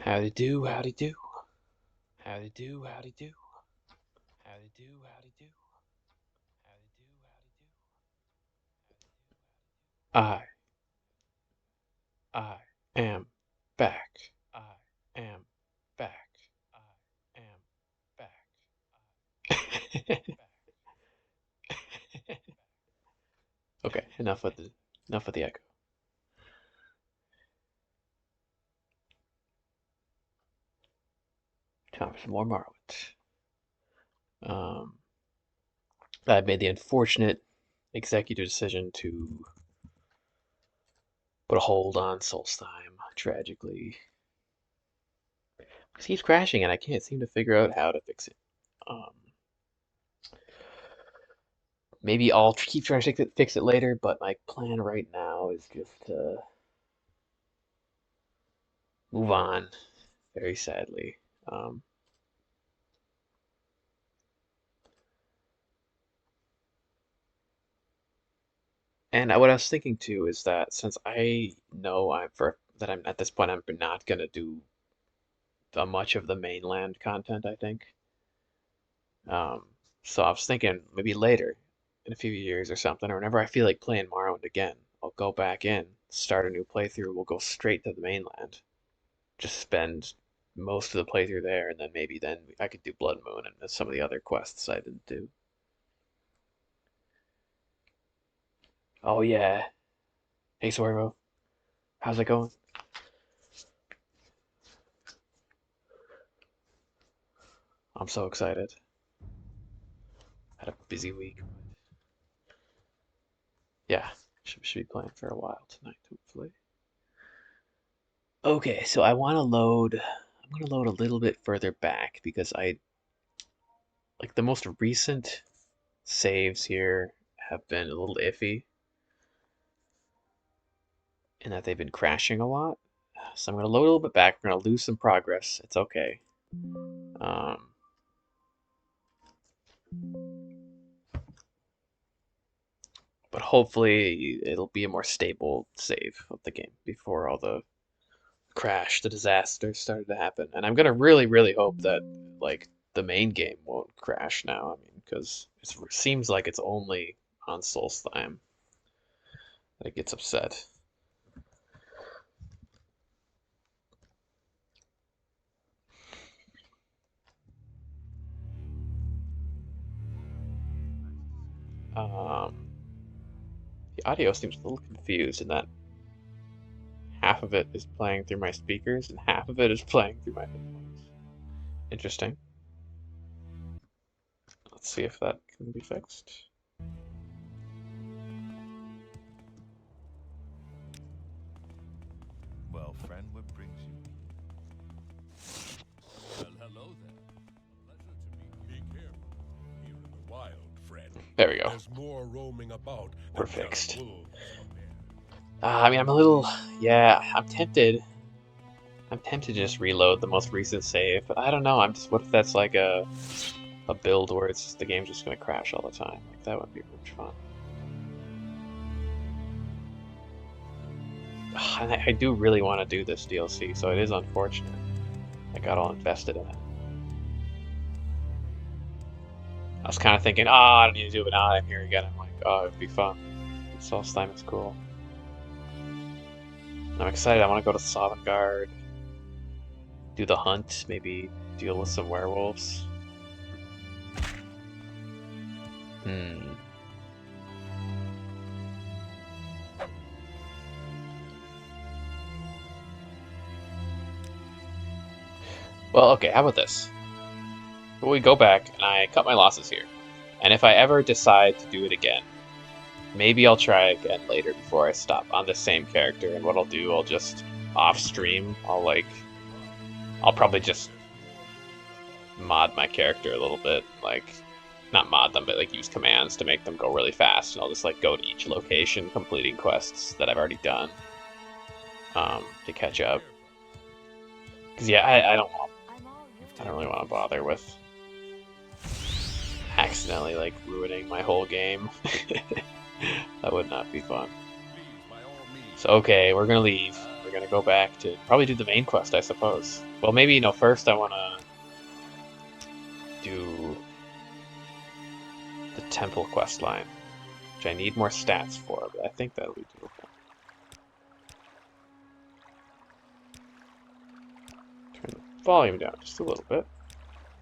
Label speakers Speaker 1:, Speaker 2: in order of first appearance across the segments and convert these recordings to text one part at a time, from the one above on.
Speaker 1: Howdy do, howdy do. Howdy do, howdy do. Howdy do, howdy do. Howdy do, howdy do. I am back. I am back. I am back. Okay, enough with the echo. Time for some more Morrowind. Um, I made the unfortunate executive decision to put a hold on Solstheim, tragically. It keeps crashing and I can't seem to figure out how to fix it. Um, Maybe I'll keep trying to fix it later, but my plan right now is just to move on, very sadly. Um, and what I was thinking too is that since I know I'm at this point I'm not gonna do much of the mainland content, I think. Um, so I was thinking maybe later, in a few years or something, or whenever I feel like playing Morrowind again, I'll go back in, start a new playthrough, we'll go straight to the mainland. Just spend most of the playthrough there, and then I could do Blood Moon and some of the other quests I didn't do. Oh yeah. Hey Sorvo, how's it going? I'm so excited. Had a busy week. Yeah, should be playing for a while tonight, hopefully. Okay, so I'm gonna load a little bit further back because I like the most recent saves here have been a little iffy in that they've been crashing a lot. So I'm gonna load a little bit back. We're gonna lose some progress. It's okay. Um, but hopefully it'll be a more stable save of the game before all the disasters started to happen. And I'm gonna really, really hope that like the main game won't crash now. I mean, because it seems like it's only on Solstheim that it gets upset. Um, the audio seems a little confused in that half of it is playing through my speakers and half of it is playing through my headphones. Interesting. Let's see if that can be fixed.
Speaker 2: Well, friend, what brings you? Well, hello there. Pleasure to meet you. Be careful. Here in the wild, friend.
Speaker 1: There we go.
Speaker 2: There's more roaming about
Speaker 1: We're
Speaker 2: than just
Speaker 1: fixed.
Speaker 2: wolves out there.
Speaker 1: I mean, I'm a little, yeah, I'm tempted to just reload the most recent save, but I don't know. What if that's like a build where the game's just gonna crash all the time? Like that would be much fun. And I do really want to do this DLC, so it is unfortunate. I got all invested in it. I was kind of thinking, oh, I don't need to do it now. I'm here again. I'm like, oh, it'd be fun. Soul Slime is cool. I'm excited. I want to go to Sovngarde, do the hunt, maybe deal with some werewolves. Hmm. Well, okay, how about this? We go back and I cut my losses here. And if I ever decide to do it again, maybe I'll try again later before I stop on the same character. And what I'll do, I'll just off stream, I'll probably just mod my character a little bit, like not mod them, but like use commands to make them go really fast. And I'll just like go to each location, completing quests that I've already done, to catch up. Because yeah, I don't really want to bother with accidentally like ruining my whole game. That would not be fun.
Speaker 2: Please, by all means.
Speaker 1: So okay, we're gonna leave. gonna go back to probably do the main quest, I suppose. Well, maybe, first I wanna do the temple quest line, which I need more stats for, but I think that'll be doable. Turn the volume down just a little bit.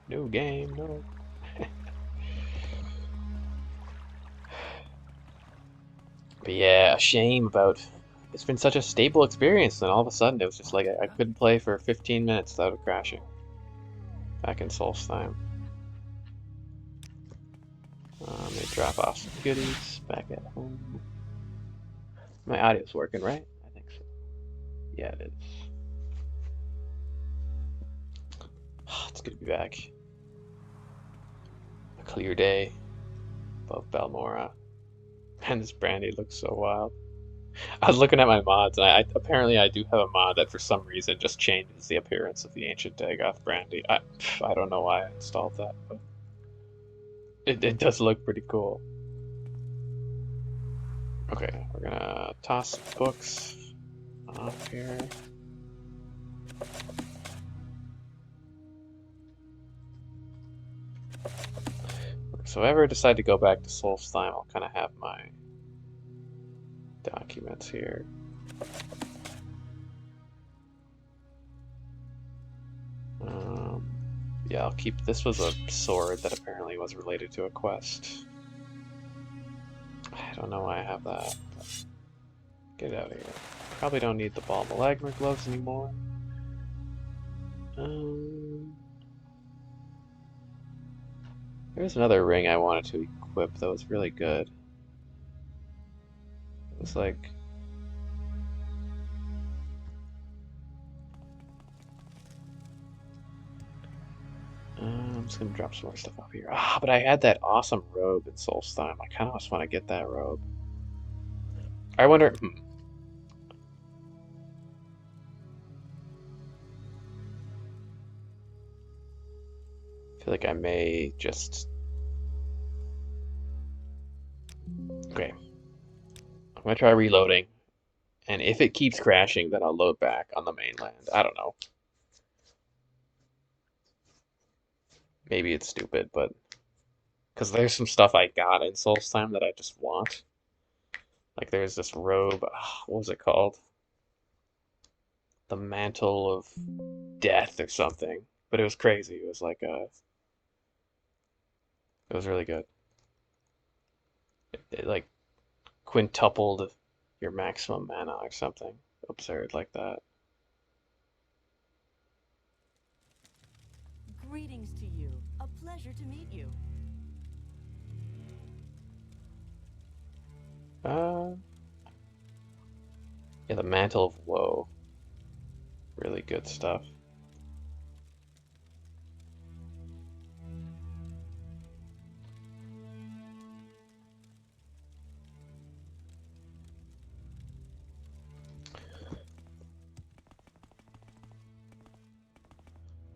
Speaker 1: New game, no. But yeah, a shame about. It's been such a stable experience, and all of a sudden it was just like I couldn't play for 15 minutes without it crashing. Back in Solstheim. They drop off some goodies back at home. My audio's working, right? I think so. Yeah, it is. It's good to be back. A clear day above Balmora. Man, this brandy looks so wild. I was looking at my mods, and apparently I do have a mod that for some reason just changes the appearance of the ancient Dagoth brandy. I don't know why I installed that, but it does look pretty cool. Okay, we're gonna toss books off here. So if I ever decide to go back to Solstheim, I'll kind of have my documents here. Yeah, I'll keep. This was a sword that apparently was related to a quest. I don't know why I have that. Get it out of here. Probably don't need the Ball Malagma gloves anymore. There's another ring I wanted to equip that was really good. It was like... I'm just gonna drop some more stuff off here. But I had that awesome robe in Solstheim. I kind of just want to get that robe. I wonder... I feel like I may just... Okay. I'm gonna try reloading. And if it keeps crashing, then I'll load back on the mainland. I don't know. Maybe it's stupid, but... Because there's some stuff I got in Solstheim that I just want. Like there's this robe, what was it called? The Mantle of Death or something. But it was crazy. It was like it was really good. It like quintupled your maximum mana or something absurd like that.
Speaker 3: Greetings to you. A pleasure to meet you.
Speaker 1: Yeah, the Mantle of Woe. Really good stuff.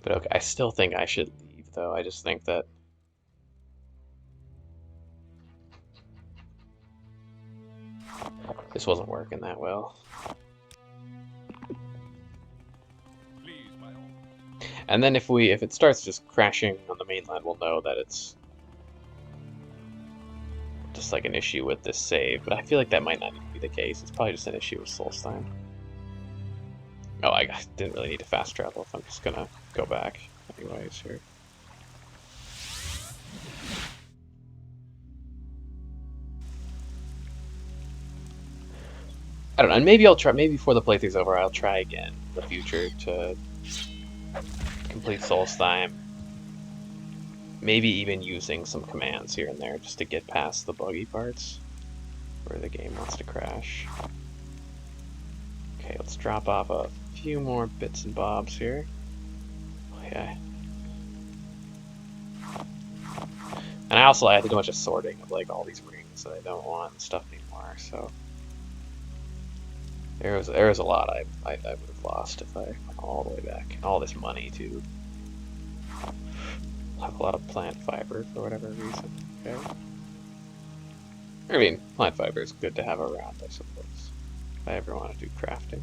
Speaker 1: But okay, I still think I should leave, though. I just think that this wasn't working that well. And then if it starts just crashing on the mainland, we'll know that it's just like an issue with this save. But I feel like that might not even be the case. It's probably just an issue with Solstheim. Oh, I didn't really need to fast travel if I'm just gonna go back anyways here. I don't know, and maybe I'll try, maybe before the playthrough's over, I'll try again in the future to complete Solstheim. Maybe even using some commands here and there just to get past the buggy parts where the game wants to crash. Okay, let's drop off a few more bits and bobs here. Okay. And I had to do a bunch of sorting of like all these rings that I don't want and stuff anymore, so there was a lot I would have lost if I went all the way back. All this money too. I'll have a lot of plant fiber for whatever reason. Okay. I mean, plant fiber is good to have around, I suppose. If I ever want to do crafting.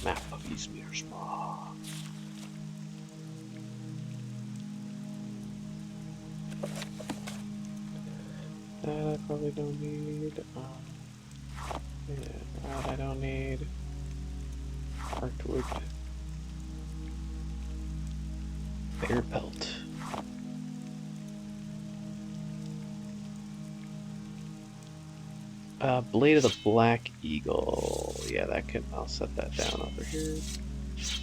Speaker 1: Map of Izmir Spa. That I probably don't need. Yeah, that I don't need. Heartwood. Bear pelt. Blade of the Black Eagle. Yeah, that can. I'll set that down over here.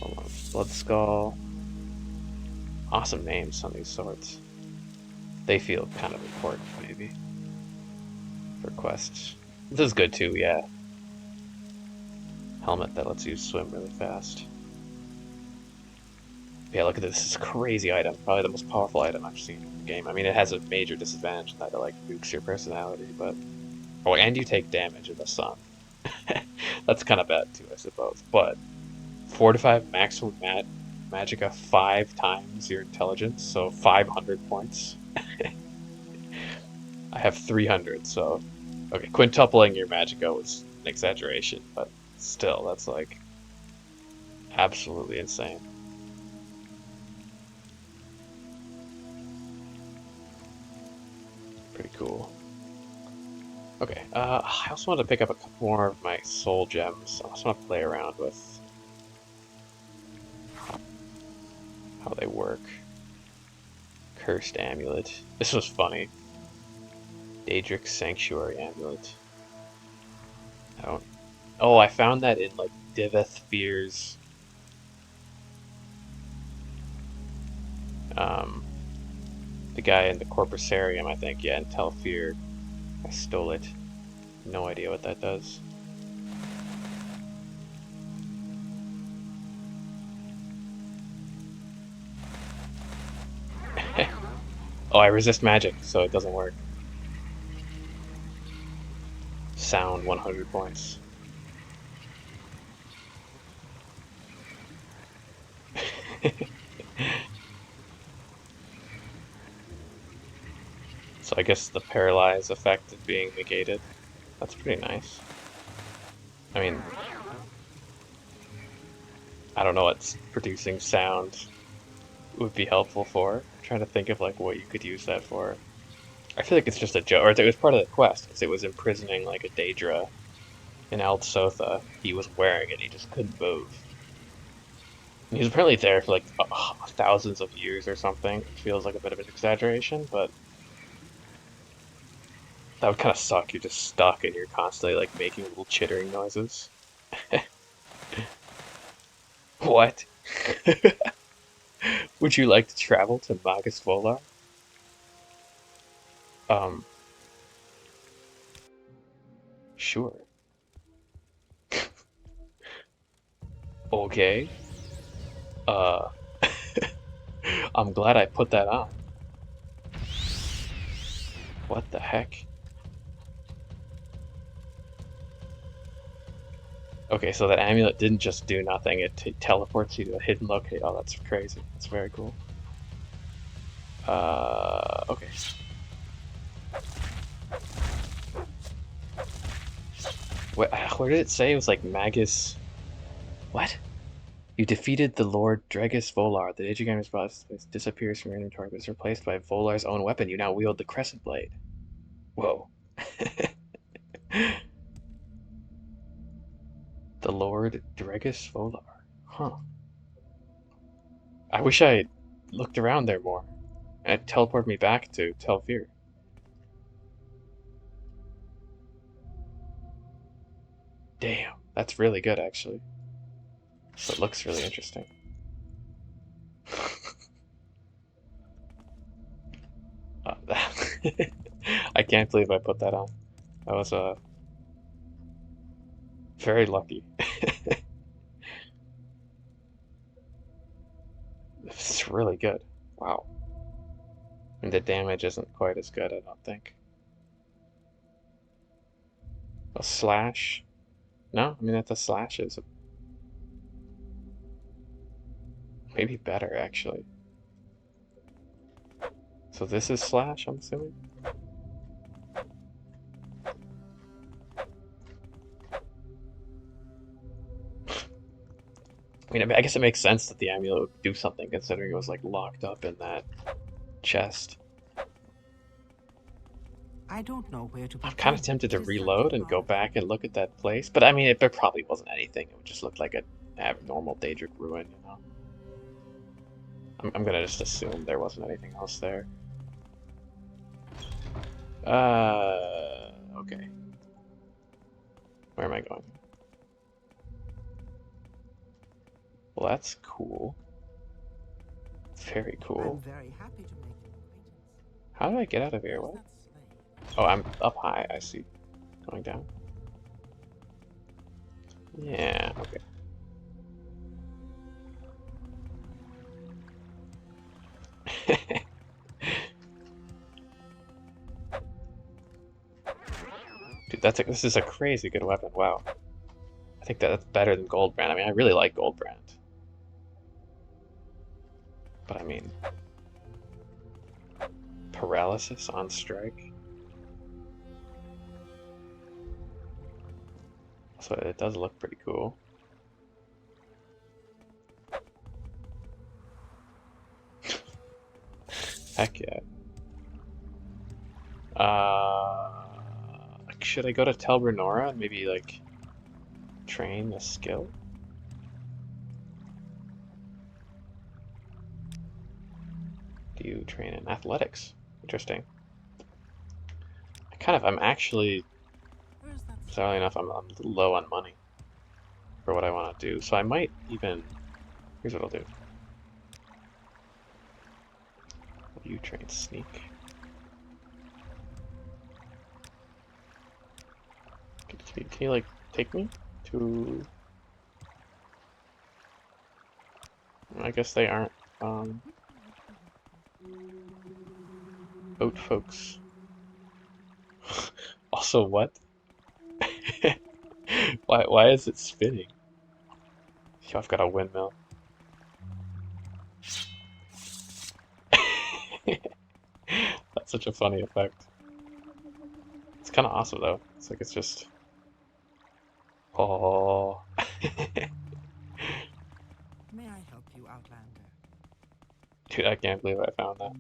Speaker 1: Hold on. Blood Skull. Awesome names on these swords. They feel kind of important, maybe, for quests. This is good too, yeah. Helmet that lets you swim really fast. Yeah, look at this. This is a crazy item. Probably the most powerful item I've seen in the game. I mean, it has a major disadvantage that it like nukes your personality, but oh, and you take damage in the sun. That's kind of bad too, I suppose. But 4 to 5 maximum magicka 5 times your intelligence, so 500 points. I have 300, so okay, quintupling your magicka was an exaggeration, but still, that's like absolutely insane. Pretty cool. Okay, I also want to pick up a couple more of my soul gems. I also want to play around with how they work. Cursed Amulet. This was funny. Daedric Sanctuary Amulet. I don't... Oh, I found that in, like, Diveth Fear's... the guy in the Corpusarium, I think. Yeah, in Telfir. I stole it. No idea what that does. Oh, I resist magic, so it doesn't work. Sound 100 points. So I guess the paralyze effect is being negated. That's pretty nice. I mean, I don't know what producing sound would be helpful for. I'm trying to think of like what you could use that for. I feel like it's just a joke, or it was part of the quest, because it was imprisoning like a Daedra in Altsotha. He was wearing it, he just couldn't move. And he was apparently there for like thousands of years or something. It feels like a bit of an exaggeration, but that would kind of suck. You're just stuck and you're constantly like making little chittering noises. What? Would you like to travel to Magus Volar? Um, sure. Okay. Uh, I'm glad I put that on. What the heck? Okay, so that amulet didn't just do nothing, it teleports you to a hidden locate. Oh, that's crazy. That's very cool. Okay. Where did it say? It was like Magus... What? You defeated the Lord Dregus Volar. The Digigamer's boss disappears from your inventory, but is replaced by Volar's own weapon. You now wield the Crescent Blade. Whoa. The Lord Dregus Volar. Huh. I wish I looked around there more. And it teleported me back to Telfir. Damn, that's really good actually. So it looks really interesting. I can't believe I put that on. That was very lucky. It's really good. Wow. And the damage isn't quite as good, I don't think. A slash? No, I mean that the slash is maybe better actually. So this is slash, I'm assuming? I guess it makes sense that the amulet would do something considering it was like locked up in that chest.
Speaker 4: I don't know where to
Speaker 1: I'm kind of
Speaker 4: begin.
Speaker 1: tempted to
Speaker 4: It is such
Speaker 1: reload
Speaker 4: a
Speaker 1: and go
Speaker 4: large
Speaker 1: back and look at that place, but I mean, it probably wasn't anything. It would just look like a abnormal Daedric ruin, you know? I'm gonna just assume there wasn't anything else there. Okay. Where am I going? Well, that's cool. Very
Speaker 4: I'm
Speaker 1: cool.
Speaker 4: very happy to make your acquaintance.
Speaker 1: How do I get out of here?
Speaker 4: Where's
Speaker 1: What?
Speaker 4: that slave?
Speaker 1: Oh, I'm up high. I see. Going down. Yeah, okay. Dude, this is a crazy good weapon. Wow. I think that's better than Goldbrand. I mean, I really like Goldbrand. But I mean, paralysis on strike. So it does look pretty cool. Heck yeah. Should I go to Tel Brenora and maybe like train the skill? Do you train in athletics? Interesting. I'm actually,
Speaker 4: Where's that slave?
Speaker 1: bizarrely enough, I'm a little low on money for what I want to do. So I might even, here's what I'll do. You train sneak. Can you like take me to? I guess they aren't boat folks. Also, what? Why is it spinning? Yo, I've got a windmill. That's such a funny effect. It's kind of awesome though. It's like it's just. Oh.
Speaker 4: May I help you, Outlander?
Speaker 1: Dude, I can't believe I found that.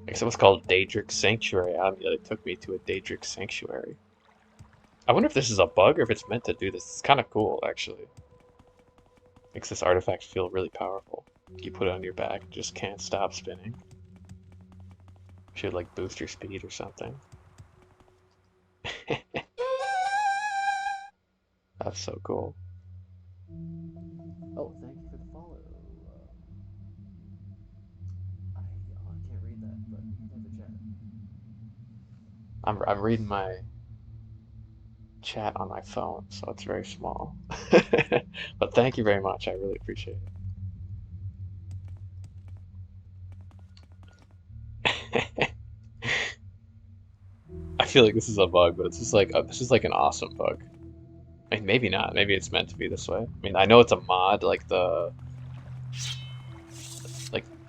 Speaker 1: I guess it was called Daedric Sanctuary. I mean, it took me to a Daedric Sanctuary. I wonder if this is a bug or if it's meant to do this. It's kind of cool, actually. Makes this artifact feel really powerful. You put it on your back, and just can't stop spinning. Should like boost your speed or something. That's so cool.
Speaker 5: Oh, thank you for the follow. I can't read that, but you can type the chat.
Speaker 1: I'm reading my chat on my phone, so it's very small. But thank you very much. I really appreciate it. I feel like this is a bug, but it's just like this is like an awesome bug. I mean, maybe not. Maybe it's meant to be this way. I mean, I know it's a mod, like the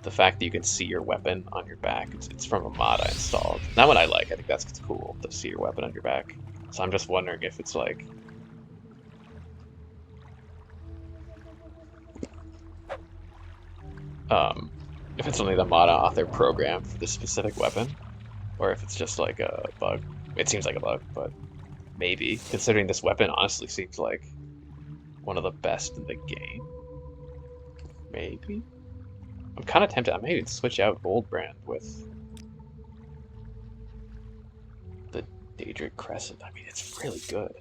Speaker 1: fact that you can see your weapon on your back. It's from a mod I installed. That one I like. I think that's cool to see your weapon on your back. So I'm just wondering if it's like if it's something the mod author programmed for this specific weapon, or if it's just like a bug. It seems like a bug, but maybe, considering this weapon honestly seems like one of the best in the game. Maybe? I'm kind of tempted. I may even switch out Goldbrand with the Daedric Crescent. I mean, it's really good.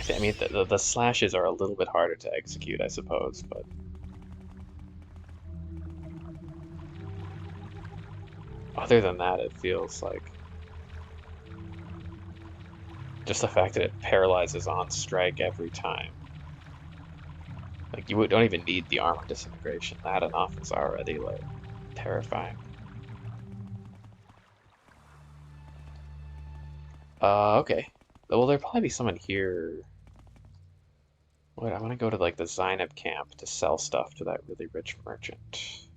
Speaker 1: I mean, the slashes are a little bit harder to execute, I suppose, but other than that, it feels like just the fact that it paralyzes on strike every time. Like, you don't even need the armor disintegration. That enough is already, like, terrifying. Okay. Well, there'll probably be someone here. Wait, I want to go to, like, the Zainab camp to sell stuff to that really rich merchant.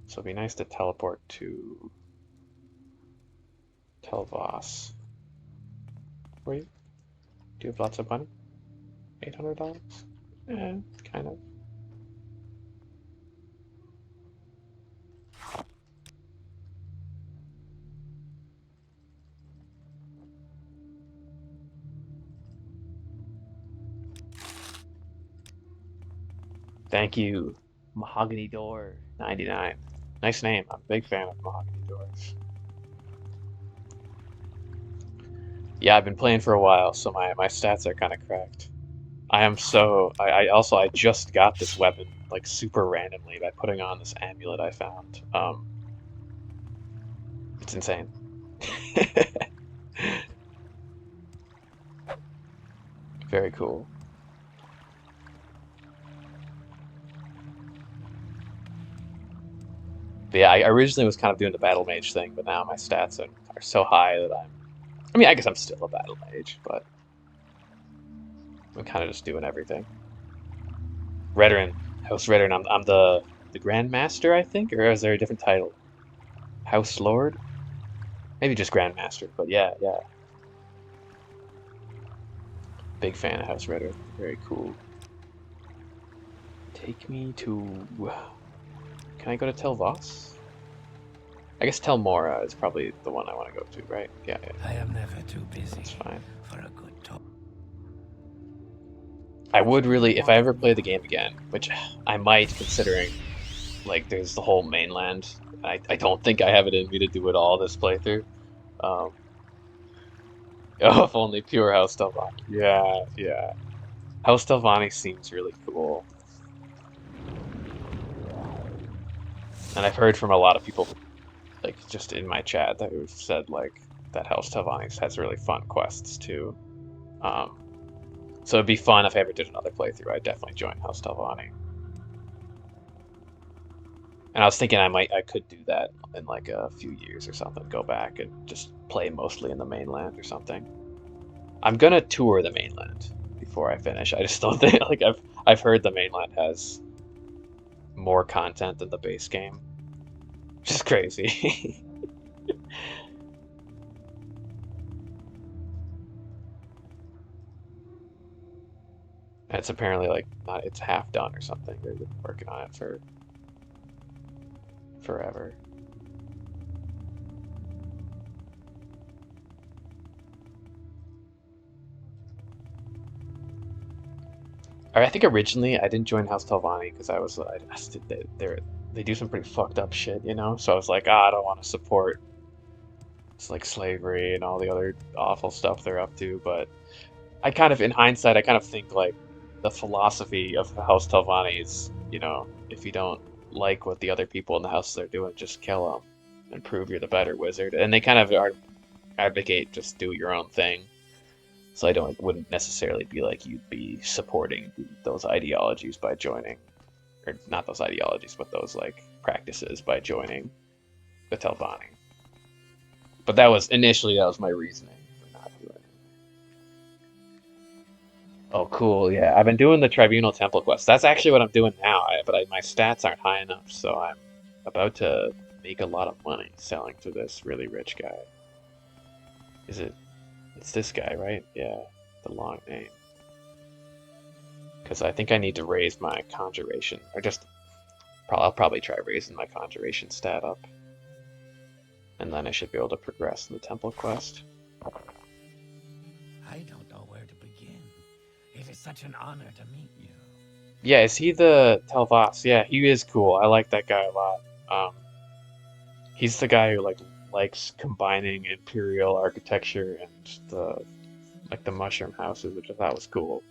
Speaker 1: So it'd be nice to teleport to Tell Voss. Were you? Do you have lots of money? $800? Eh, kind of. Thank you. Mahogany Door 99. Nice name. I'm a big fan of mahogany doors. Yeah, I've been playing for a while, so my stats are kind of cracked. I am so I just got this weapon like super randomly by putting on this amulet I found. It's insane. Very cool. But yeah, I originally was kind of doing the battle mage thing, but now my stats are so high that I mean, I guess I'm still a battle mage, but I'm kind of just doing everything. Redoran, House Redoran. I'm the Grand Master, I think, or is there a different title? House Lord? Maybe just Grand Master, but yeah, yeah. Big fan of House Redoran. Very cool. Take me to. Can I go to Tel Voss? I guess Tel Mora is probably the one I want to go to, right? Yeah, yeah.
Speaker 6: I am never too busy
Speaker 1: That's fine.
Speaker 6: for a good talk.
Speaker 1: I would really, if I ever play the game again, which I might, considering like there's the whole mainland. I don't think I have it in me to do it all this playthrough. Um, oh, if only pure House Telvanni. Yeah, yeah. House Telvanni seems really cool, and I've heard from a lot of people, like just in my chat, that who've said like that House Telvanni has really fun quests too. Um, so it'd be fun if I ever did another playthrough. I'd definitely join House Telvanni. And I was thinking I could do that in like a few years or something, go back and just play mostly in the mainland or something. I'm gonna tour the mainland before I finish. I just don't think like I've heard the mainland has more content than the base game, which is crazy. And it's apparently like not it's half done or something. They've been working on it for forever. I think originally I didn't join House Telvanni because they do some pretty fucked up shit, you know. So I was like, ah, I don't want to support it's like slavery and all the other awful stuff they're up to. But I kind of, in hindsight, I kind of think like the philosophy of House Telvanni is, you know, if you don't like what the other people in the house are doing, just kill them and prove you're the better wizard. And they kind of advocate just do your own thing. So wouldn't necessarily be like you'd be supporting those ideologies by joining, or not those ideologies, but those like practices by joining the Telvanni. But that was my reasoning for not doing it. Oh, cool! Yeah, I've been doing the Tribunal Temple quest. That's actually what I'm doing now. My stats aren't high enough, so I'm about to make a lot of money selling to this really rich guy. It's this guy, right? Yeah, the long name. Because I think I need to raise my conjuration, or just I'll probably try raising my conjuration stat up, and then I should be able to progress in the temple quest.
Speaker 6: I don't know where to begin. It is such an honor to meet you.
Speaker 1: Yeah, is he the Tel Voss? Yeah, he is cool. I like that guy a lot. He's the guy who likes combining imperial architecture and the mushroom houses, which I thought was cool.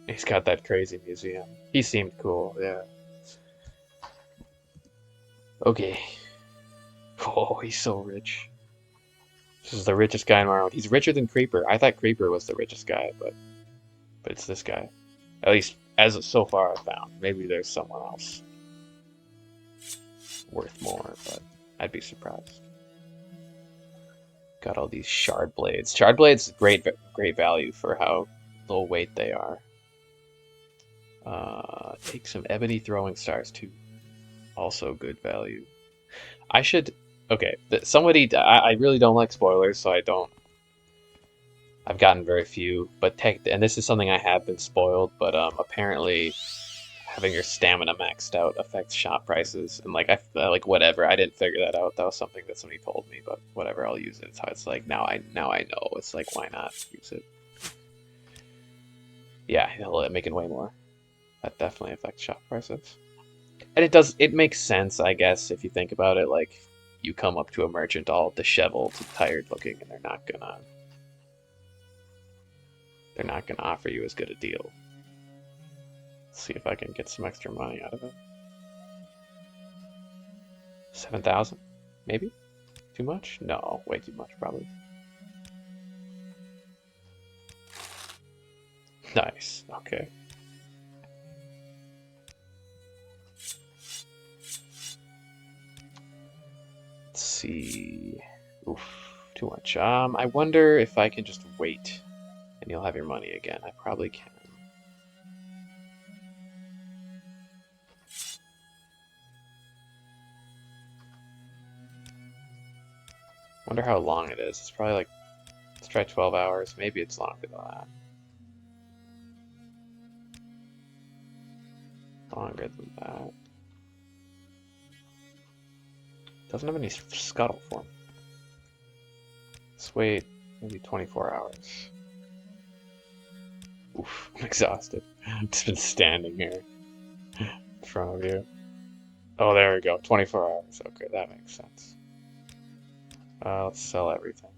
Speaker 1: He's got that crazy museum. He seemed cool, yeah. Okay. Oh, he's so rich. This is the richest guy in Morrowind. He's richer than Creeper. I thought Creeper was the richest guy, but it's this guy. At least as so far I've found. Maybe there's someone else worth more, but I'd be surprised. Got all these shard blades. Shard blades, great value for how low weight they are. Take some ebony throwing stars too. Also good value. I should Okay, somebody. I really don't like spoilers, so I don't. I've gotten very few, but and this is something I have been spoiled. But apparently, having your stamina maxed out affects shop prices, and like like whatever. I didn't figure that out. That was something that somebody told me, but whatever. I'll use it. So it's like now I know. It's like why not use it? Yeah, it'll make it way more. That definitely affects shop prices. And it does. It makes sense, I guess, if you think about it. Like you come up to a merchant all disheveled and tired looking, and they're not gonna offer you as good a deal. Let's see if I can get some extra money out of it. 7,000, maybe? Too much? No, way too much, probably. Nice. Okay. Let's see. Oof, too much. I wonder if I can just wait, and you'll have your money again. I probably can. Wonder how long it is. It's probably like, let's try 12 hours. Maybe it's longer than that. Longer than that. Doesn't have any scuttle for me. Let's wait maybe 24 hours. Oof, I'm exhausted. I've just been standing here in front of you. Oh, there we go. 24 hours. Okay, that makes sense. Let's sell everything.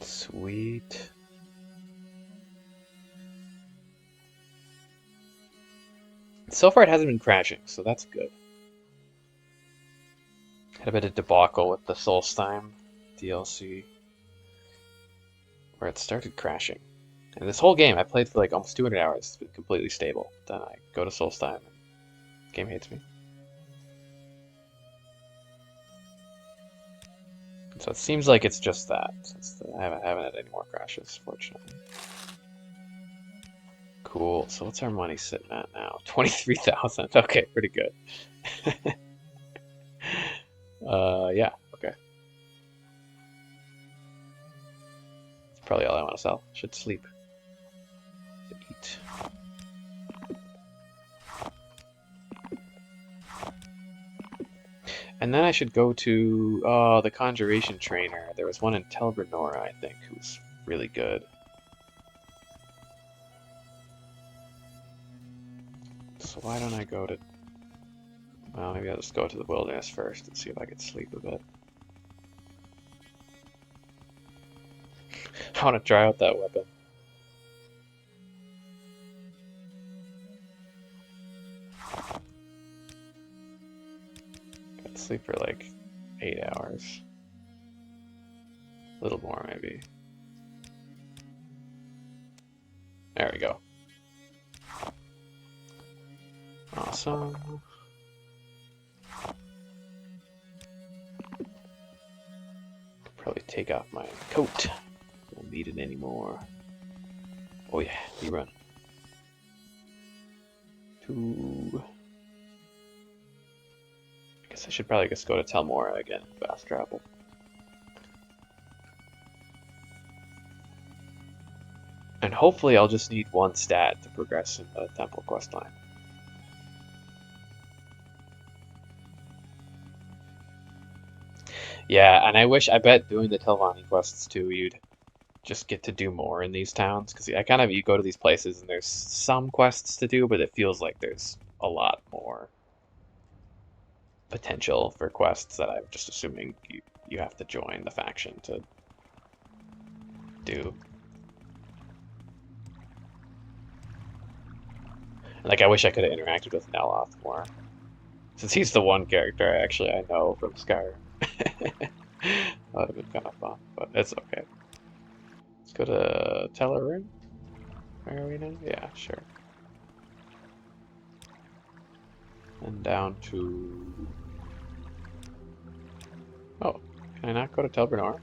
Speaker 1: Sweet. So far it hasn't been crashing, so that's good. Had a bit of debacle with the Solstheim DLC, where it started crashing. And this whole game, I played for like almost 200 hours. It's been completely stable. Then I go to Solstheim, and the game hates me. So it seems like it's just that, since I haven't had any more crashes, fortunately. Cool. So what's our money sitting at now? 23,000. Okay, pretty good. Yeah. Okay. That's probably all I want to sell. Should sleep. Eat. And then I should go to the Conjuration Trainer. There was one in Telbernora, I think, who's really good. So why don't I go to... Well, maybe I'll just go to the wilderness first and see if I can sleep a bit. I want to try out that weapon. Gotta sleep for like 8 hours. A little more, maybe. There we go. Awesome. Probably take off my coat. Won't need it anymore. Oh yeah, we run. I guess I should probably just go to Telmora again. Fast travel. And hopefully I'll just need one stat to progress in the temple quest line. Yeah, and I bet doing the Telvanni quests too, you'd just get to do more in these towns. Because you go to these places and there's some quests to do, but it feels like there's a lot more potential for quests that I'm just assuming you have to join the faction to do. Like, I wish I could have interacted with Neloth more. Since he's the one character I know from Skyrim. That would have been kind of fun, but it's okay. Let's go to Tellerun. Where are we now? Yeah, sure. And down to... Oh, can I not go to Telbernor?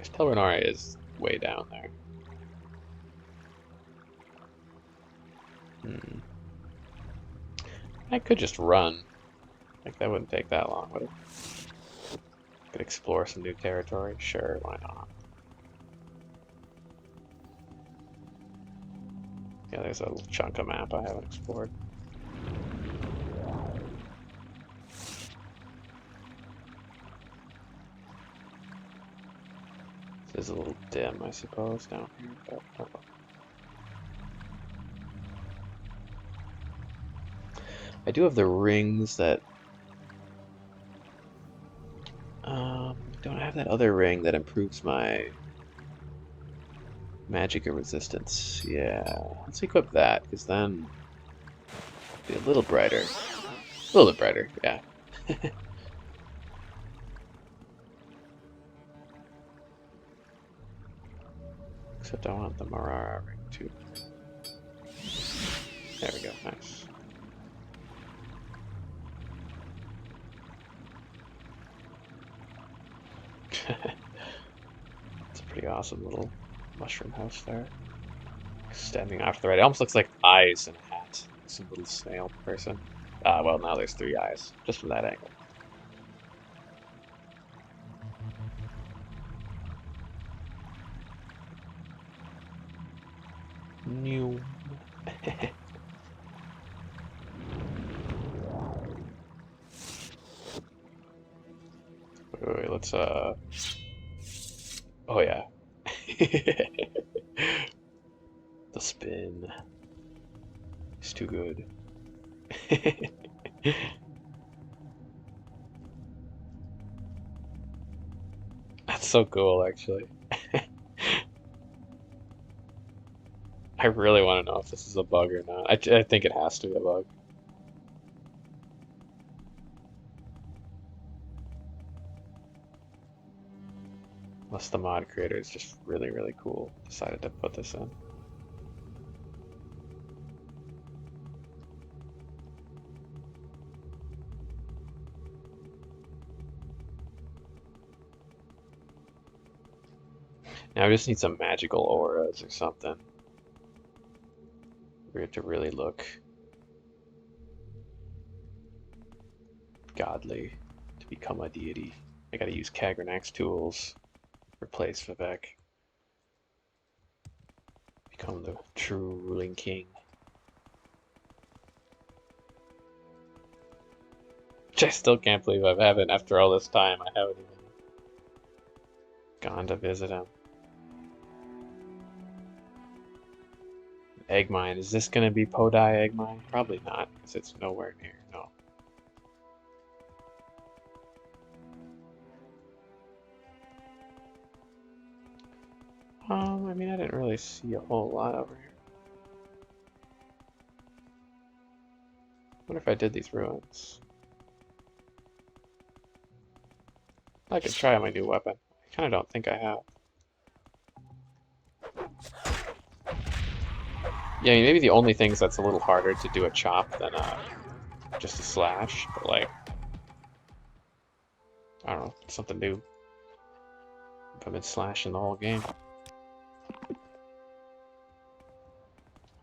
Speaker 1: This Turbine is way down there. I could just run. Like, that wouldn't take that long, would it? Could explore some new territory. Sure, why not? Yeah, there's a little chunk of map I haven't explored. This is a little dim, I suppose, down here, but oh well. I do have the rings that... don't have that other ring that improves my magic resistance. Yeah, let's equip that, because then it'll be a little brighter. A little bit brighter, yeah. Except I want the Morrowind ring too. There we go, nice. It's a pretty awesome little mushroom house there. Standing off to the right. It almost looks like eyes in a hat. Some little snail person. Well, now there's 3 eyes, just from that angle. New. Wait, let's oh yeah. The spin. It's too good. That's so cool, actually. I really want to know if this is a bug or not. I think it has to be a bug. Unless the mod creator is just really, really cool. Decided to put this in. Now I just need some magical auras or something. We have to really look godly to become a deity. I gotta use Kagranak's tools. Replace Vivek. Become the true ruling king. Which I still can't believe I haven't, after all this time, I haven't even gone to visit him. Egg mine. Is this gonna be Podai egg mine? Probably not, because it's nowhere near. No. I mean, I didn't really see a whole lot over here. Wonder if I did these ruins. I could try my new weapon. I kind of don't think I have. Yeah, I mean, maybe the only things that's a little harder to do a chop than just a slash, but like, I don't know, something new. I've been slashing the whole game.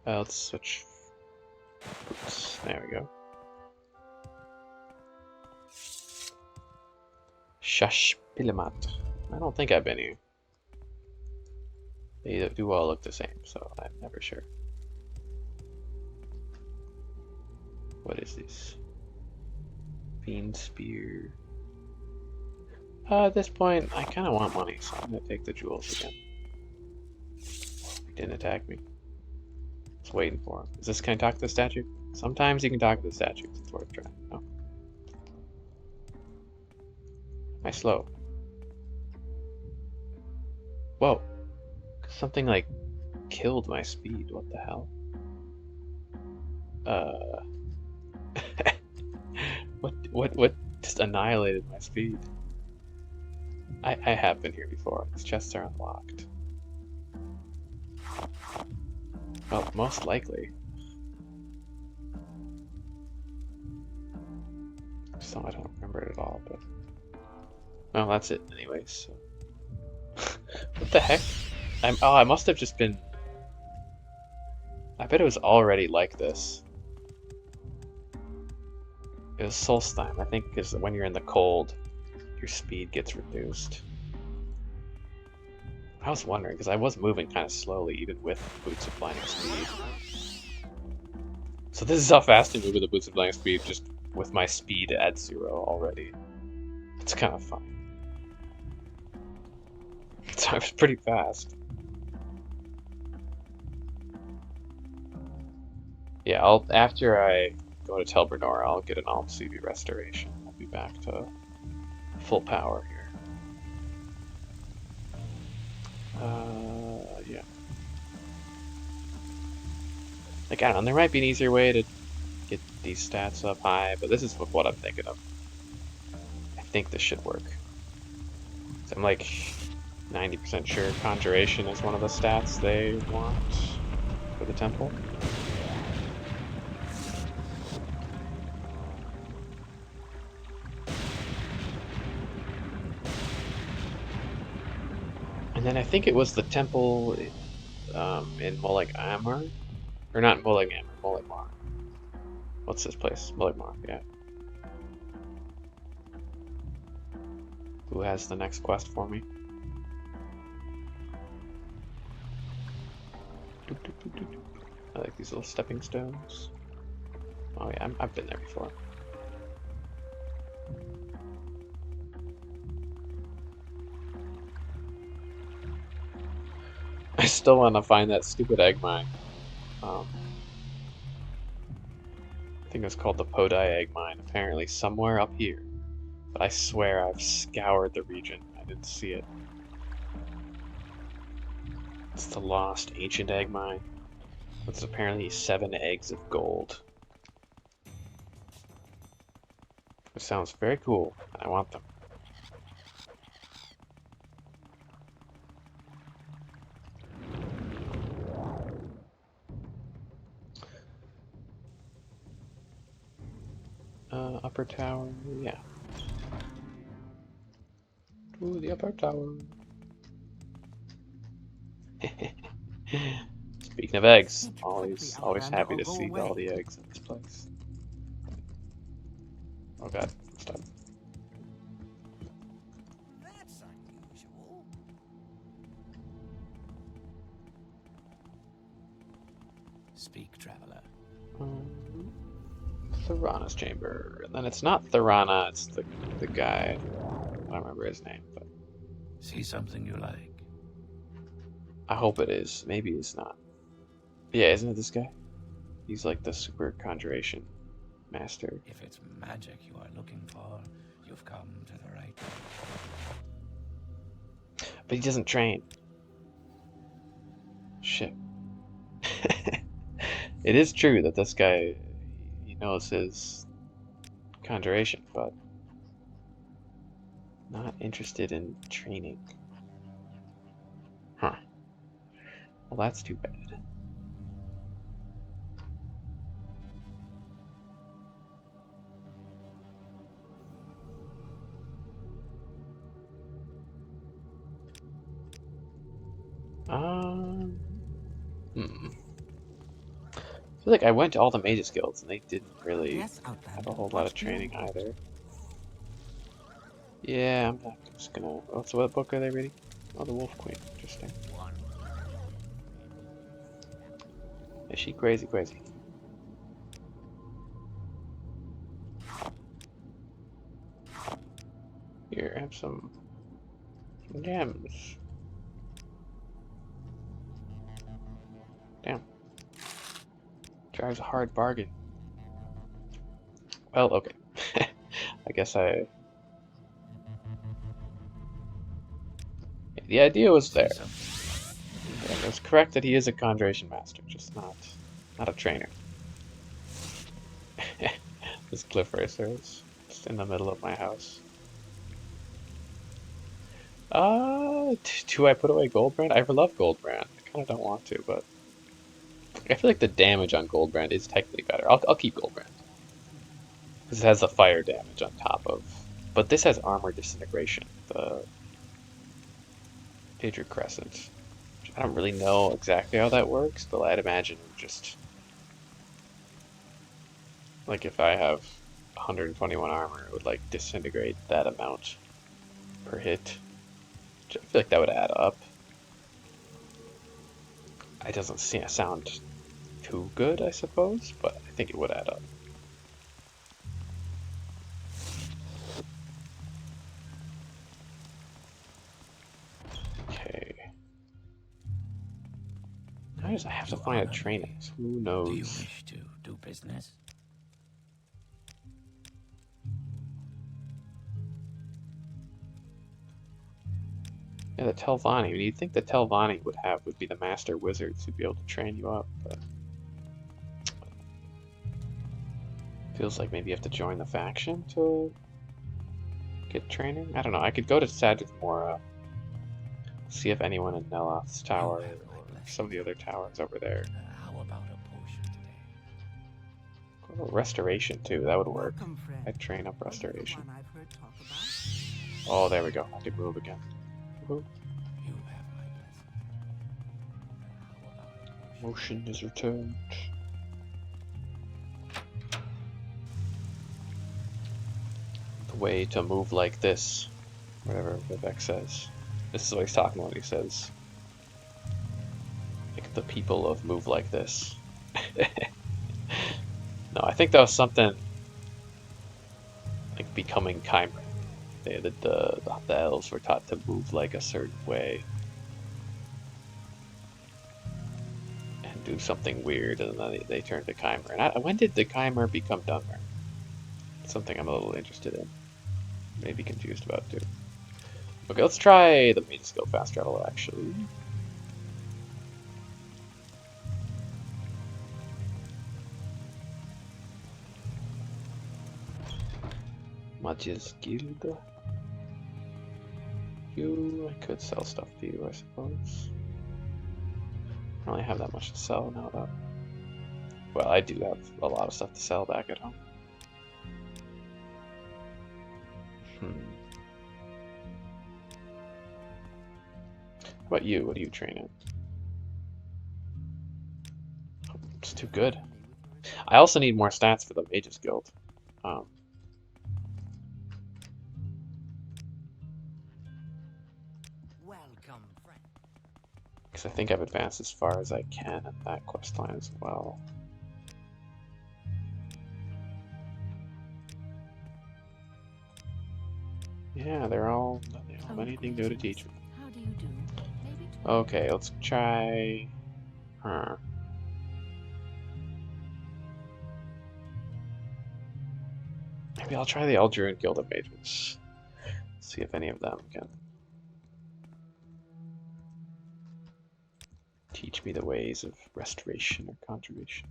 Speaker 1: Let's switch. Oops, there we go. Shashpilimat. I don't think I've been here. They do all look the same, so I'm never sure. What is this? Fiend Spear. At this point, I kind of want money, so I'm going to take the jewels again. He didn't attack me. Just waiting for him. Is this, can I talk to the statue? Sometimes you can talk to the statues. It's worth trying. Oh. Am I slow? Whoa. Something like killed my speed. What the hell? What just annihilated my speed? I have been here before. These chests are unlocked. Well, most likely. So I don't remember it at all, but well, that's it anyways. So. What the heck? I must have just been... I bet it was already like this. It was Solstheim, I think, because when you're in the cold, your speed gets reduced. I was wondering, because I was moving kind of slowly, even with Boots of Blinding Speed. So this is how fast I move with the Boots of Blinding Speed, just with my speed at 0 already. It's kind of fun. So I was pretty fast. Yeah, after I go to Telbernor, I'll get an Alp CV restoration. I'll be back to full power here. Yeah. Like, I don't know, there might be an easier way to get these stats up high, but this is what I'm thinking of. I think this should work. So I'm like 90% sure Conjuration is one of the stats they want for the temple. And then I think it was the temple in Molag Amar, or not Molag Amar, Molag Mar. What's this place? Molag Mar, yeah. Who has the next quest for me? I like these little stepping stones. Oh yeah, I've been there before. I still want to find that stupid egg mine. I think it's called the Podai egg mine, apparently somewhere up here. But I swear I've scoured the region. I didn't see it. It's the lost ancient egg mine. With apparently 7 eggs of gold. It sounds very cool, and I want them. Upper tower, yeah. Ooh, the upper tower. Speaking of eggs, always happy to see all the eggs in this place. Oh god, stop.
Speaker 6: That's unusual. Speak, traveler.
Speaker 1: Thorana's chamber, and then it's not Thorana, it's the guy. I don't remember his name, but
Speaker 6: See something you like?
Speaker 1: I hope it is. Maybe it's not. Yeah, isn't it this guy? He's like the super conjuration master.
Speaker 6: If it's magic you are looking for, you've come to the right place.
Speaker 1: But he doesn't train. Shit. It is true that this guy, he knows his conjuration, but not interested in training. Huh. Well, that's too bad. I feel like I went to all the Mages Guilds and they didn't really
Speaker 4: Yes,
Speaker 1: have
Speaker 4: Outlander.
Speaker 1: a whole lot
Speaker 4: What
Speaker 1: of training
Speaker 4: do you want?
Speaker 1: either. Yeah, I'm just gonna... what book are they reading? Oh, the Wolf Queen. Interesting. Is she crazy? Here, have some gems. Damn. Drives a hard bargain. Well, okay. I guess the idea was there. And it was correct that he is a conjuration master, just not a trainer. This cliff racer is just in the middle of my house. Do I put away Goldbrand? I love Goldbrand. I kind of don't want to, but I feel like the damage on Goldbrand is technically better. I'll keep Goldbrand because it has the fire damage on top of. But this has armor disintegration. Major Crescent. I don't really know exactly how that works, but I'd imagine just like if I have 121 armor, it would like disintegrate that amount per hit. Which I feel like that would add up. It doesn't sound too good, I suppose, but I think it would add up. Okay. How does I have to
Speaker 6: You
Speaker 1: find a
Speaker 6: honor
Speaker 1: trainer?
Speaker 6: me.
Speaker 1: Who
Speaker 6: Do you
Speaker 1: knows?
Speaker 6: wish to do business?
Speaker 1: Yeah, the Telvanni. I mean, you'd think the Telvanni would be the master wizards who'd be able to train you up, but feels like maybe you have to join the faction to get training. I don't know. I could go to Sadrith Mora, see if anyone in Neloth's tower
Speaker 6: have my
Speaker 1: or
Speaker 6: blessing.
Speaker 1: some of the other towers over there.
Speaker 6: How about a potion today?
Speaker 1: Oh, restoration too. That would work.
Speaker 4: Welcome, friend.
Speaker 1: I'd train up
Speaker 4: Are you the
Speaker 1: restoration.
Speaker 4: one I've heard talk about?
Speaker 1: Oh, there we go. I can move again. Woohoo.
Speaker 6: You have my blessing. How about a potion?
Speaker 1: Motion is returned. The way to move like this, whatever Vivek says. This is what he's talking about when he says, like, the people of move like this. No, I think that was something like becoming Chimer. The elves were taught to move like a certain way and do something weird, and then they turned to Chimer. And when did the Chimer become Dunmer? It's something I'm a little interested in. Maybe confused about too. Okay, let's try the main skill fast travel actually. Mages Guild. I could sell stuff to you, I suppose. I don't really have that much to sell now, though. Well, I do have a lot of stuff to sell back at home. How about you? What do you train in? Oh, it's too good. I also need more stats for the Mages Guild.
Speaker 6: Welcome, friend.
Speaker 1: Because I think I've advanced as far as I can in that quest line as well. Yeah, they all have anything new to teach me.
Speaker 3: How do you do? Maybe
Speaker 1: Okay, let's try her. Maybe I'll try the Eldruin Guild of Mages. See if any of them can teach me the ways of restoration or conjuration.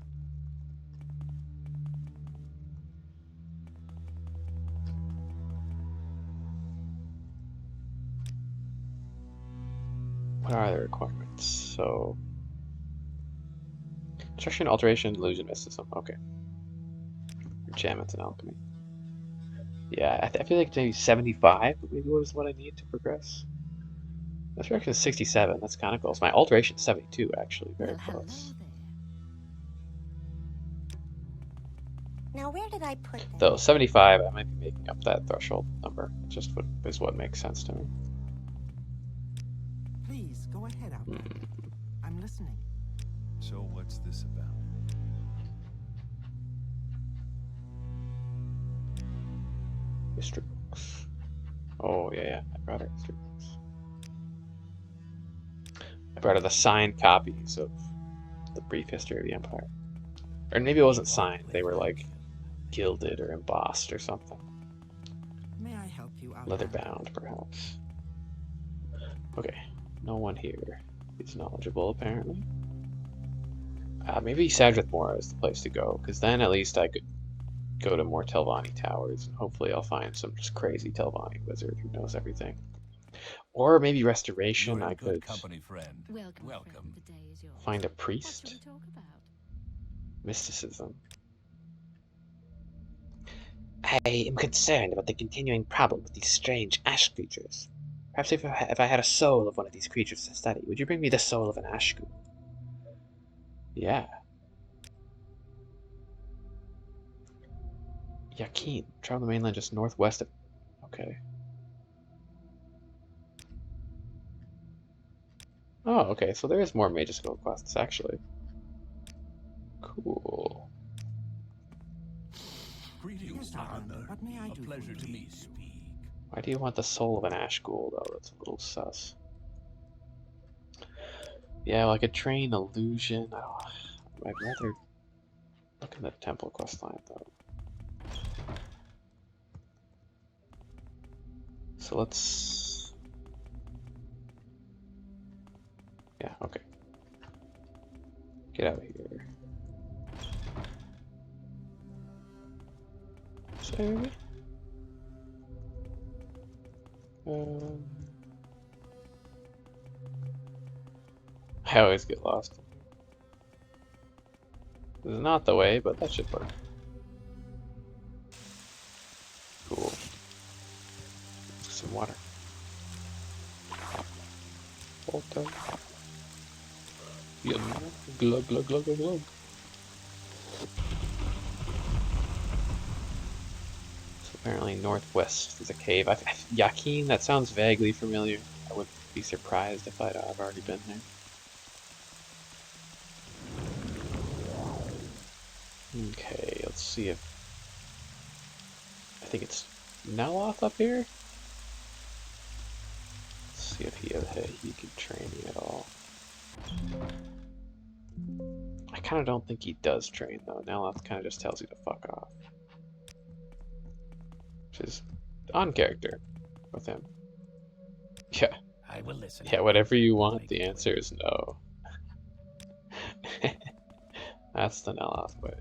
Speaker 1: What are the requirements? So, destruction, alteration, illusion, mysticism. Okay. Enchantments and alchemy. Yeah, I feel like maybe 75 maybe was what I need to progress. Resurrection is 67. That's kind of close. My alteration is 72, actually. Very
Speaker 3: well, hello
Speaker 1: close.
Speaker 3: there. Now where did I put that?
Speaker 1: Though 75, I might be making up that threshold number. Just is what makes sense to me.
Speaker 4: Please go ahead, Outlander. I'm listening.
Speaker 2: So what's this about?
Speaker 1: History books. Oh, yeah. I brought her history books. I brought her the signed copies of the brief history of the Empire. Or maybe it wasn't signed. They were like gilded or embossed or something.
Speaker 4: May I help you, Outlander?
Speaker 1: Leather bound, perhaps. Okay. No one here is knowledgeable, apparently. Maybe Sadrith Mora is the place to go, because then at least I could go to more Telvanni towers, and hopefully I'll find some just crazy Telvanni wizard who knows everything. Or maybe restoration.
Speaker 2: You're in
Speaker 1: I
Speaker 2: good
Speaker 1: could
Speaker 2: company, friend.
Speaker 3: Welcome.
Speaker 2: Welcome.
Speaker 3: Friend, the day is yours.
Speaker 1: find a
Speaker 3: What shall
Speaker 1: priest.
Speaker 3: we talk about?
Speaker 1: Mysticism. I am concerned about the continuing problem with these strange ash creatures. Perhaps if I had a soul of one of these creatures to study, would you bring me the soul of an Ashku? Yeah. Yakin. Travel the mainland just northwest of... Okay. Oh, okay, so there is more Mage's Guild quests, actually. Cool.
Speaker 2: Greetings,
Speaker 4: Yes, Turbine.
Speaker 2: Father.
Speaker 4: What may I
Speaker 2: A
Speaker 4: do for
Speaker 2: pleasure to
Speaker 4: you?
Speaker 2: me speak.
Speaker 1: Why do you want the soul of an Ashghoul, though? That's a little sus. Yeah, well, I could train illusion. I'd rather look in the temple quest line, though. So let's... Yeah, okay. Get out of here. Sorry. I always get lost. This is not the way, but that should work. Cool. Some water. Water. Yum. Glug, glug, glug, glug, glug. So apparently northwest is a cave. Yakin, that sounds vaguely familiar. I wouldn't be surprised if I've already been there. Okay, let's see if... I think it's Neloth up here? Let's see if he can train me at all. I kind of don't think he does train, though. Neloth kind of just tells you to fuck off. Which is on character with him. Yeah.
Speaker 6: I will listen.
Speaker 1: Yeah, whatever you want,
Speaker 6: Make
Speaker 1: the
Speaker 6: it
Speaker 1: answer
Speaker 6: clear.
Speaker 1: is no. That's the Neloth way.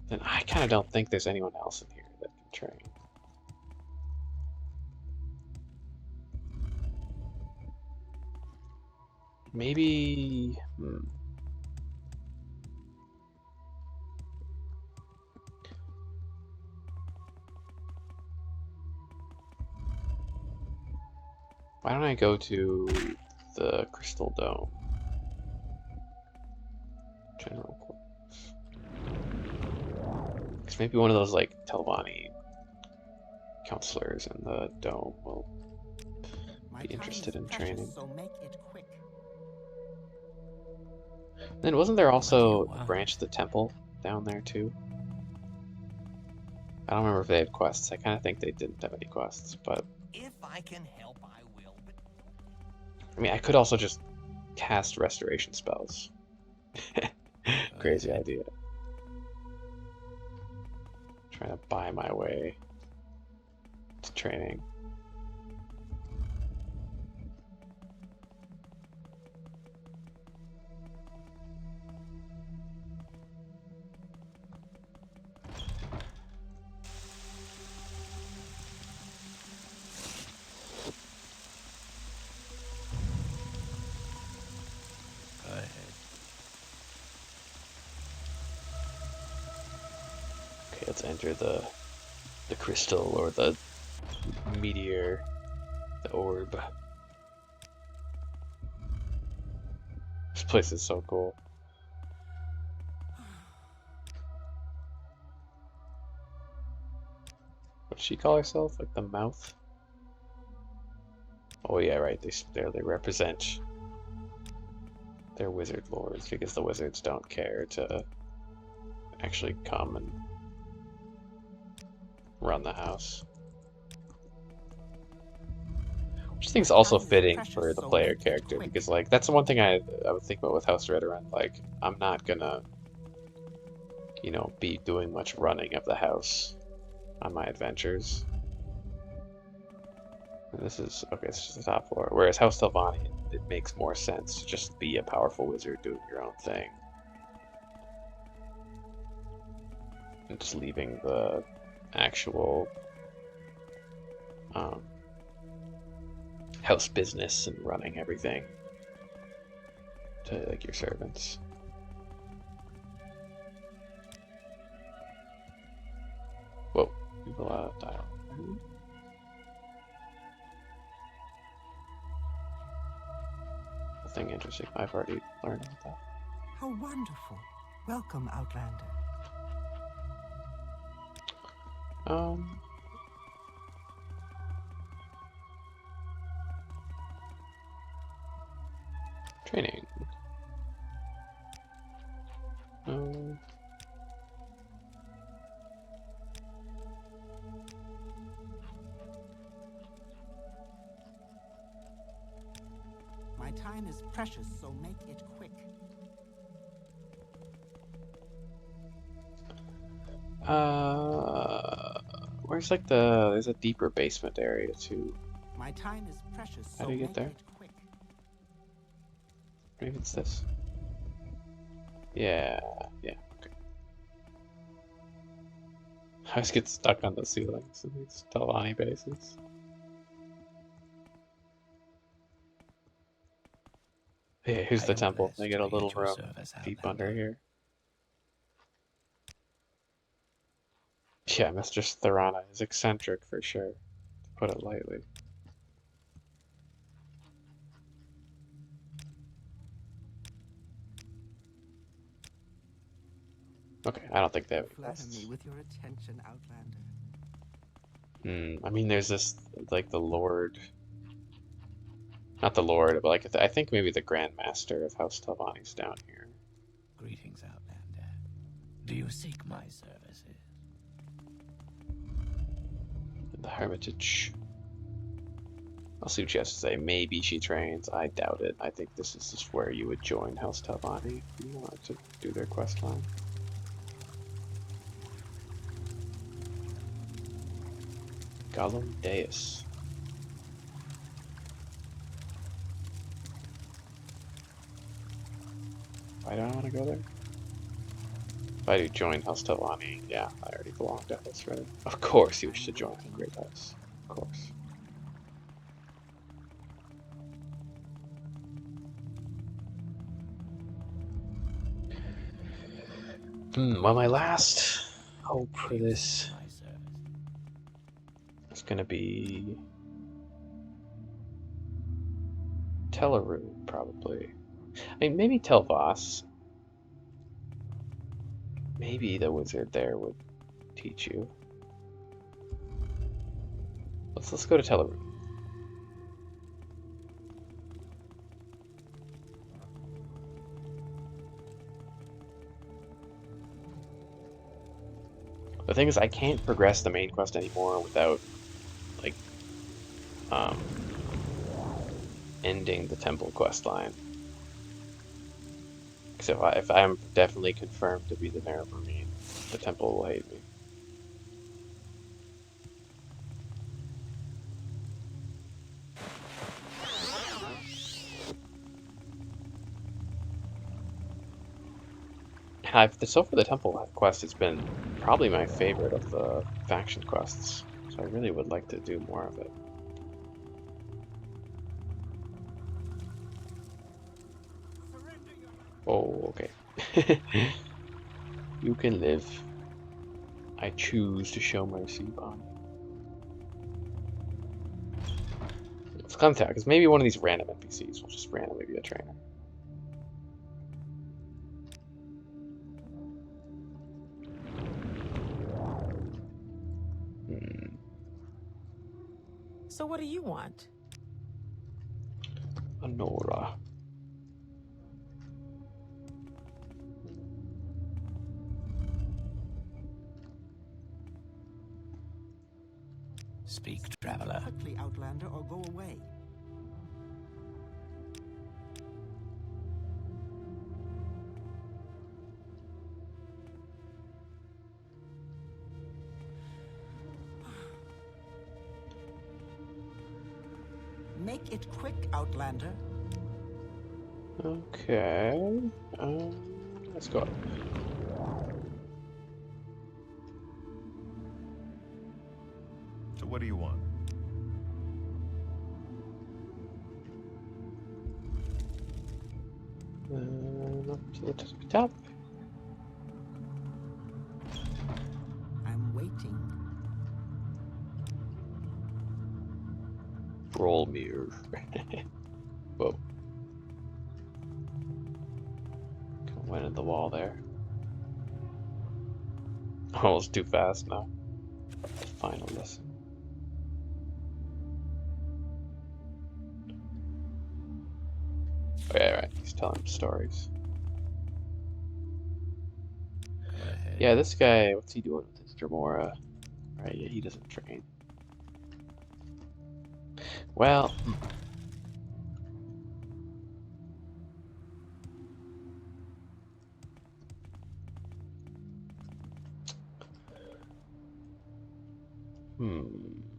Speaker 1: Then I kind of don't think there's anyone else in here that can train. Maybe... Why don't I go to the Crystal Dome? General Quarters. Because maybe one of those, like, Telvanni counselors in the dome will
Speaker 4: My
Speaker 1: be
Speaker 4: time
Speaker 1: interested
Speaker 4: is
Speaker 1: in
Speaker 4: precious,
Speaker 1: training.
Speaker 4: so make it quick.
Speaker 1: Then wasn't there
Speaker 6: What do you
Speaker 1: also a
Speaker 6: want?
Speaker 1: branch of the temple down there too? I don't remember if they had quests. I kind of think they didn't have any quests, but
Speaker 7: If I can help, I will. But
Speaker 1: I mean, I could also just cast restoration spells. Crazy
Speaker 6: ahead.
Speaker 1: idea. Trying to buy my way to training.
Speaker 6: Go ahead.
Speaker 1: Okay, let's enter the crystal or the meteor, the orb. This place is so cool. What does she call herself? Like the mouth? Oh yeah, right. They represent their wizard lords because the wizards don't care to actually come and run the house. Which I think is also fitting for the player character because, like, that's the one thing I would think about with House Redoran. Like, I'm not gonna, you know, be doing much running of the house on my adventures. And this is okay. It's just the top floor. Whereas House Telvanni, it makes more sense to just be a powerful wizard doing your own thing, and just leaving the actual house business and running everything to, like, your servants. Whoa, people dial. Nothing interesting. I've already learned about that.
Speaker 4: How wonderful. Welcome, Outlander.
Speaker 1: Um. Training.
Speaker 4: My time is precious, so make it quick.
Speaker 1: Where's like there's a deeper basement area too.
Speaker 4: My time is precious,
Speaker 1: How
Speaker 4: so
Speaker 1: do you get
Speaker 4: make
Speaker 1: there?
Speaker 4: it quick.
Speaker 1: Maybe it's this. Yeah, yeah, okay. I always get stuck on the ceilings in these Talani bases. Yeah, here's
Speaker 6: I
Speaker 1: the
Speaker 6: am
Speaker 1: temple.
Speaker 6: blessed
Speaker 1: They get
Speaker 6: to
Speaker 1: a
Speaker 6: be at
Speaker 1: little
Speaker 6: your
Speaker 1: room
Speaker 6: service,
Speaker 1: deep
Speaker 6: Outlander.
Speaker 1: under here. Yeah, Mr. Thorana is eccentric for sure, to put it lightly. Okay, I don't think they have any
Speaker 4: Flatter
Speaker 1: quests.
Speaker 4: me with your attention, Outlander.
Speaker 1: I mean, there's this, like, the Lord... Not the Lord, but, like, I think maybe the Grand Master of House Talvani's down here.
Speaker 6: Greetings, Outlander. Do you seek my services?
Speaker 1: In the Hermitage. I'll see what she has to say. Maybe she trains. I doubt it. I think this is just where you would join House Talvani if you wanted to do their quest line. Gollum Deus. Why do I want to go there? If I do join House Talvani, yeah, I already belong to House Red. Of course you wish to join the Great House. Of course. Well, my last hope for
Speaker 6: Do you
Speaker 1: this
Speaker 6: seek my service?
Speaker 1: is gonna be Teleru, probably. I mean, maybe Telvas. Maybe the wizard there would teach you. Let's go to Teleru. The thing is, I can't progress the main quest anymore without, like, ending the temple quest line. So if I'm definitely confirmed to be the Mayor Marine, the temple will hate me. And so far the temple quest has been probably my favorite of the faction quests, so I really would like to do more of it. Oh, okay. You can live. I choose to show mercy upon you. Let's contact, because maybe one of these random NPCs will just randomly be a trainer.
Speaker 8: So what do you want?
Speaker 1: Honora.
Speaker 6: Speak, traveler.
Speaker 4: Quickly, Outlander, or go away. Make it quick, Outlander.
Speaker 1: Okay. Let's go.
Speaker 2: So what do you want?
Speaker 1: Up to the top.
Speaker 4: I'm waiting.
Speaker 1: Roll mirror. Whoa. Went in the wall there. Almost too fast now. The final lesson. Oh, yeah, right. He's telling stories.
Speaker 6: Go ahead.
Speaker 1: Yeah, this guy, what's he doing with his Dremora? Right, yeah, he doesn't train. Well,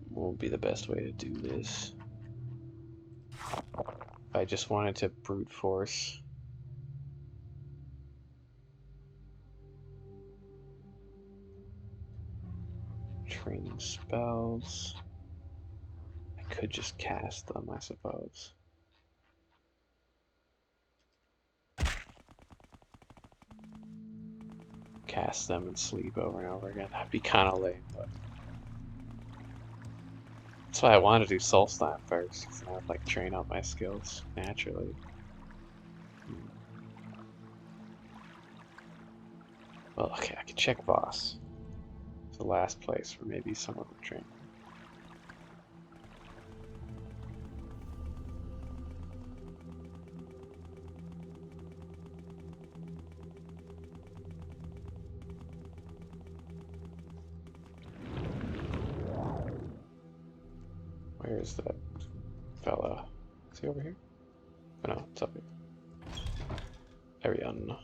Speaker 1: what would be the best way to do this? If I just wanted to brute force. Training spells. I could just cast them, I suppose. Cast them and sleep over and over again. That'd be kind of lame, but that's why I want to do Soul Slam first, because then I'd like train up my skills naturally. Well, okay, I could check Voss. It's the last place where maybe someone would train. Where is that fella? Is he over here? Oh no, it's up here. Arion.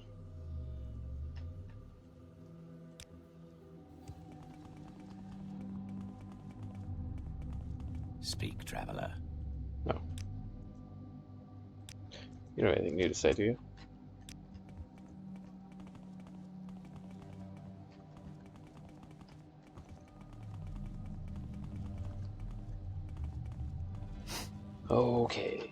Speaker 6: Speak, traveler.
Speaker 1: No. You don't have anything new to say, do you? Okay.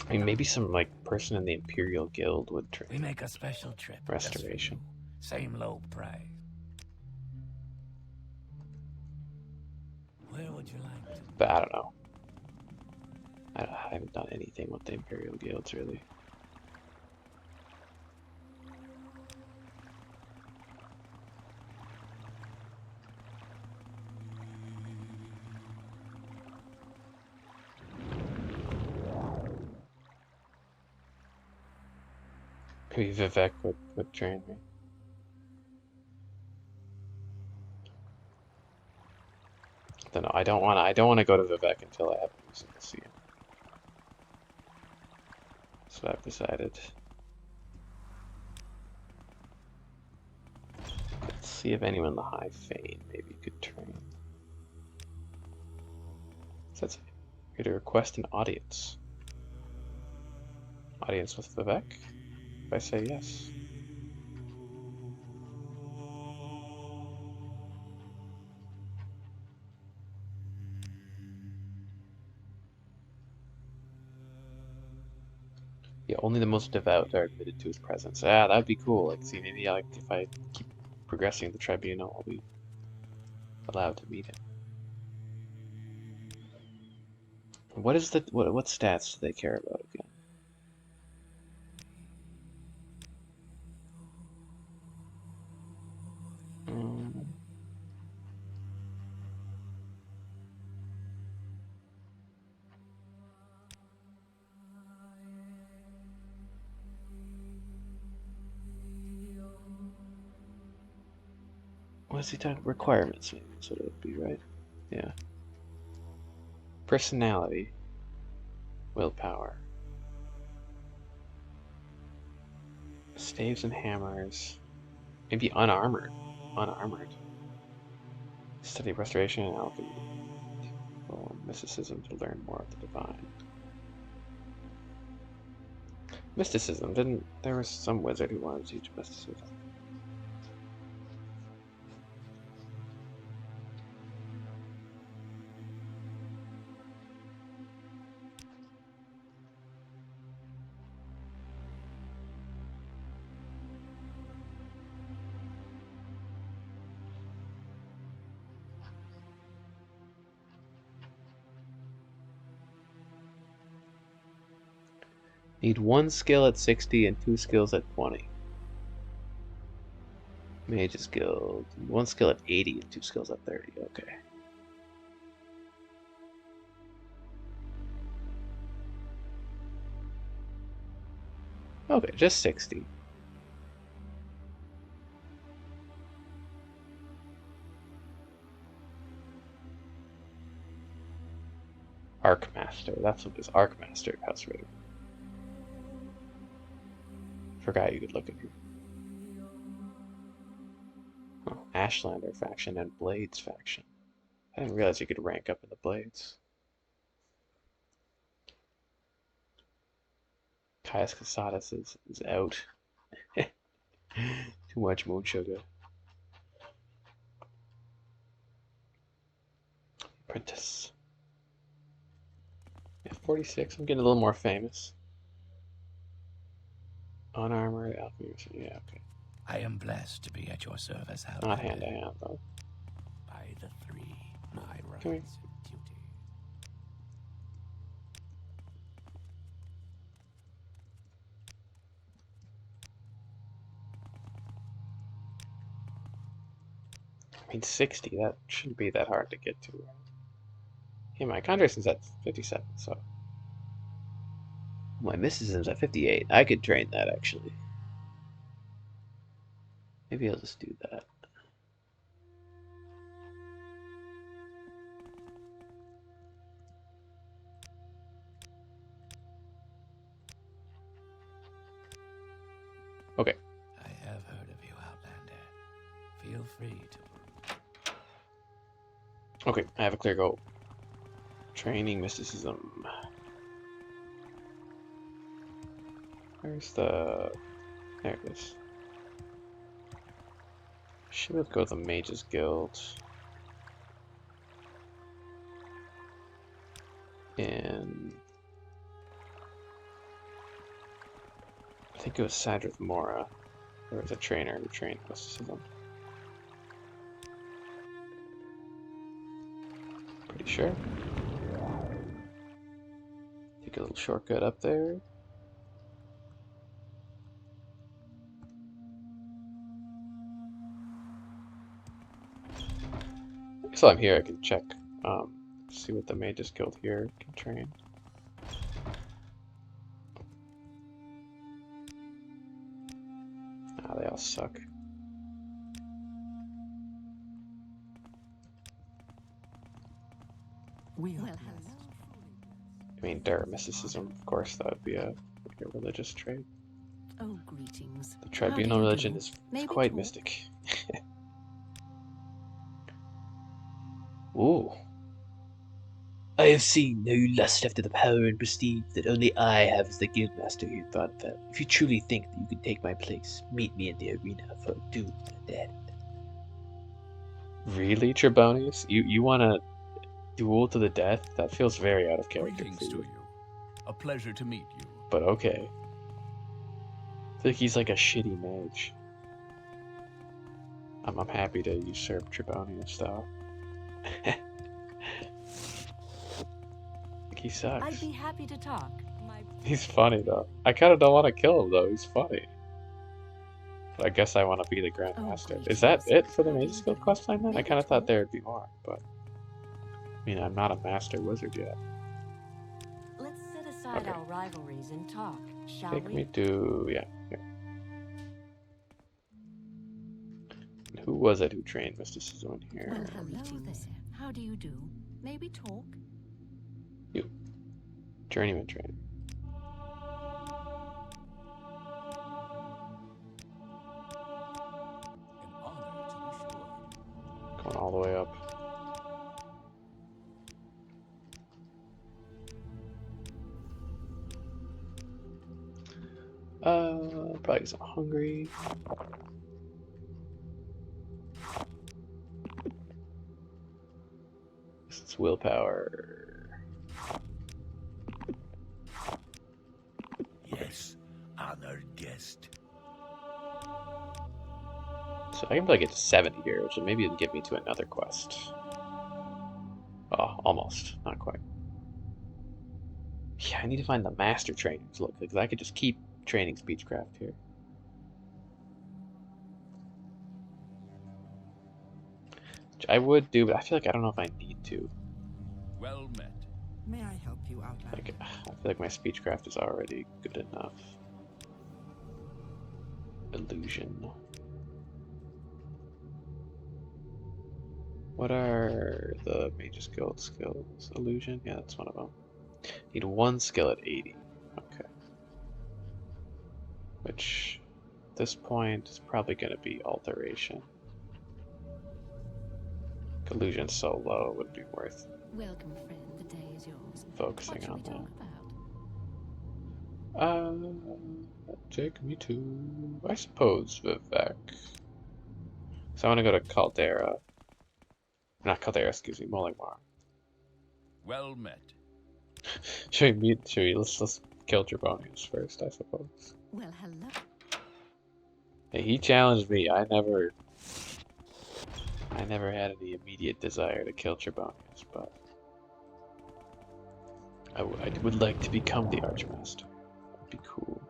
Speaker 1: I mean, maybe some like person in the Imperial Guild would
Speaker 6: We
Speaker 1: train
Speaker 6: make a special trip.
Speaker 1: restoration.
Speaker 6: Just for you. Same low price. Where would you like to?
Speaker 1: But I don't know. I haven't done anything with the Imperial Guilds really. Maybe Vivek would train me. Then I don't wanna go to Vivek until I have a reason to see him. That's what I've decided. Let's see if anyone in the High Fane maybe could train. So that's here to request an audience. Audience with Vivek? If I say yes. Yeah, only the most devout are admitted to his presence. Ah, that'd be cool. Like, see, maybe like if I keep progressing the tribunal, I'll be allowed to meet him. What is the what stats do they care about again? What is he talking? Requirements, maybe that's what it would be, right? Yeah. Personality. Willpower. Staves and hammers. Maybe unarmored. Unarmored. Study restoration and alchemy. Mysticism to learn more of the divine. Mysticism, didn't there was some wizard who wanted to teach mysticism. Need 1 skill at 60 and 2 skills at 20. Mage's Guild. 1 skill at 80 and 2 skills at 30. Okay. Okay, just 60. Arcmaster. That's what this Arcmaster house rating. Forgot you could look at here. Oh, Ashlander faction and Blades faction. I didn't realize you could rank up in the Blades. Caius Casadas is out. Too much moon sugar. Apprentice. Yeah, 46. I'm getting a little more famous. Unarmored alchemy. Yeah, okay.
Speaker 6: I am blessed to be at your service, Hal.
Speaker 1: Not hand to hand though.
Speaker 6: By the 3, my rights
Speaker 1: Come here.
Speaker 6: and duty.
Speaker 1: I mean, 60. That shouldn't be that hard to get to. Hey, my Conjuration is at 57, so. My Mysticism's at 58. I could train that actually. Maybe I'll just do that. Okay.
Speaker 6: I have heard of you, Outlander. Feel free to.
Speaker 1: Okay, I have a clear goal. Training Mysticism. Where's the... There it is. Should we go to the Mage's Guild? And... I think it was Sadrith Mora. There was a trainer who trained Mysticism. Pretty sure. Take a little shortcut up there. So I'm here, I can check, see what the Mage's Guild here can train. Ah, they all suck.
Speaker 4: We are
Speaker 3: Well,
Speaker 4: blessed.
Speaker 3: hello.
Speaker 1: I mean, Mysticism, of course, that would be a religious trait.
Speaker 3: Oh, greetings.
Speaker 1: The
Speaker 3: How do
Speaker 1: tribunal
Speaker 3: you
Speaker 1: religion
Speaker 3: do?
Speaker 1: is
Speaker 3: Maybe
Speaker 1: quite
Speaker 3: talk?
Speaker 1: mystic. Ooh. I have seen how you lust after the power and prestige that only I have as the guildmaster here, Thornfell. If you truly think that you can take my place, meet me in the arena for a duel to the death. Really, Trebonius? You want to duel to the death? That feels very out of character
Speaker 2: Greetings
Speaker 1: for
Speaker 2: to
Speaker 1: you.
Speaker 2: you. A pleasure to meet you.
Speaker 1: But okay. I think he's like a shitty mage. I'm happy to usurp Trebonius though. He sucks.
Speaker 3: I'd be happy to talk.
Speaker 1: He's funny though. I kind of don't want to kill him though. He's funny. But I guess I want to be the Grand
Speaker 3: Oh,
Speaker 1: Master.
Speaker 3: greetings.
Speaker 1: Is that it for the
Speaker 3: How do
Speaker 1: Mage's
Speaker 3: you
Speaker 1: Guild
Speaker 3: do?
Speaker 1: questline then? I
Speaker 3: Maybe
Speaker 1: kind of thought
Speaker 3: talk?
Speaker 1: there would be more, but I mean, I'm not a Master Wizard yet.
Speaker 3: Let's set aside
Speaker 1: Okay.
Speaker 3: our rivalries and talk, shall
Speaker 1: Take
Speaker 3: we?
Speaker 1: me to yeah. And who was it who trained mysticism in here?
Speaker 3: Well, hello there. How do you do? Maybe talk?
Speaker 1: You, journeyman trainer.
Speaker 2: An honor to be sure.
Speaker 1: Going all the way up. Probably 'cause I'm hungry. This is willpower.
Speaker 2: Yes, honored guest.
Speaker 1: So I can probably get to 70 here, which will maybe get me to another quest. Oh, almost. Not quite. Yeah, I need to find the master trainers, look, because I could just keep training speechcraft here. Which I would do, but I feel like I don't know if I need to.
Speaker 2: Well met.
Speaker 4: May I help you, Outlander?
Speaker 1: Like, I feel like my speechcraft is already good enough. Illusion. What are the Mage's Guild skills? Illusion? Yeah, that's one of them. Need one skill at 80. Okay. Which, at this point, is probably going to be Alteration. Illusion's so low, it would be worth
Speaker 3: Welcome, friend. The day is yours. What
Speaker 1: focusing
Speaker 3: shall
Speaker 1: on
Speaker 3: we talk
Speaker 1: that.
Speaker 3: about?
Speaker 1: Take me to, I suppose, Vivek. So I want to go to Caldera. Not Caldera, excuse me, Mollymar.
Speaker 2: Well met.
Speaker 1: Should we let's kill Trebonius first, I suppose.
Speaker 3: Well, hello.
Speaker 1: Hey, he challenged me. I never had any immediate desire to kill Trebonius, but I would like to become the Archmaster. That'd be cool.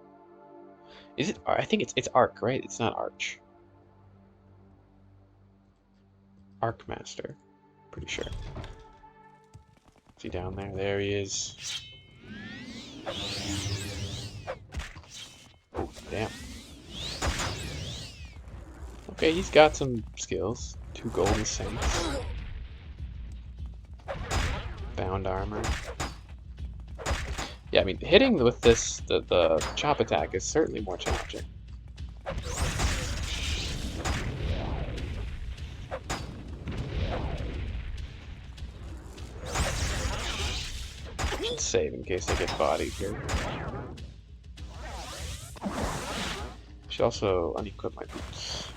Speaker 1: Is it? I think it's Arc, right? It's not Arch. Archmaster. Pretty sure. Is he down there? There he is. Oh, damn. Okay, he's got some skills. 2 golden saints. Bound armor. Yeah, I mean, hitting with this, the chop attack is certainly more challenging. Should save in case they get bodied here. Should also unequip my boots.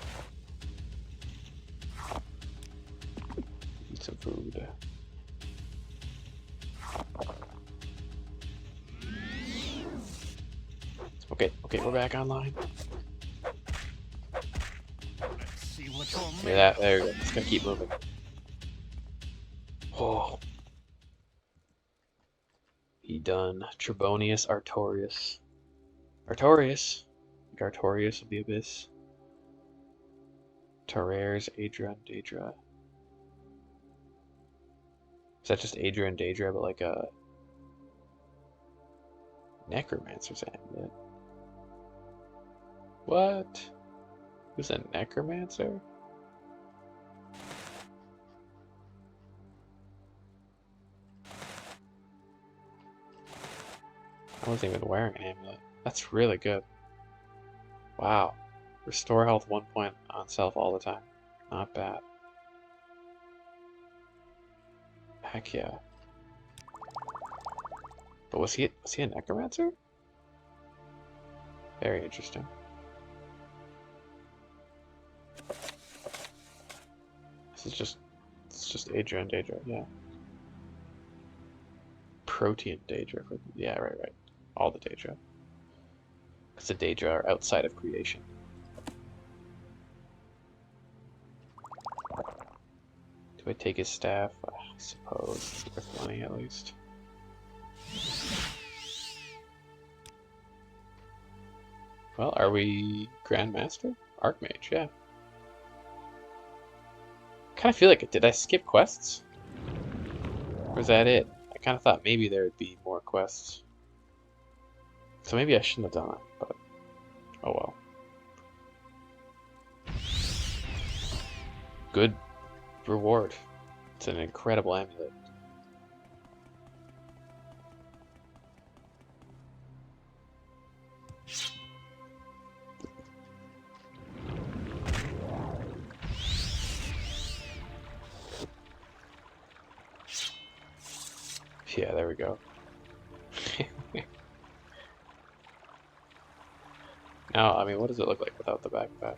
Speaker 1: Eat some food. Okay, we're back online.
Speaker 2: Let's see what you're
Speaker 1: Yeah,
Speaker 2: made
Speaker 1: that, there we go. It's gonna keep moving. Oh. He done. Trebonius Artorius. Artorius? Like Artorius of the Abyss. Terrares, Adra, and Daedra. Is that just Adra and Daedra, but like a Necromancer's amulet? What? Who's a Necromancer? I wasn't even wearing an amulet. That's really good. Wow. Restore health 1 point on self all the time. Not bad. Heck yeah. But was he a Necromancer? Very interesting. It's just Adra and Daedra, yeah. Protean Daedra. Yeah, right. All the Daedra. Because the Daedra are outside of creation. Do I take his staff? I suppose it's worth money at least. Well, are we Grandmaster? Archmage, yeah. Kind of feel like it. Did I skip quests? Or is that it? I kind of thought maybe there would be more quests. So maybe I shouldn't have done it, but oh well. Good reward. It's an incredible amulet. Yeah, there we go. Now, I mean, what does it look like without the backpack?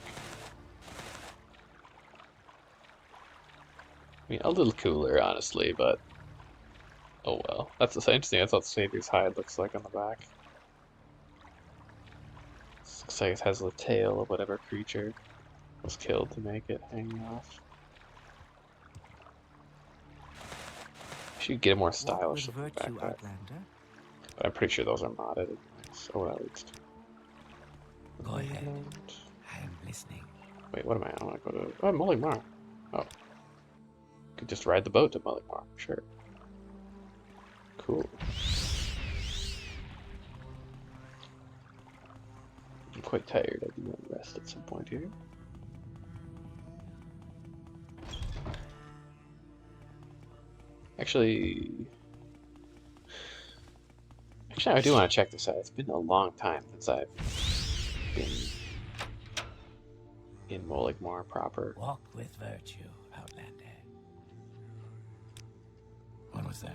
Speaker 1: I mean, a little cooler, honestly, but oh well. That's so interesting. That's what Savior's hide looks like on the back. This looks like it has the tail of whatever creature was killed to make it hanging off. Should get a more
Speaker 4: Walk
Speaker 1: stylish
Speaker 4: with
Speaker 1: looking
Speaker 4: virtue,
Speaker 1: backpack.
Speaker 4: Outlander.
Speaker 1: But I'm pretty sure those are modded anyways. Oh, that leads to.
Speaker 6: Go ahead. I am listening.
Speaker 1: Wait, what am I? I want to go to. Oh, Mulligmar. Oh. Could just ride the boat to Mulligmar. Sure. Cool. I'm quite tired. I do want to rest at some point here. Actually, I do want to check this out. It's been a long time since I've been in Mulligmar proper.
Speaker 6: Walk with virtue, Outlander. What was that?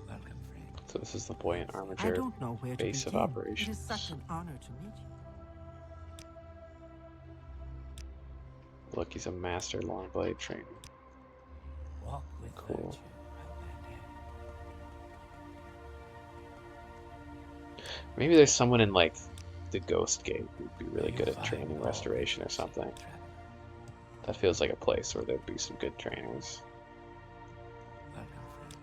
Speaker 6: Welcome, friend.
Speaker 1: So this is the buoyant
Speaker 4: I
Speaker 1: armature
Speaker 4: don't know where to
Speaker 1: base of
Speaker 4: begin. It
Speaker 1: operations.
Speaker 4: is such an honor to meet you.
Speaker 1: Look, he's a master long blade trainer.
Speaker 6: Walk with
Speaker 1: Cool.
Speaker 6: virtue, Outlander.
Speaker 1: Maybe there's someone in like the Ghost Gate who'd be really good at training restoration or something. That feels like a place where there'd be some good trainers.
Speaker 6: Welcome, friend.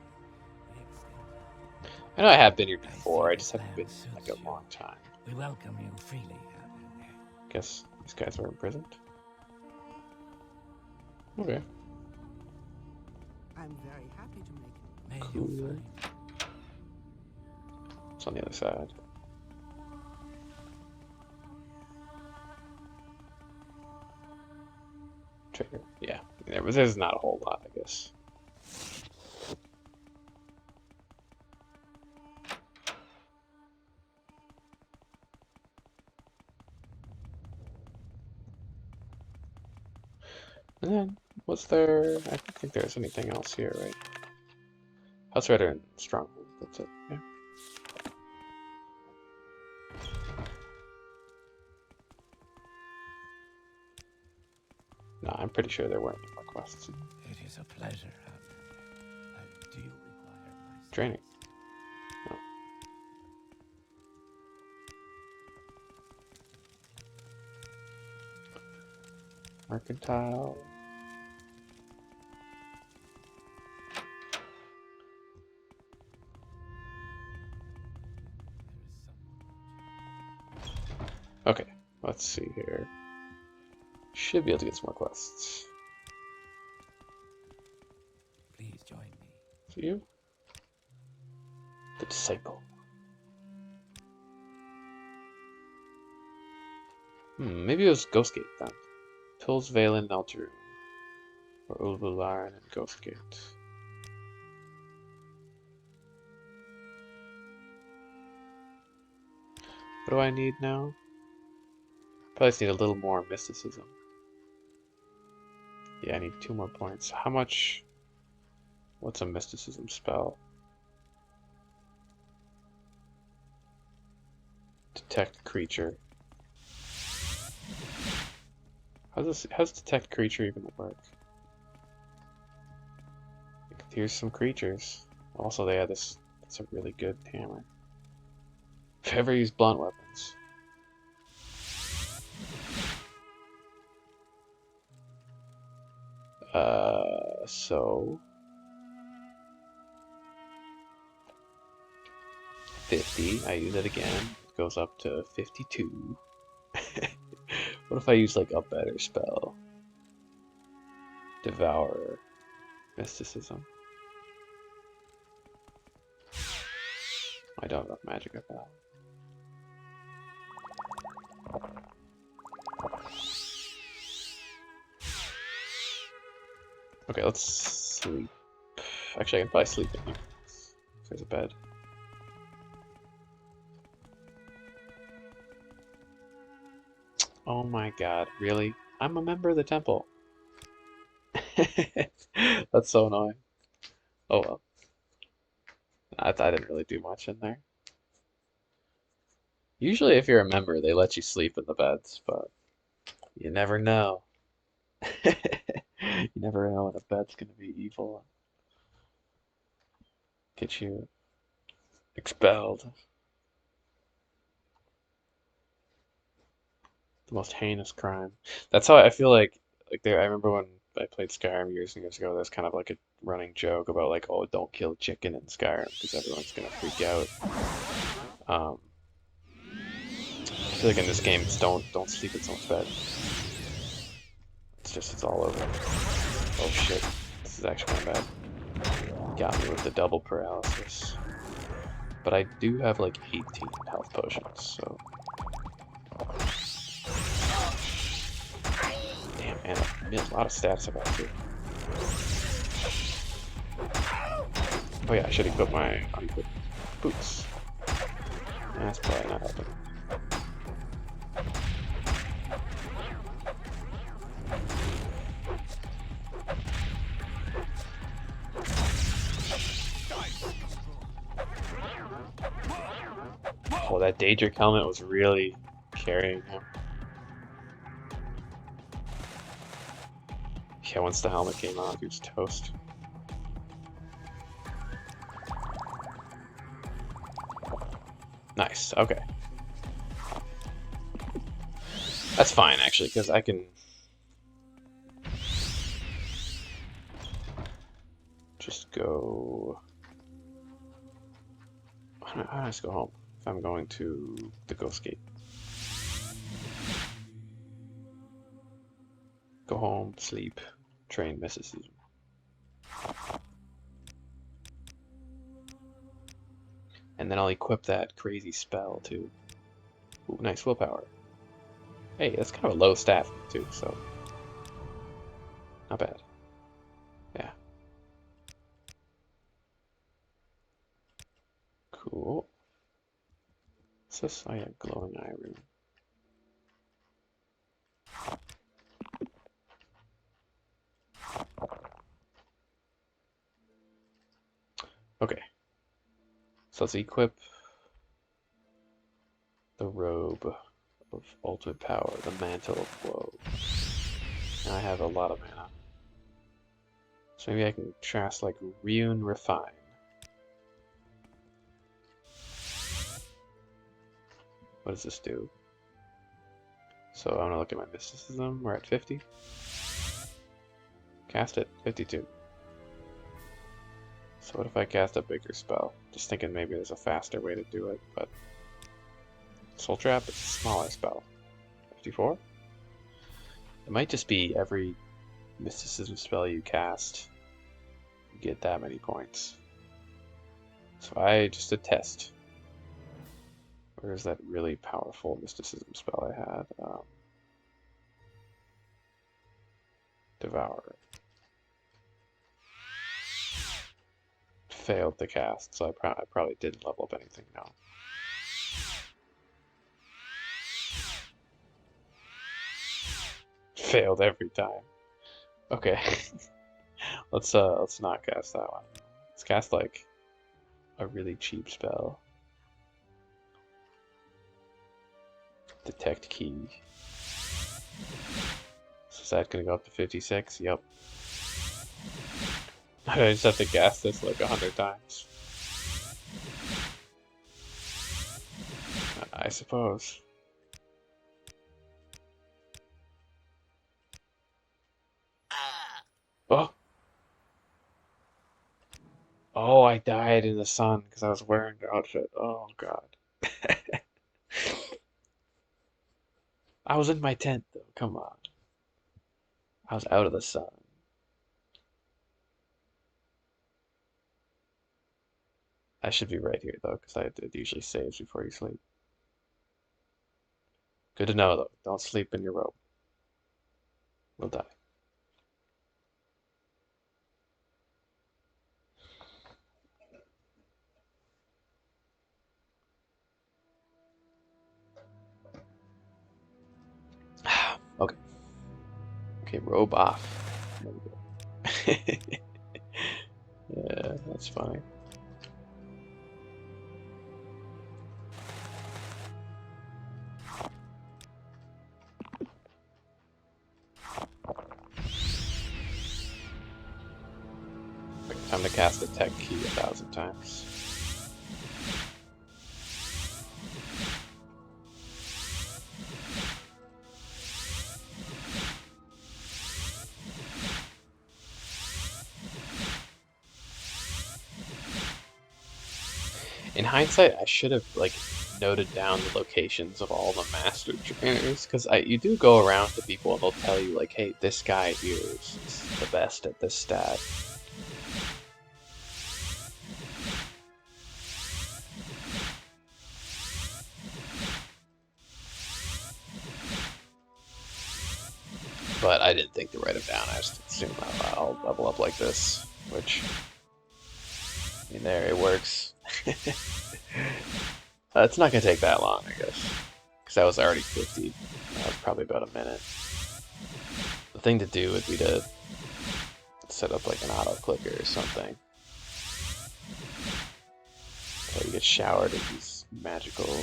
Speaker 6: We extend
Speaker 1: I know I have been here before, I just haven't been in like a long time.
Speaker 6: We welcome you freely, Outlander.
Speaker 1: Guess these guys were imprisoned. Okay.
Speaker 4: I'm very happy to make it.
Speaker 6: May
Speaker 1: Cool.
Speaker 6: you find
Speaker 1: It's on the other side. Trainer. Yeah. There's not a whole lot, I guess. And then, was there... I don't think there's anything else here, right? House Rider and Stronghold, that's it, yeah. No, I'm pretty sure there weren't any more quests.
Speaker 6: it is a pleasure, Outlander. Do you require my
Speaker 1: Training.
Speaker 6: service?
Speaker 1: No. Mercantile. Okay, let's see here. Should be able to get some more quests.
Speaker 6: Please join me.
Speaker 1: See you? The Disciple. Maybe it was Ghostgate then. Pills, Valen, Eltru. Or Ulvular and Ghostgate. What do I need now? Probably just need a little more mysticism. Yeah, I need 2 more points. How much? What's a mysticism spell? Detect creature. How's detect creature even work? Here's some creatures. Also, they had this. That's a really good hammer. If I ever use blunt weapons. So 50. I use it again. It goes up to 52. What if I use like a better spell? Devour. Mysticism. I don't have enough magic of that. Okay, let's sleep. Actually, I can probably sleep in here. There's a bed. Oh my god, really? I'm a member of the temple. That's so annoying. Oh well. I didn't really do much in there. Usually, if you're a member, they let you sleep in the beds, but you never know. You never know when a bed's gonna be evil and get you expelled. The most heinous crime. That's how I feel like there. I remember when I played Skyrim years and years ago. There's kind of like a running joke about like, oh, don't kill chicken in Skyrim because everyone's gonna freak out. Um, I feel like in this game, it's don't sleep in someone's bed. It's all over. Oh shit, this is actually kind of bad. Got me with the double paralysis. But I do have like 18 health potions, so. Damn, and a lot of stats about too. Oh yeah, I should equip my unequipped boots. That's probably not helping. Oh, that Daedric helmet was really carrying him. Yeah, once the helmet came off, he was toast. Nice, okay. That's fine, actually, because I can just go... I'll just go home if I'm going to the Ghost Gate. Go home, sleep, train mysticism. And then I'll equip that crazy spell too. Ooh, nice willpower. Hey, that's kind of a low stat too, so not bad. Yeah. Cool. What's this? Oh yeah, glowing eye rune. Okay. So let's equip the robe of ultimate power, the mantle of woe. Now I have a lot of mana. So maybe I can cast like Rune Refine. What does this do? So I'm gonna look at my mysticism. We're at 50. Cast it, 52. So what if I cast a bigger spell? Just thinking maybe there's a faster way to do it, but Soul Trap is a smaller spell. 54? It might just be every mysticism spell you cast, you get that many points. So I just a test. Where's that really powerful mysticism spell I had? Devour. Failed to cast, so I probably didn't level up anything now. Failed every time. Okay. Let's not cast that one. Let's cast like a really cheap spell. Detect key. So is that gonna go up to 56? Yep. I just have to cast this like 100 times. I suppose. Oh! Oh, I died in the sun because I was wearing the outfit. Oh god. I was in my tent though, come on. I was out of the sun. I should be right here though, because it usually saves before you sleep. Good to know though, don't sleep in your robe. We'll die. Okay. Okay, robe off. There we go. Yeah, that's funny. Time to cast a tech key 1,000 times. In hindsight, I should have like noted down the locations of all the master trainers, because you do go around to people and they'll tell you like, hey, this guy here is the best at this stat. But I didn't think to write them down. I just assumed I'll level up like this, which, I mean, there, it works. It's not going to take that long, I guess, because I was already 50. That was probably about a minute. The thing to do would be to set up like an auto clicker or something. So you get showered with these magical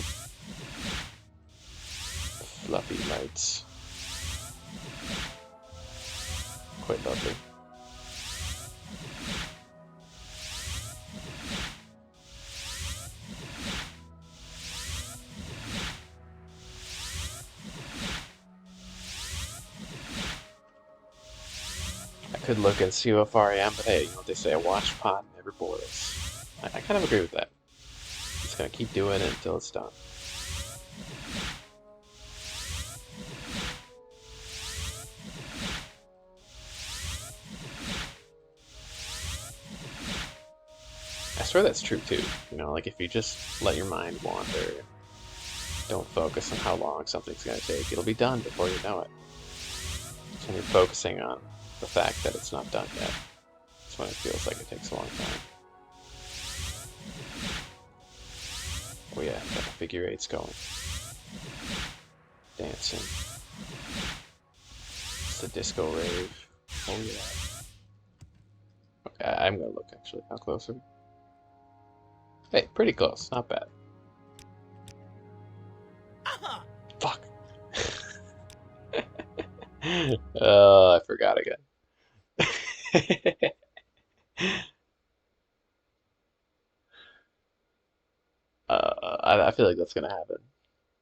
Speaker 1: fluffy lights. Quite lovely. I could look and see how far I am, but hey, you know what they say, a watched pot never boils. I kind of agree with that. Just gonna keep doing it until it's done. I swear that's true too. You know, like if you just let your mind wander, don't focus on how long something's gonna take, it'll be done before you know it. So when you're focusing on the fact that it's not done yet, that's when it feels like it takes a long time. Oh yeah, got the figure eights going. Dancing. It's the disco rave. Oh yeah. Okay, I'm gonna look actually. How close are we? Hey, pretty close. Not bad. Fuck. Oh, I forgot again. I feel like that's gonna happen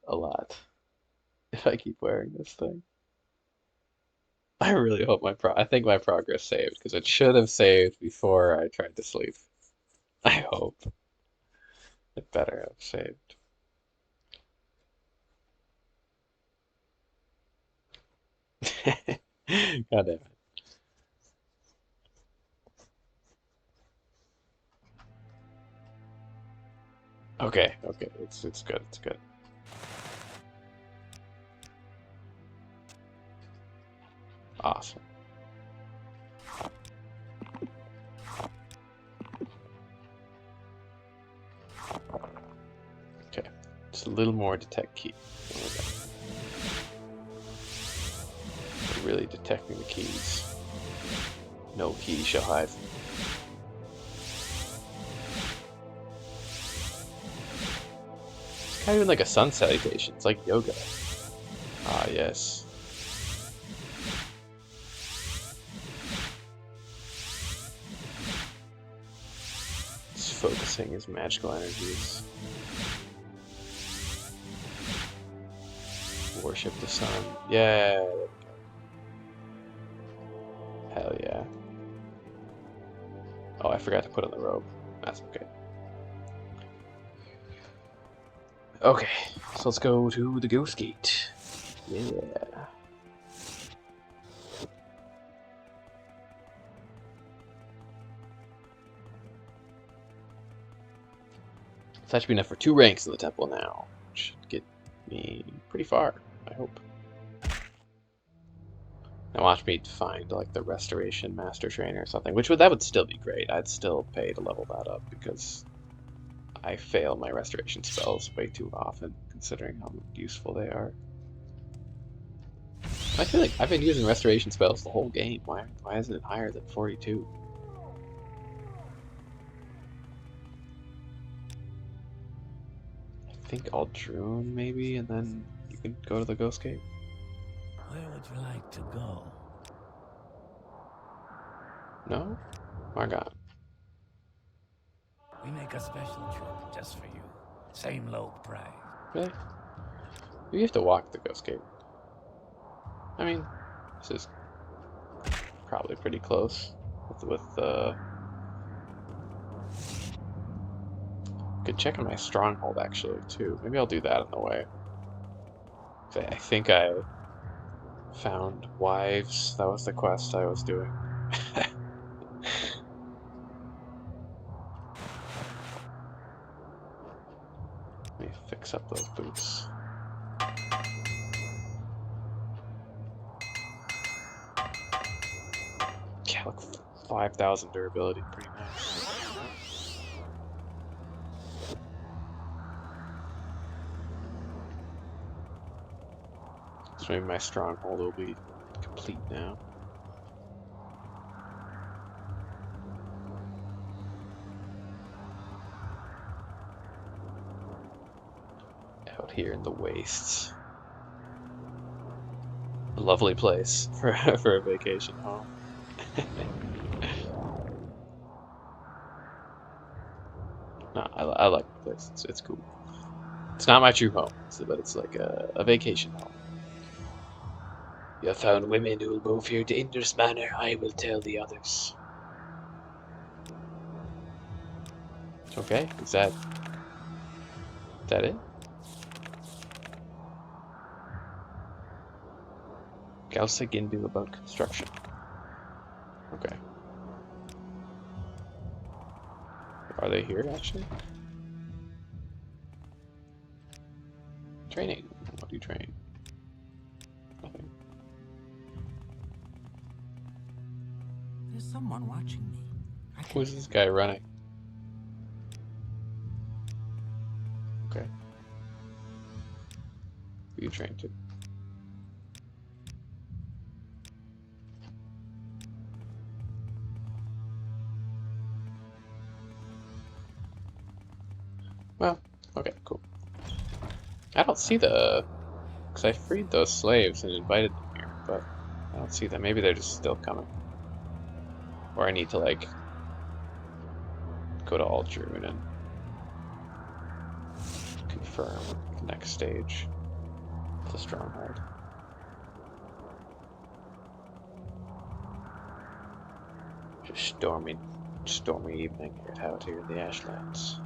Speaker 1: a lot if I keep wearing this thing. I really hope I think my progress saved, because it should have saved before I tried to sleep. I hope. It better have saved. God damn it. Okay, okay, it's good, it's good. Awesome. Okay, just a little more detect key. There we go. We're really detecting the keys. No key shall hide from me. It's kind of like a sun salutation. It's like yoga. Ah, yes. Just focusing his magical energies. Worship the sun. Yeah. There we go. Hell yeah. Oh, I forgot to put on the robe. That's okay. Okay, so let's go to the Ghost Gate. Yeah. So that should be enough for 2 ranks in the temple now. Should get me pretty far, I hope. Now watch me find like the Restoration Master Trainer or something, that would still be great. I'd still pay to level that up because I fail my restoration spells way too often, considering how useful they are. I feel like I've been using restoration spells the whole game. Why isn't it higher than 42? I think Aldrune maybe, and then you can go to the Ghost Gate.
Speaker 9: Where would you like to go?
Speaker 1: No? Margon.
Speaker 9: We make a special trip just for you. Same low price.
Speaker 1: Really? You have to walk the Ghost Gate. I mean, this is probably pretty close with could check on my stronghold actually too. Maybe I'll do that on the way. I think I found wives. That was the quest I was doing. Let me fix up those boots. Yeah, look, 5,000 durability, pretty nice. So maybe my stronghold will be complete now. Out here in the wastes. A lovely place for a vacation home. No, I like the place. It's cool. It's not my true home, but it's like a vacation home. You have found women who will move here to Inder's Manor. I will tell the others. Okay, is that it? Galsa Gindu about construction. Okay. Are they here actually? Training. What do you train? Nothing.
Speaker 4: There's someone watching me.
Speaker 1: Who's this guy running? Okay. Who you trained to? Well, okay, cool. I don't see because I freed those slaves and invited them here, but I don't see them. Maybe they're just still coming. Or I need to, like, go to Aldrune and confirm the next stage of the stronghold. Just stormy evening out here in the Ashlands.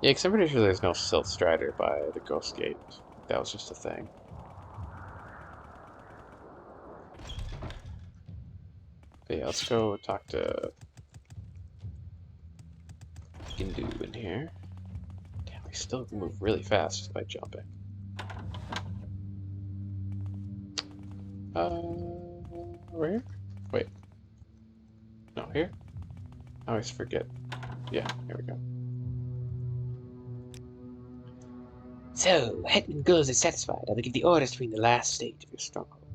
Speaker 1: Yeah, because I'm pretty sure there's no Silt Strider by the Ghost Gate. That was just a thing. But yeah, let's go talk to Gindu in here. Damn, we still move really fast just by jumping. Over here? Wait. No, here? I always forget. Yeah, here we go. So, Hetman Gulls is satisfied. I will give the orders to bring the last stage of your stronghold.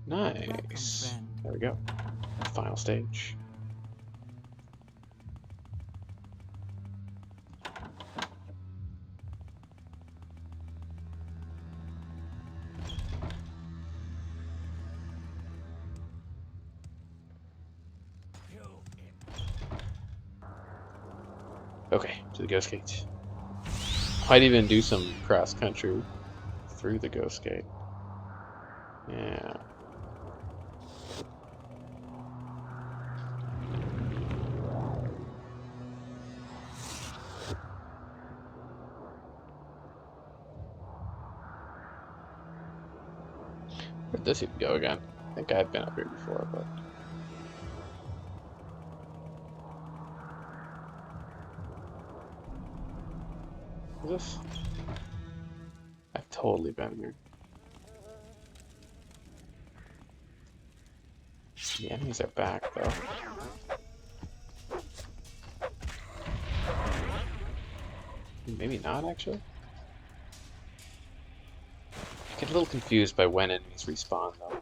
Speaker 1: Nice.
Speaker 4: Welcome,
Speaker 1: There we go. Final stage. Okay, to the Ghost Gate. Might even do some cross country through the Ghost Gate. Yeah. Where'd this even go again? I think I've been up here before, but. Is this? I've totally been here. The enemies are back, though. Maybe not, actually. I get a little confused by when enemies respawn, though.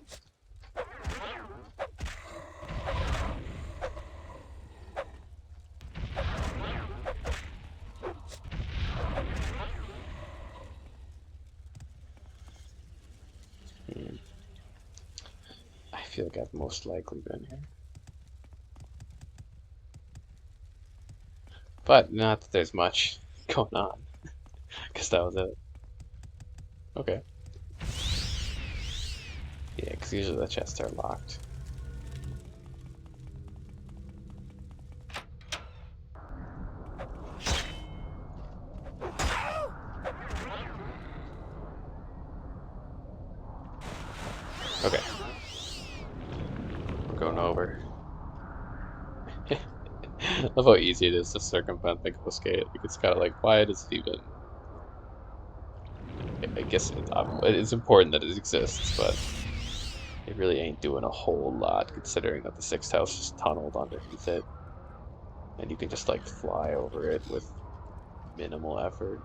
Speaker 1: feel like I've most likely been here. But not that there's much going on, because that was it. Okay. Yeah, because usually the chests are locked. Okay. We're going over. I love how easy it is to circumvent the ghost gate. Like, it's kind of like, why does it even... I guess it's important that it exists, but it really ain't doing a whole lot, considering that the 6th house is tunneled underneath it. And you can just, like, fly over it with minimal effort.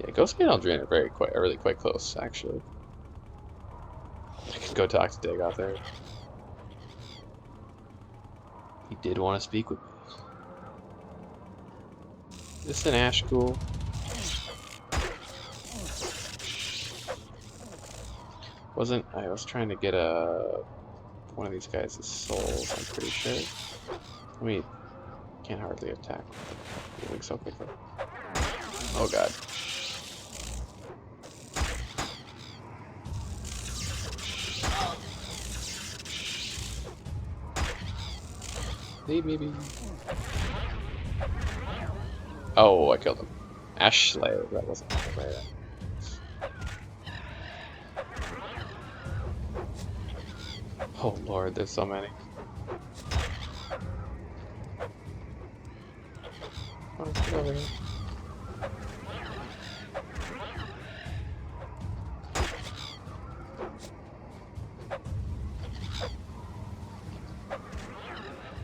Speaker 1: Yeah, Ghost Gate and Aldrin are really quite close, actually. I could go talk to Dagoth there. He did want to speak with me. Is this an Ash Ghoul? I was trying to get one of these guys' souls, I'm pretty sure. I mean, can't hardly attack moving so quickly. Oh god. Leave me be. Oh, I killed him. Ash Slayer, that wasn't right. Oh lord, there's so many. Oh, get over here.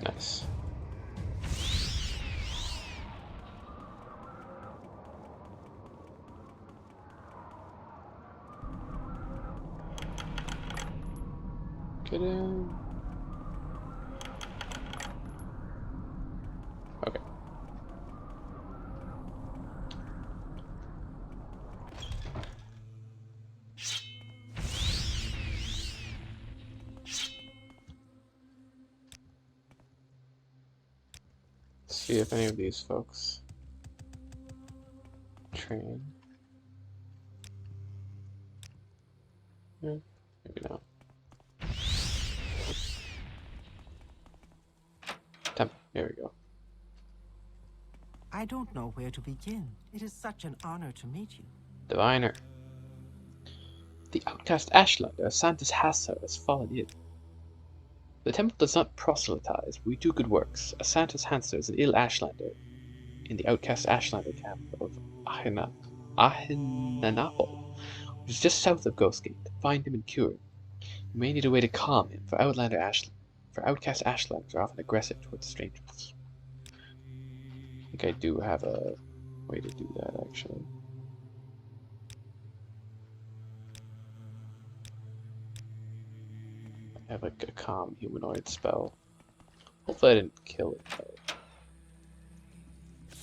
Speaker 1: Nice. Get in. Okay. Let's see if any of these folks train. Yeah, maybe not. Here we go.
Speaker 4: I don't know where to begin. It is such an honor to meet you.
Speaker 1: Diviner. The outcast Ashlander, Santa's Hassa, has fallen in. The temple does not proselytize, we do good works. A Santa's Hanser is an ill Ashlander in the outcast Ashlander camp of Ahinanapol, which is just south of Ghostgate. Find him and cure him. You may need a way to calm him, for outcast Ashlanders are often aggressive towards strangers. I think I do have a way to do that, actually. I have like a calm humanoid spell. Hopefully I didn't kill it, though.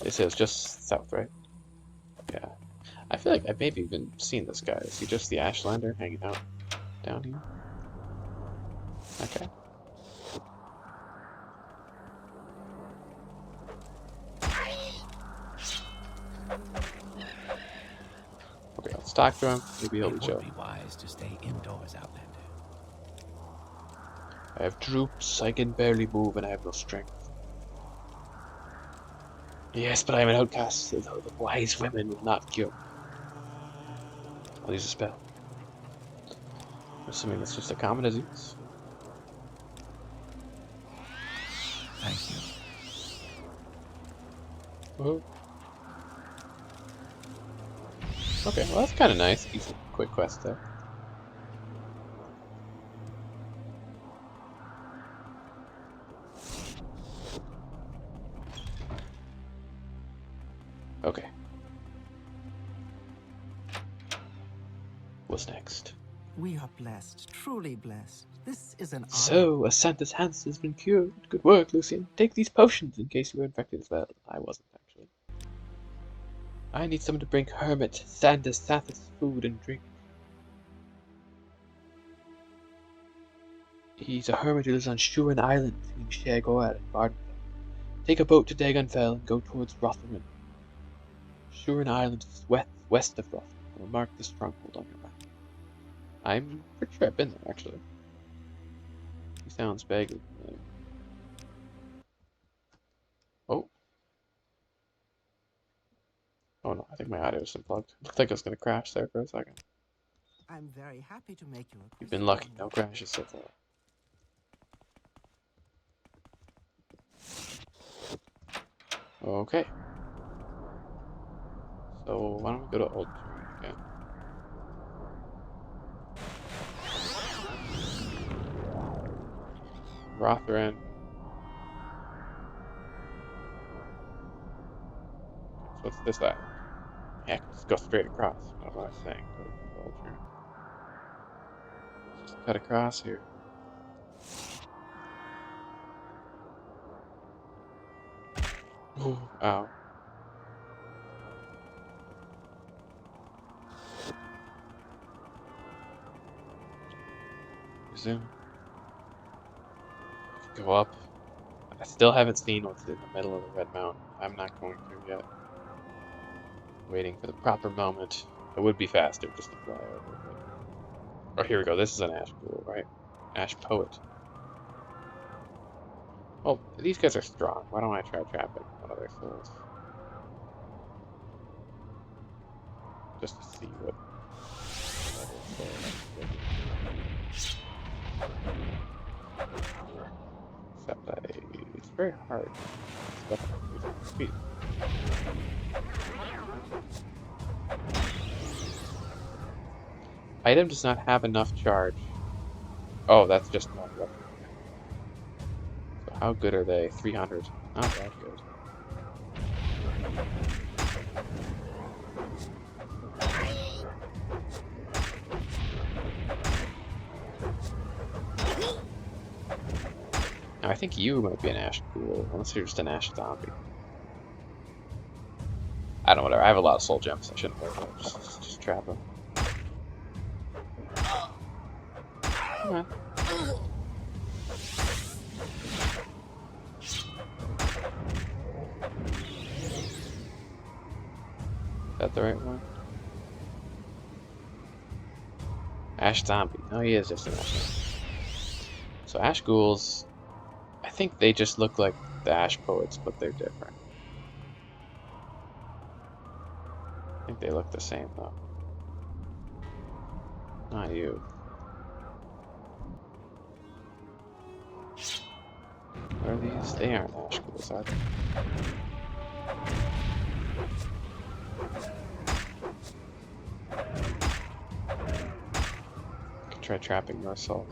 Speaker 1: They say it's just south, right? Yeah. I feel like I've maybe even seen this guy. Is he just the Ashlander hanging out down here? Okay. Okay, let's talk to him. Maybe he'll be chill.
Speaker 9: It would be wise to stay indoors, Outlander.
Speaker 1: I have droops, I can barely move, and I have no strength. Yes, but I am an outcast, though the wise women will not cure me. I'll use a spell. Assuming it's just a common disease.
Speaker 9: Thank you.
Speaker 1: Woohoo. Okay, well that's kind of nice. Easy, quick quest there. Okay. What's next?
Speaker 4: We are blessed, truly blessed. This is an honor.
Speaker 1: So, Santa's Hans has been cured. Good work, Lucian. Take these potions in case you were infected as well. I wasn't, actually. I need someone to bring Hermit Santa's food and drink. He's a hermit who lives on Shuren Island between Shagoad and Vardenfell. Take a boat to Dagonfell and go towards Rotherham. Shuren Island is west of Rotherham. I will mark the stronghold on your map. I'm pretty sure I've been there, actually. He sounds vaguely familiar. Oh. Oh no, I think my audio is unplugged. Looked like it was going to crash there for a second.
Speaker 4: I'm very happy to make you a
Speaker 1: You've been lucky.
Speaker 4: young
Speaker 1: No
Speaker 4: man.
Speaker 1: crashes so far. Okay. So why don't we go to Old Turin again? Rotherham. So what's this island? Heck, just go straight across. I don't know what I was saying. Go to Old Turin. Just cut across here. Ooh, ow. Resume. Go up. I still haven't seen what's in the middle of the Red Mountain. I'm not going to yet. Waiting for the proper moment. It would be faster just to fly over. But... Oh, here we go. This is an Ash Pool, right? Ash Poet. Oh, these guys are strong. Why don't I try trapping one of their souls? Just to see what except that it's very hard. Speed. Item does not have enough charge. Oh, that's just one weapon. So how good are they? 300. Not that good. Now, I think you might be an Ash Ghoul, unless you're just an Ash Zombie. I don't know, whatever. I have a lot of soul gems. I shouldn't worry about it. Just trap them. Come on. Is that the right one? Ash Zombie. No, he is just an Ash Zombie. So Ash Ghouls, I think they just look like the Ash Poets, but they're different. I think they look the same, though. Not you. What are these? They aren't Ash Ghouls, are they? Try trapping your soul.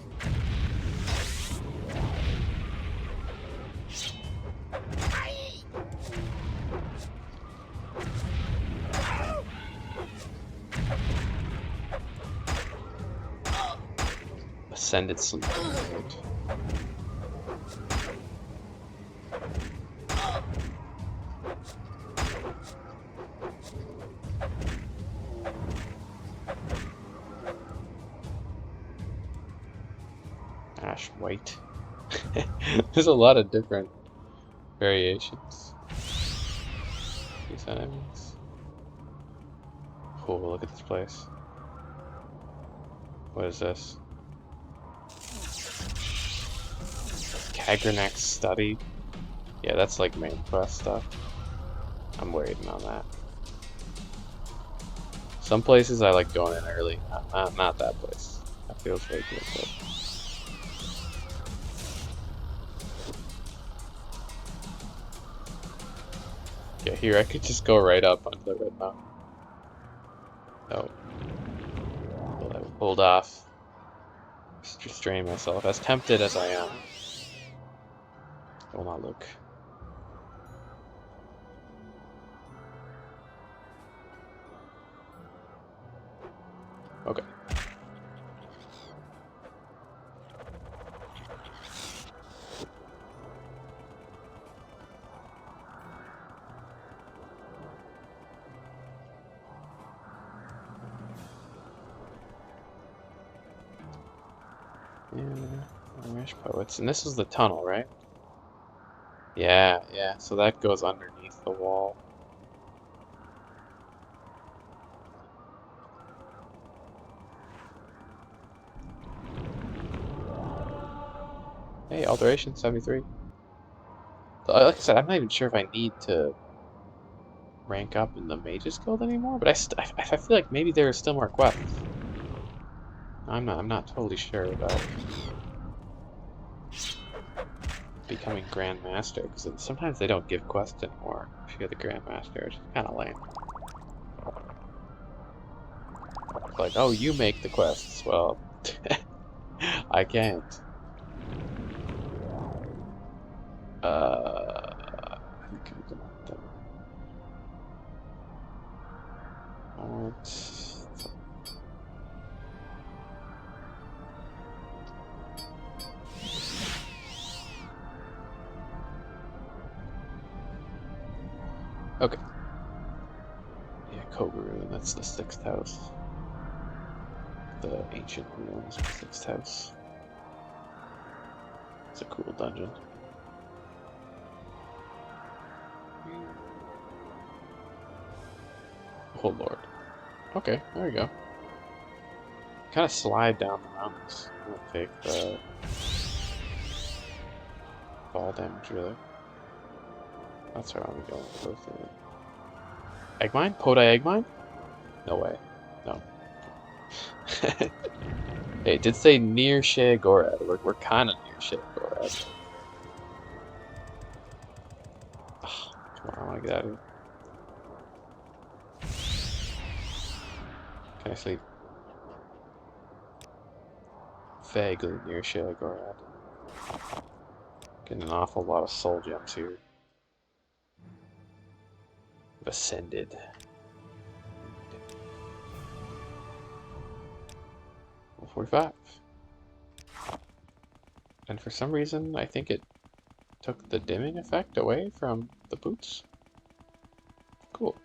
Speaker 1: Ascended sleep. Right. Ash white. There's a lot of different variations. These enemies. Cool, look at this place. What is this? Kagranak's study? Yeah, that's like main quest stuff. I'm waiting on that. Some places I like going in early. Not that place. That feels way too good. Yeah, here I could just go right up onto the Red Mountain. No. Well, I will hold off. Just restrain myself. As tempted as I am. I will not look. Okay. Yeah, where Ash Poets. And this is the tunnel, right? Yeah, yeah. So that goes underneath the wall. Hey, Alteration 73. So, like I said, I'm not even sure if I need to rank up in the Mages Guild anymore, but I feel like maybe there are still more quests. I'm not totally sure about becoming Grand Master, because sometimes they don't give quests anymore if you're the Grand Master, which is kind of lame. It's like, oh, you make the quests. Well, I can't. I think I'm gonna have to. Okay. Yeah, Kogaru, and that's the 6th house. The ancient ruins of the 6th house. It's a cool dungeon. Oh lord. Okay, there we go. Kind of slide down the mountains. I'm gonna take the fall damage, really. That's where I'm going to go through. Egg mine? Podai egg mine? No way. No. Hey, it did say near Shea Gorad. We're kind of near Shea Gorad. Oh, come on, I want to get out of here. Can I sleep? Vaguely near Shea Gorad. Getting an awful lot of soul gems here. I've ascended. 45. And for some reason, I think it took the dimming effect away from the boots. Cool.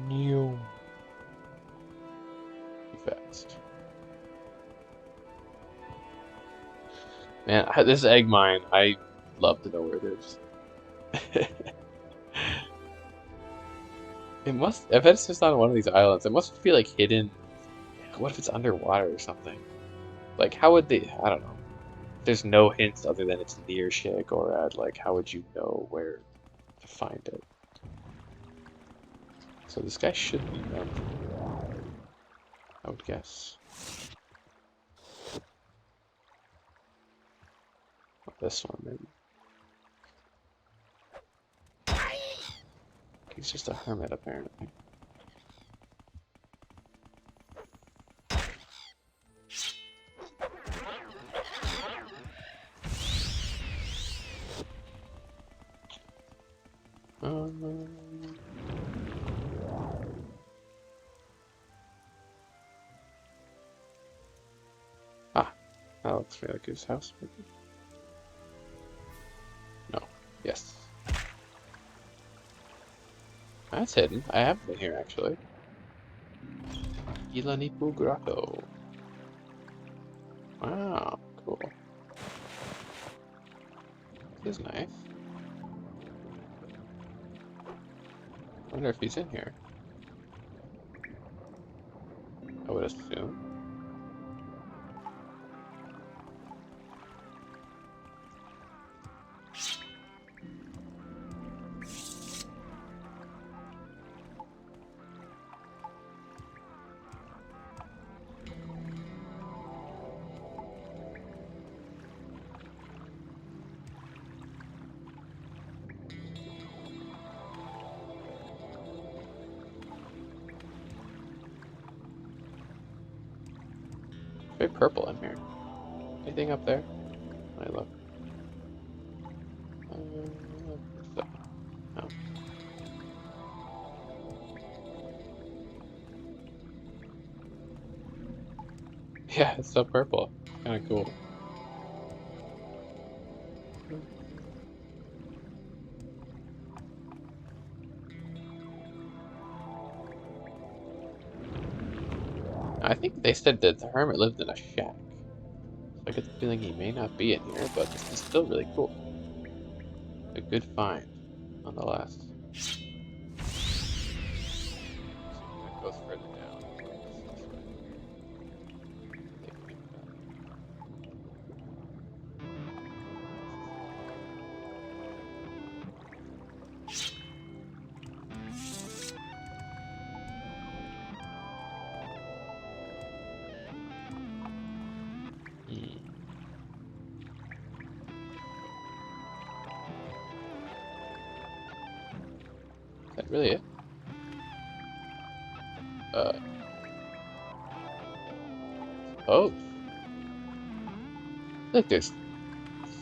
Speaker 1: New. Fast. Man, this egg mine, I love to know where it is. It must, I bet it's just on one of these islands. It must be like hidden. What if it's underwater or something? Like, how would they, I don't know. There's no hints other than it's near Shea Gorad. Like, how would you know where to find it? So this guy should be done, I would guess. This one, maybe. He's just a hermit, apparently. That looks like his house, maybe. No. Yes. That's hidden. I have been here, actually. Ilanipu Grotto. Wow, cool. This is nice. I wonder if he's in here. I would assume. Very purple in here. Anything up there? I look. No. Yeah, it's so purple. Kind of cool. I think they said that the hermit lived in a shack. So I get the feeling he may not be in here, but this is still really cool. A good find, nonetheless. That goes further down. This way. Take me back. Hmm. Is that really it? Oh. Look, there's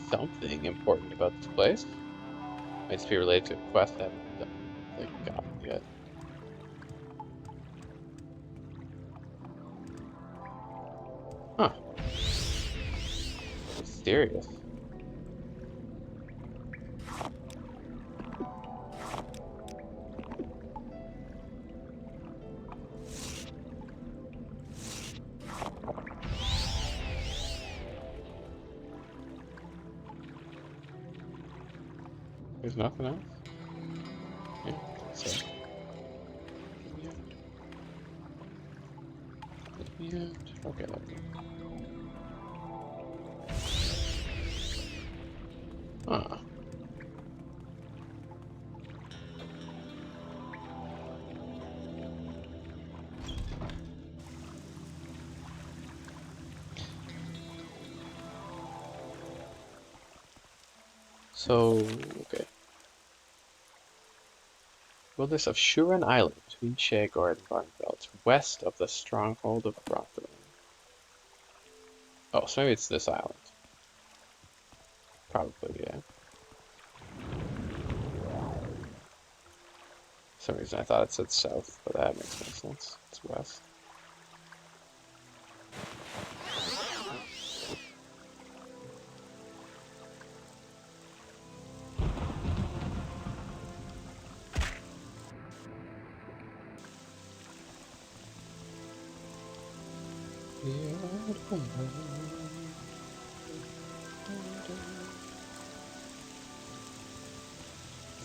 Speaker 1: something important about this place. Might just be related to a quest I haven't done, like, gotten yet. Huh. Mysterious. There's nothing else? Yeah, so. Let me out. Okay, there we go. Huh. So, okay. Wilderness of Shuren Island, between Shagor and Varnfell, west of the stronghold of Rothdrum. Oh, so maybe it's this island. Probably, yeah. For some reason I thought it said south, but that makes no sense. It's west.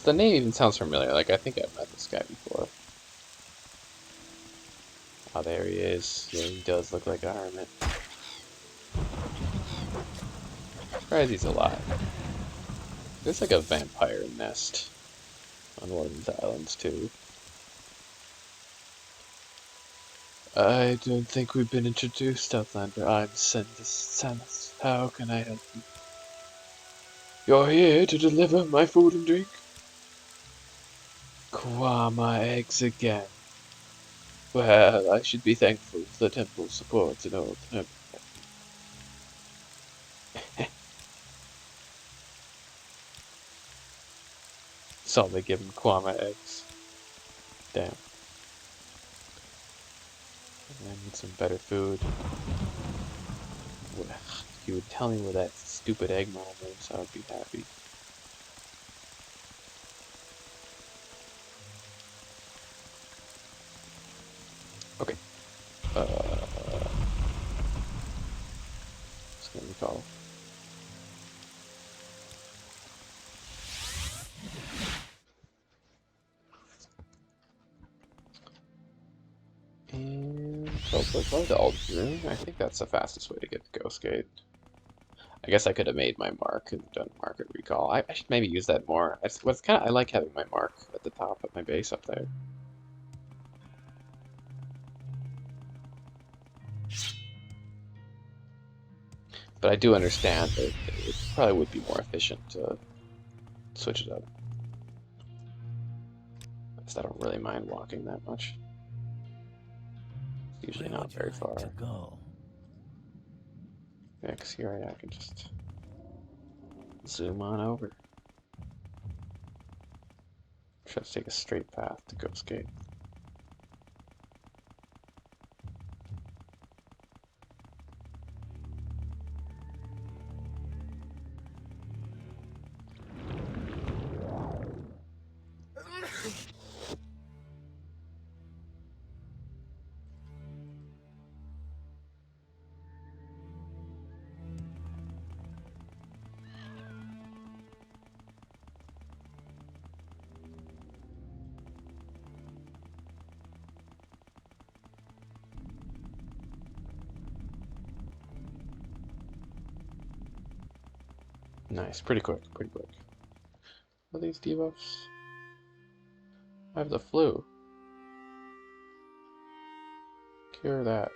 Speaker 1: The name even sounds familiar, like I think I've met this guy before. Oh, there he is. Yeah, he does look like a hermit. Surprised he's alive. There's like a vampire nest on one of these islands, too. I don't think we've been introduced, Outlander. I'm Samus. How can I help you? You're here to deliver my food and drink? Kwama eggs again. Well, I should be thankful the temple supports an old hermit. Saw me give him Kwama eggs. Damn. I need some better food. If you would tell me where that stupid egg mom is, I would be happy. Okay. What's gonna be called? And probably the old room. I think that's the fastest way to get the Ghost Gate. I guess I could have made my mark and done market recall. I should maybe use that more. What's kind of I like having my mark at the top of my base up there. But I do understand that it probably would be more efficient to switch it up. Because I don't really mind walking that much. It's usually not very far.
Speaker 9: To go?
Speaker 1: Yeah, 'cause here I can just zoom on over. Try to take a straight path to Ghost Gate. Nice, pretty quick, pretty quick. What are these debuffs? I have the flu. Cure that.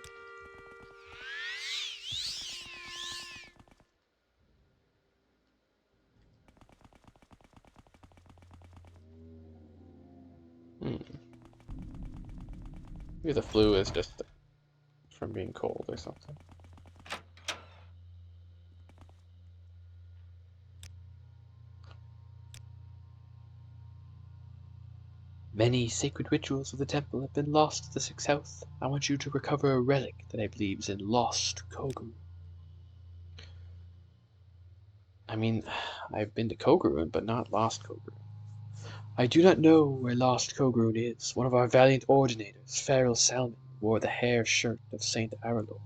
Speaker 1: Maybe the flu is just from being cold or something. Many sacred rituals of the temple have been lost to the Sixth House. I want you to recover a relic that I believe is in Lost Kogarun. I mean, I've been to Kogarun, but not Lost Kogarun. I do not know where Lost Kogarun is. One of our valiant ordinators, Farrell Salmon, wore the hair shirt of Saint Arlo.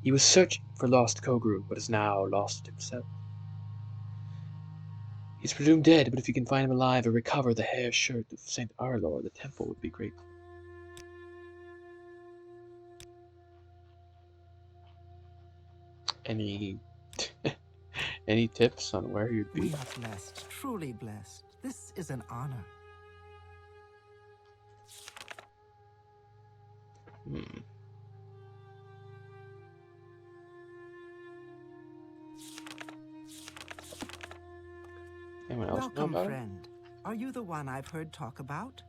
Speaker 1: He was searching for Lost Kogarun, but is now lost himself. He's presumed dead, but if you can find him alive or recover the hair shirt of Saint Arlo, the temple would be grateful. Any any tips on where you'd be?
Speaker 4: We are blessed, truly blessed. This is an honor.
Speaker 1: Anyone else know
Speaker 4: Welcome,
Speaker 1: about it?
Speaker 4: friend. Are you the one I've heard talk about?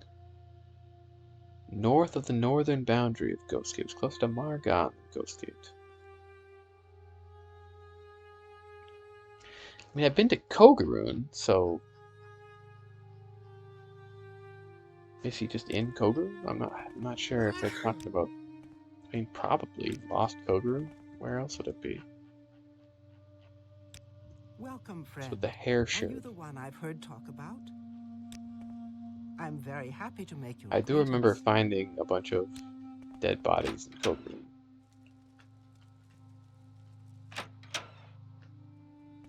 Speaker 1: North of the northern boundary of Ghost Gate, close to Margon Ghost Gate. I mean, I've been to Kogarun, so is he just in Kogarun? I'm not sure if they're talking about. I mean, probably Lost Kogarun. Where else would it be?
Speaker 4: Welcome, friend.
Speaker 1: So the hair
Speaker 4: Are
Speaker 1: shirt.
Speaker 4: you the one I've heard talk about? I'm very happy to make your
Speaker 1: I do remember
Speaker 4: acquaintance.
Speaker 1: finding a bunch of dead bodies in Kogarun.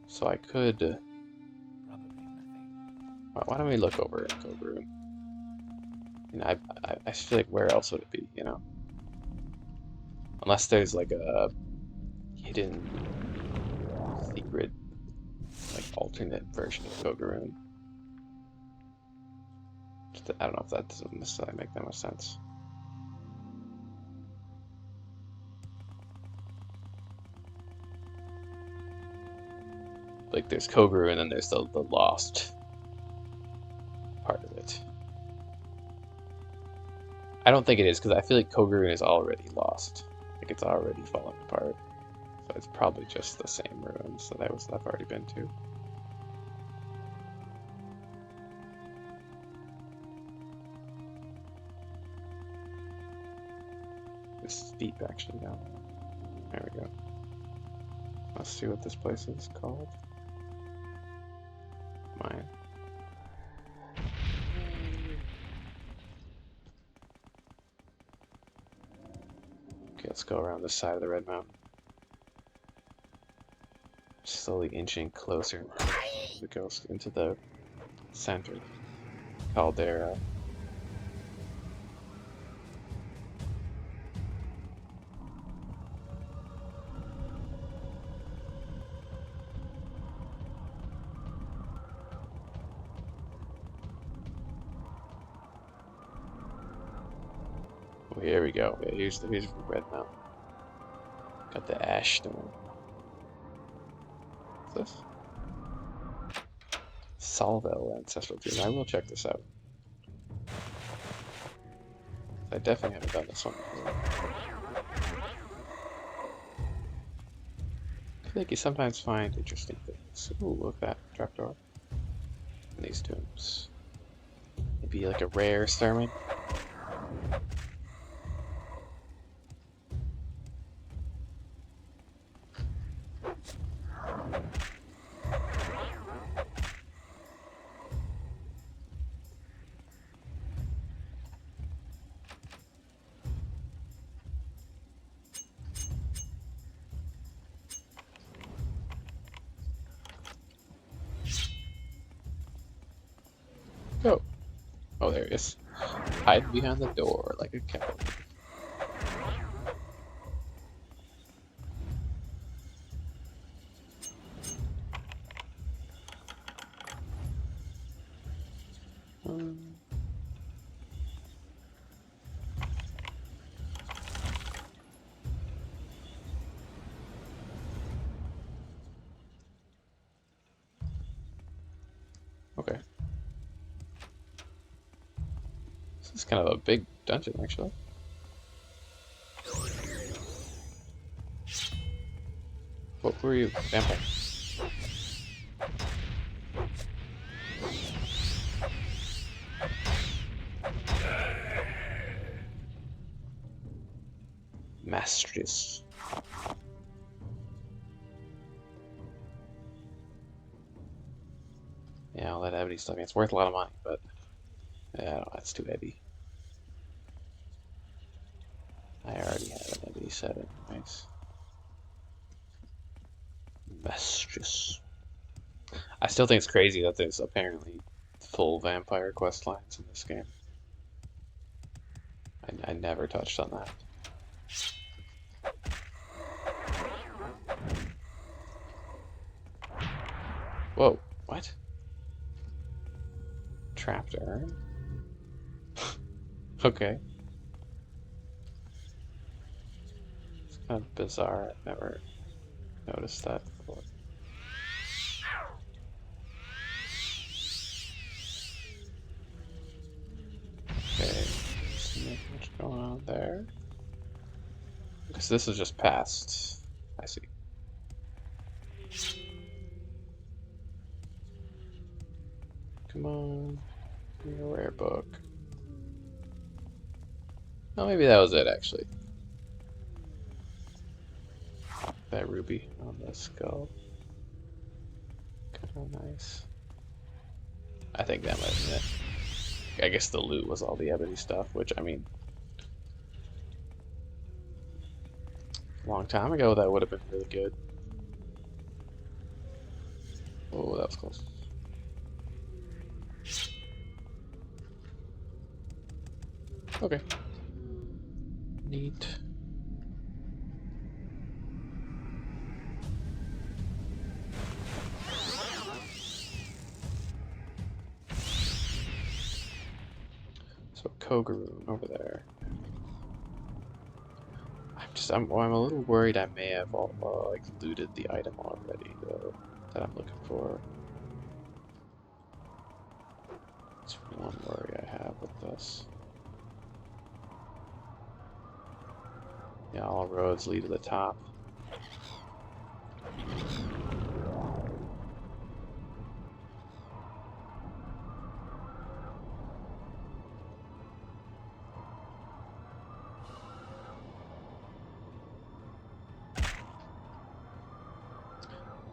Speaker 1: So I could.
Speaker 6: Probably nothing.
Speaker 1: Why don't we look over at Kogarun? And I feel like where else would it be? You know, unless there's like a hidden, secret, like alternate version of Kogarun. I don't know if that doesn't necessarily make that much sense. Like there's Kogarun and then there's the lost part of it. I don't think it is because I feel like Kogarun is already lost. Like it's already falling apart. So it's probably just the same ruins that I've already been to. It's steep actually now. There we go. Let's see what this place is called. Mine. Okay, let's go around this side of the Red Mountain. Slowly inching closer to the ghost into the center caldera. Oh, here we go. Yeah, here's the Red Mountain. Got the ash stone. What's this? Salvel Ancestral Tomb. I will check this out. I definitely haven't done this one before. think you sometimes find interesting things. Ooh, look at that trapdoor in these tombs. Maybe like a rare sermon. Go. Oh, there he is. Hide behind the door like a coward. Um, okay. This is kind of a big dungeon, actually. What were you? Vampire. Mistress. Yeah, all that ebony stuff. It's worth a lot of money, but yeah, that's too heavy. I already have an ebony set anyways. Mistress. I still think it's crazy that there's apparently full vampire quest lines in this game. I never touched on that. Whoa, what? Trapped urn? Okay. It's kind of bizarre. I've never noticed that before. Okay, so not much going on there. Because this is just past. I see. Come on. Give me a rare book. Oh, maybe that was it, actually. That ruby on the skull. Kind of nice. I think that might have been it. I guess the loot was all the ebony stuff, which, I mean, a long time ago that would have been really good. Oh, that was close. Okay. Neat. So Kogaroon over there. I'm a little worried I may have like looted the item already though that I'm looking for. That's one worry I have with this. Yeah, all roads lead to the top.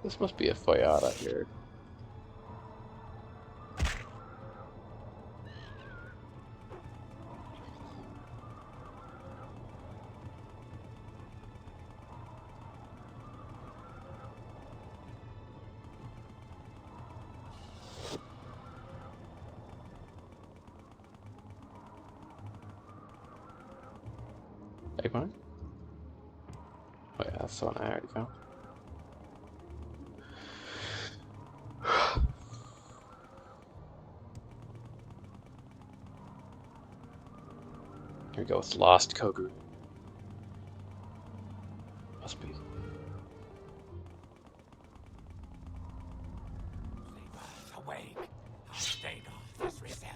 Speaker 1: This must be a Foyata here. Eggplant? Oh yeah, that's the one I already found. Here we go, it's Lost Kogaroon. Must be.
Speaker 9: Sleepers, awake. Our state has risen.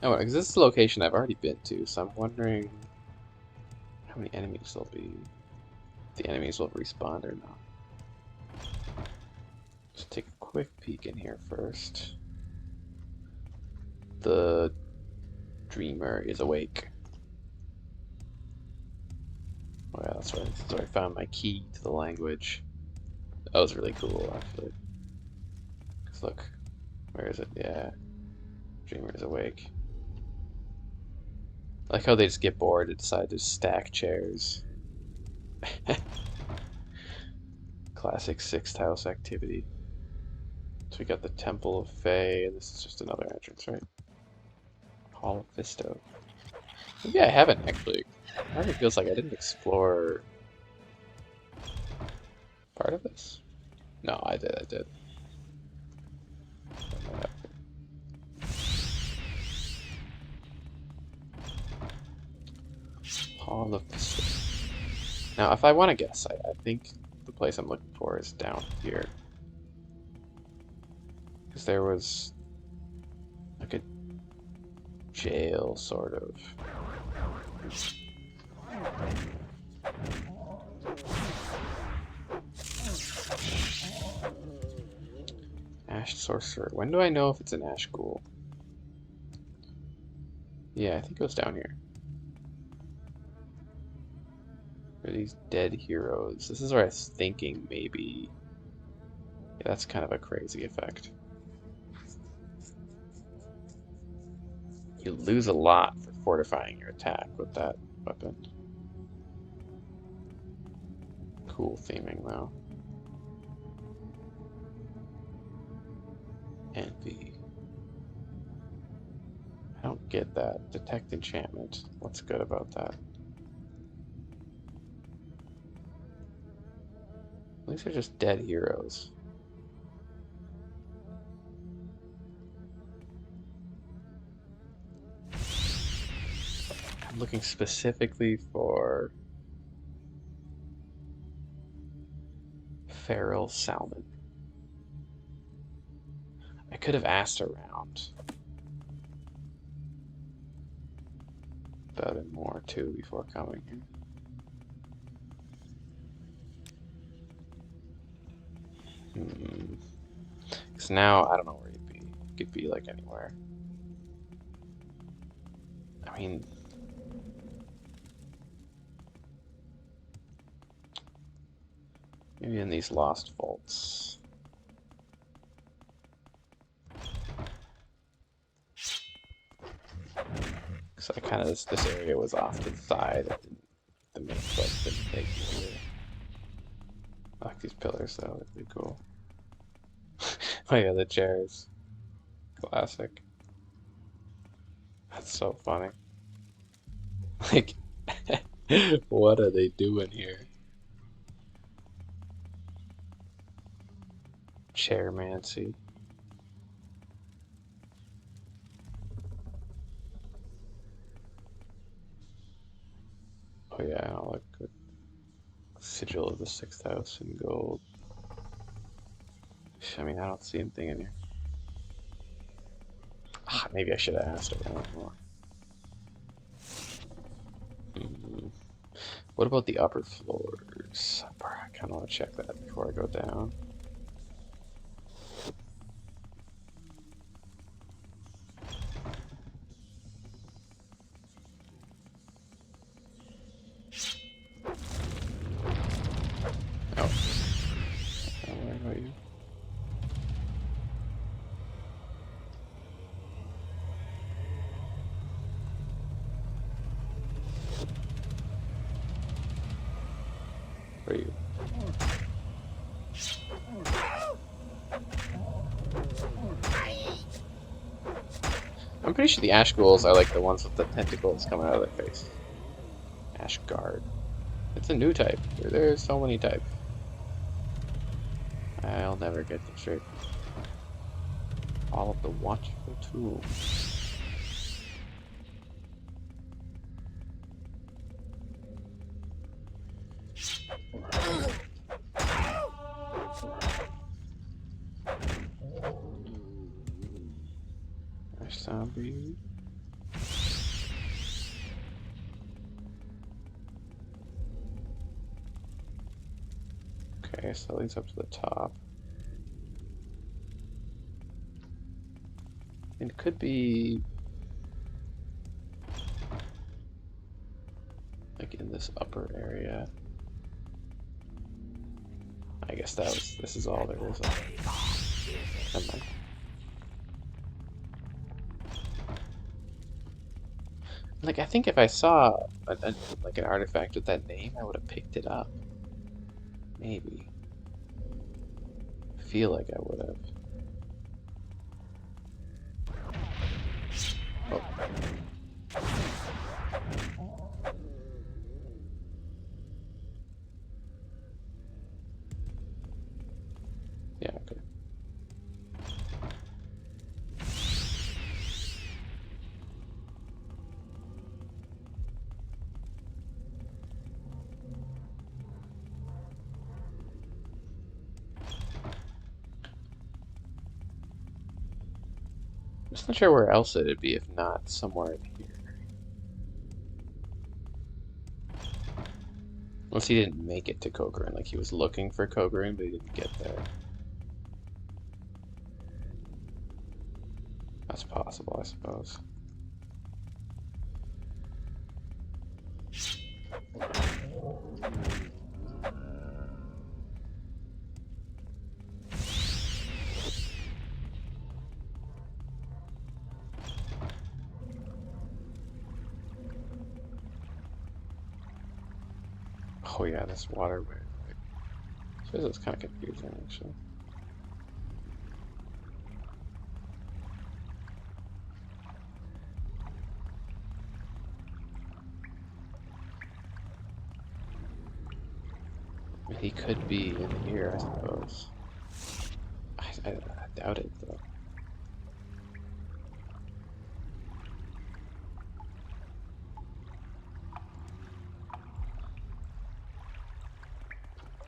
Speaker 1: Oh, because this is a location I've already been to, so I'm wondering how many enemies there'll be. The enemies will respawn or not. Let's take a quick peek in here first. The dreamer is awake. Oh yeah, that's right. This is where I found my key to the language. That was really cool, actually. 'Cause look, where is it? Yeah, dreamer is awake. I like how they just get bored and decide to stack chairs. Classic sixth house activity. So we got the Temple of Fae, and this is just another entrance, right? Hall of Visto. Maybe I haven't actually. Part of me feels like I didn't explore part of this. No, I did. Hall of Visto. Now, if I want to guess, I think the place I'm looking for is down here. Because there was like a jail, sort of. Ash Sorcerer. When do I know if it's an Ash Ghoul? Yeah, I think it was down here. Are these dead heroes? This is where I was thinking maybe. Yeah, that's kind of a crazy effect. You lose a lot for fortifying your attack with that weapon. Cool theming though. Envy. I don't get that. Detect enchantment. What's good about that? These are just dead heroes. I'm looking specifically for feral salmon. I could have asked around about it more too before coming here. Because now I don't know where you'd be. You could be like anywhere. I mean, maybe in these lost vaults. Because I kind of this area was off to the side. The main quest didn't take me here. I like these pillars though. They're pretty cool. Oh yeah, the chairs. Classic. That's so funny. Like, what are they doing here? Chairmancy. Oh yeah, look good. Sigil of the sixth house in gold. I mean, I don't see anything in here. Maybe I should have asked around more. What about the upper floors? I kind of want to check that before I go down. Oh. Where about you? Where are you? I'm pretty sure the Ash Ghouls are like the ones with the tentacles coming out of their face. Ash Guard. It's a new type. There's so many types. I'll never get them straight. All of the watchful tools. Ash Zombie. Okay, so that leads up to the top. It could be like in this upper area. I guess this is all there is. Never mind. Like, I think if I saw like an artifact with that name, I would have picked it up. Maybe. I feel like I would have. Oh. Yeah, okay. I'm just not sure where else it'd be if not somewhere in here. Unless he didn't make it to Kogorin, like he was looking for Kogorin, but he didn't get there. That's possible, I suppose. Oh yeah, this waterway. This is kind of confusing, actually. I mean, he could be in here, I suppose. I doubt it, though.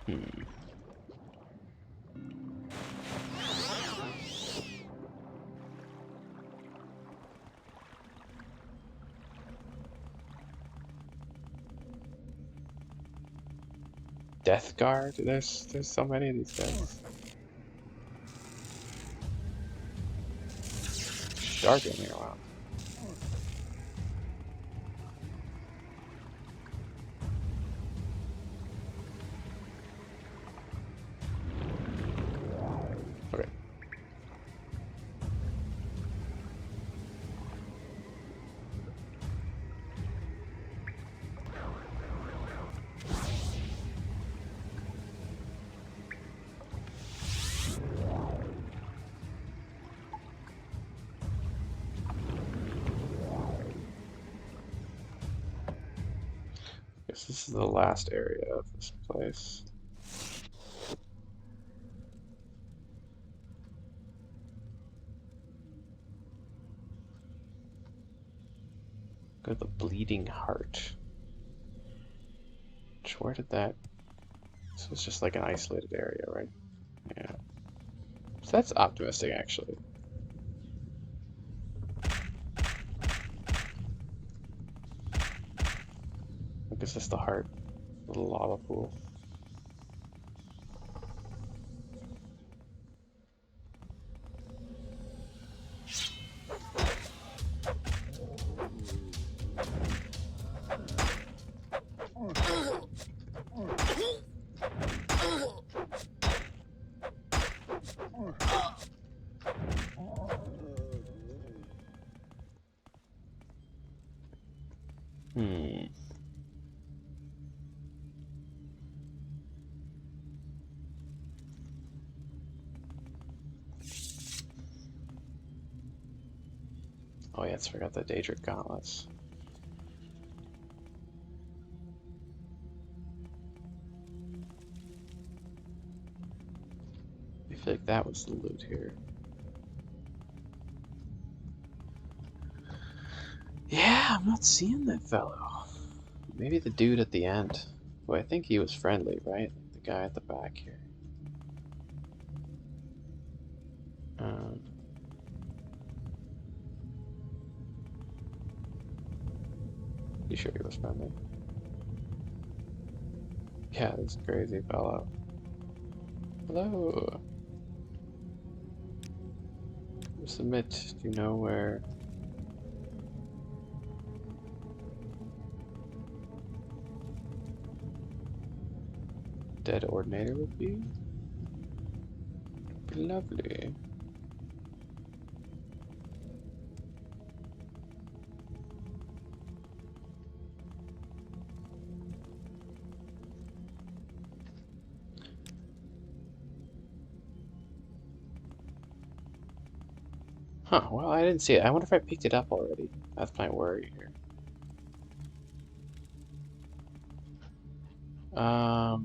Speaker 1: Hmm. Death Guard? There's so many of these guys. It's dark in here, wow. Okay. Guess this is the last area of this place. Go to the Bleeding Heart. Where did that... This was just like an isolated area, right? Yeah. So that's optimistic, actually. Look, is this the heart? Little lava pool. Hmm. Oh yeah, I forgot the Daedric gauntlets. I feel like that was the loot here. Yeah, I'm not seeing that fellow. Maybe the dude at the end. Well, I think he was friendly, right? The guy at the back here. You sure he was friendly? Yeah, this crazy fellow. Hello. Submit. Do you know where? Dead Ordinator would be? Be lovely. Huh, well, I didn't see it. I wonder if I picked it up already. That's my worry here. I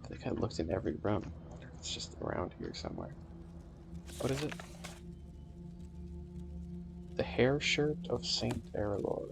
Speaker 1: think I looked in every room. I wonder if it's just around here somewhere. What is it? The hair shirt of Saint Erlor.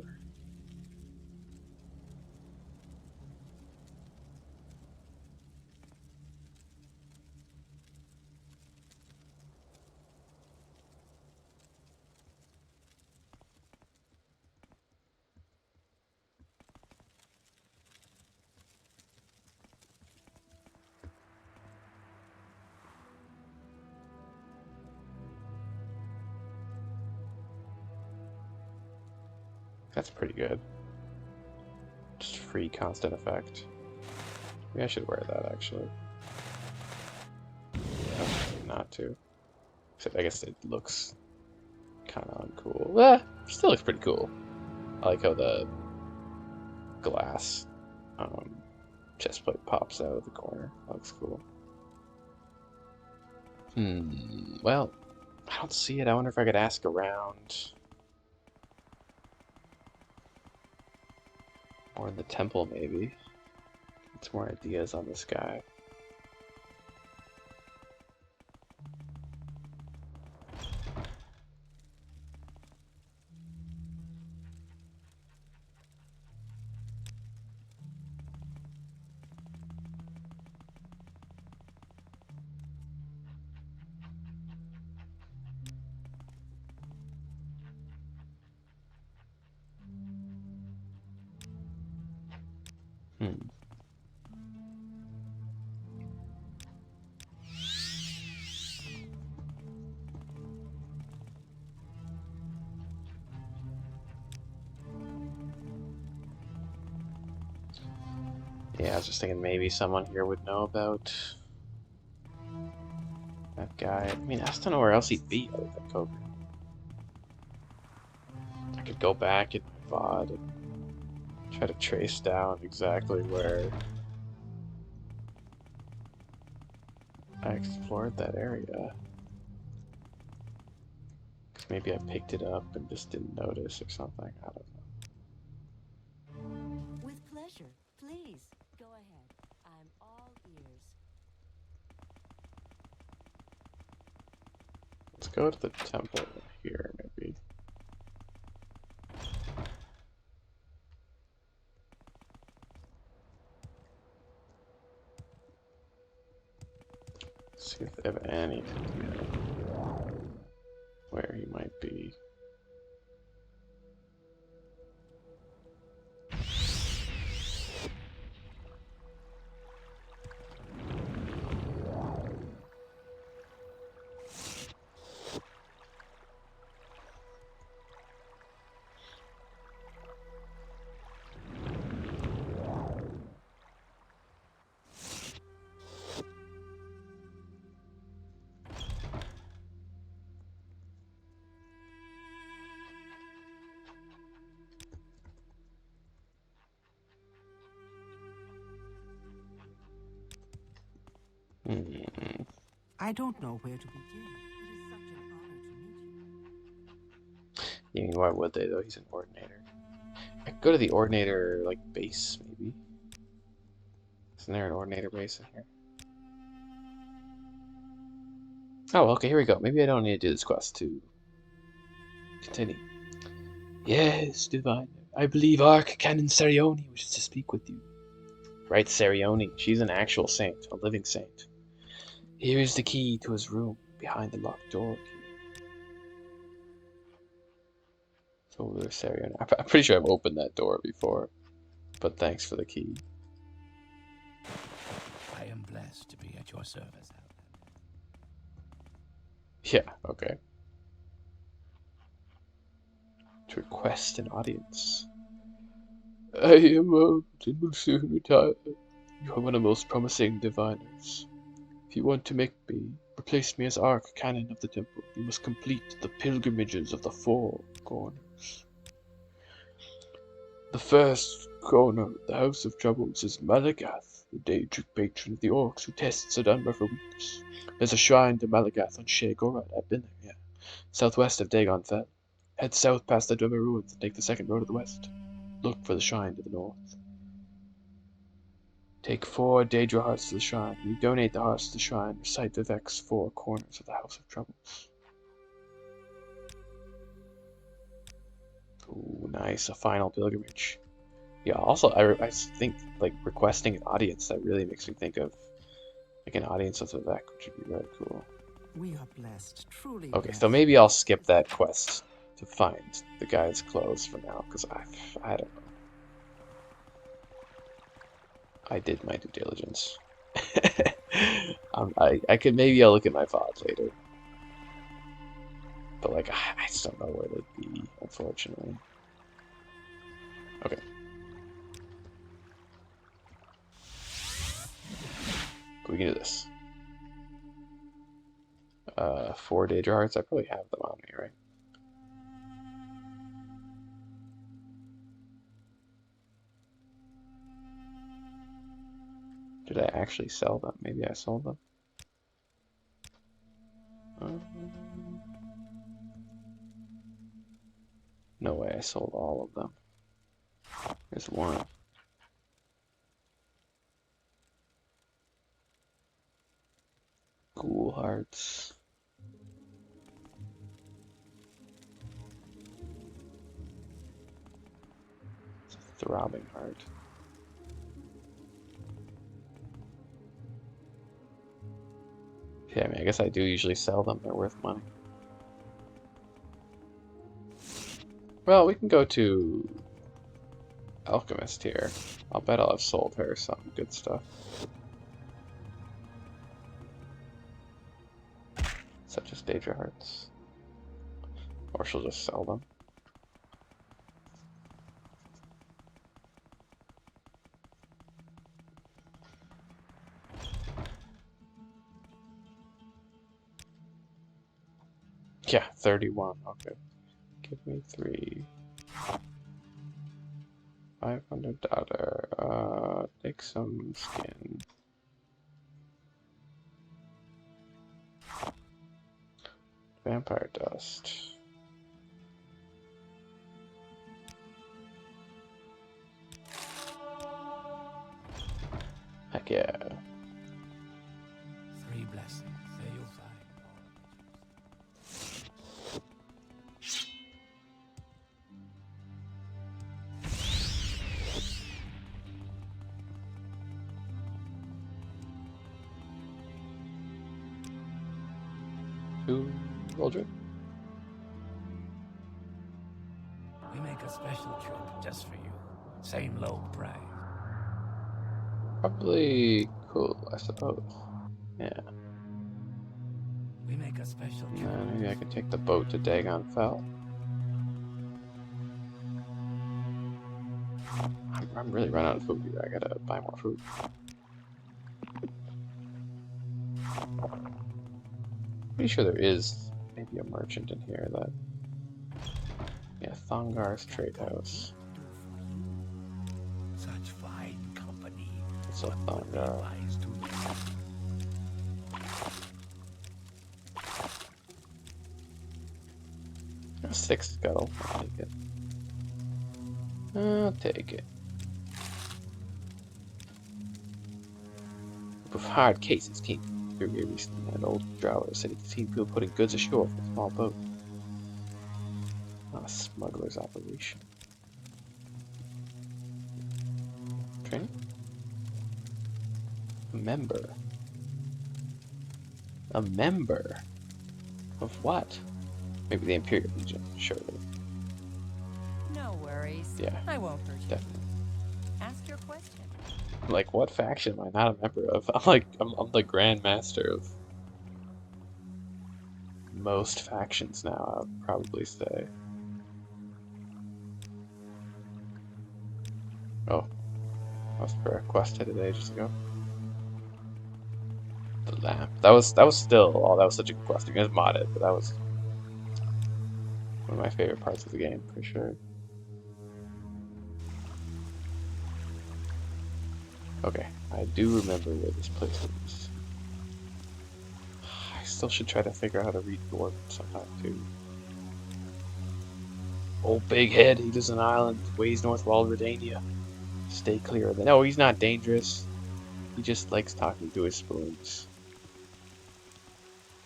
Speaker 1: That's pretty good. Just free constant effect. Maybe I should wear that actually. Not to. Except I guess it looks kind of uncool. Still looks pretty cool. I like how the glass chest plate pops out of the corner. That looks cool. Well, I don't see it. I wonder if I could ask around. Or in the temple, maybe. Get some more ideas on this guy. Yeah, I was just thinking maybe someone here would know about that guy. I mean, I just don't know where else he'd be other than Cobra. I could go back in my VOD and try to trace down exactly where I explored that area. Because maybe I picked it up and just didn't notice or something. I don't know.
Speaker 3: With pleasure. Please, go ahead. I'm all ears.
Speaker 1: Let's go to the temple here, maybe. See if they have any idea where he might be.
Speaker 4: I don't know where to begin. It is such an honor to meet you.
Speaker 1: I mean, why would they though? He's an ordinator. I could go to the ordinator like base, maybe. Isn't there an ordinator base in here? Oh, okay, here we go. Maybe I don't need to do this quest to continue. Yes, Divine. I believe Archcanon Serione wishes to speak with you. Right, Serione. She's an actual saint, a living saint. Here is the key to his room behind the locked door. over this area. I'm pretty sure I've opened that door before, but thanks for the key.
Speaker 9: I am blessed to be at your service.
Speaker 1: Yeah, okay. To request an audience. I am old and will soon retire. You are one of the most promising diviners. If you want to replace me as Arch Canon of the temple, you must complete the pilgrimages of the four corners. The first corner of the House of Troubles is Malagath, the Daedric patron of the orcs who tests Adunra for weakness. There's a shrine to Malagath on Shea Gorad. I've been there, yeah. Southwest of Dagon Fell. Head south past the Adunra ruins and take the second road to the west. Look for the shrine to the north. Take 4 Daedra hearts to the shrine. When you donate the hearts to the shrine, recite Vivek's 4 corners of the House of Troubles. Ooh, nice. A final pilgrimage. Yeah, also, I think, like, requesting an audience, that really makes me think of, like, an audience with Vivek, which would be very cool.
Speaker 4: We are blessed, truly
Speaker 1: Okay,
Speaker 4: blessed.
Speaker 1: so maybe I'll skip that quest to find the guy's clothes for now, because I don't know. I did my due diligence. Maybe I'll look at my VOD later. But, like, I just don't know where they'd be, unfortunately. Okay. We can do this. 4 Daedra hearts. I probably have them on me, right? Did I actually sell them? Maybe I sold them. No way, I sold all of them. There's one. Ghoul hearts. It's a throbbing heart. Yeah, I mean, I guess I do usually sell them. They're worth money. Well, we can go to Alchemist here. I'll bet I'll have sold her some good stuff. Such as Daedra hearts. Or she'll just sell them. Yeah, 31. Okay. Give me 3. $500. Take some skin. Vampire dust. Heck yeah.
Speaker 9: 3 blessings. There you'll find.
Speaker 1: Who rolled it?
Speaker 9: We make a special trip just for you. Same low price.
Speaker 1: Probably cool, I suppose. Yeah.
Speaker 9: We make a special trip.
Speaker 1: Maybe I can take the boat to Dagon Fell. I'm really running out of food here. I gotta buy more food. Pretty sure there is maybe a merchant in here that... Yeah, Thongar's Trade House.
Speaker 9: Such fine company.
Speaker 1: It's a
Speaker 9: What would be
Speaker 1: Thongar.
Speaker 9: wise to do?
Speaker 1: A 6 scuttle. I'll take it. I'll take it. With hard cases came through here recently, and old Drower said he'd seen people putting goods ashore from a small boat. Not a smuggler's operation. Training? A member. A member? Of what? Maybe the Imperial Legion, surely. Yeah,
Speaker 3: I won't hurt you.
Speaker 1: definitely.
Speaker 3: Ask your question.
Speaker 1: Like, what faction am I not a member of? I'm the Grand Master of most factions now, I'd probably say. Oh, that was for a quest I did ages ago. The lamp. That was still, oh, that was such a good quest. You guys modded, but that was one of my favorite parts of the game, for sure. Okay, I do remember where this place is. I still should try to figure out how to read Dwarven sometime, too. Old Big Head, he lives on an island ways north of all Redania. Stay clear of the... No, he's not dangerous. He just likes talking to his spoons.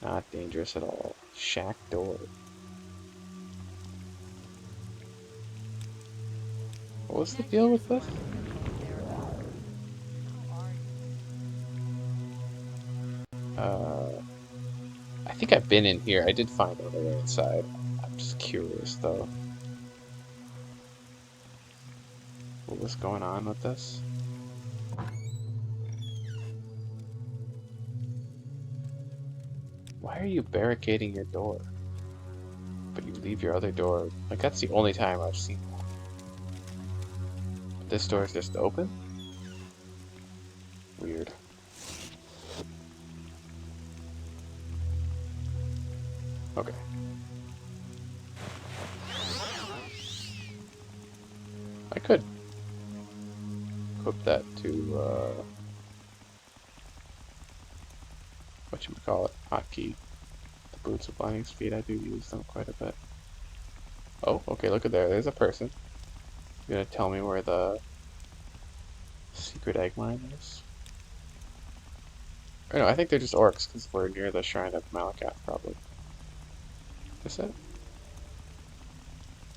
Speaker 1: Not dangerous at all. Shack door. What was the deal with this? I think I've been in here. I did find another way inside. I'm just curious, though. What was going on with this? Why are you barricading your door? But you leave your other door. Like, that's the only time I've seen that. This door is just open? Weird. Okay. I could equip that to, whatchamacallit, hotkey. The boots of blinding speed, I do use them quite a bit. Oh, okay, look at there. There's a person. You're gonna tell me where the secret egg mine is? Or no, I think they're just orcs, because we're near the Shrine of Malakath, probably. Is it?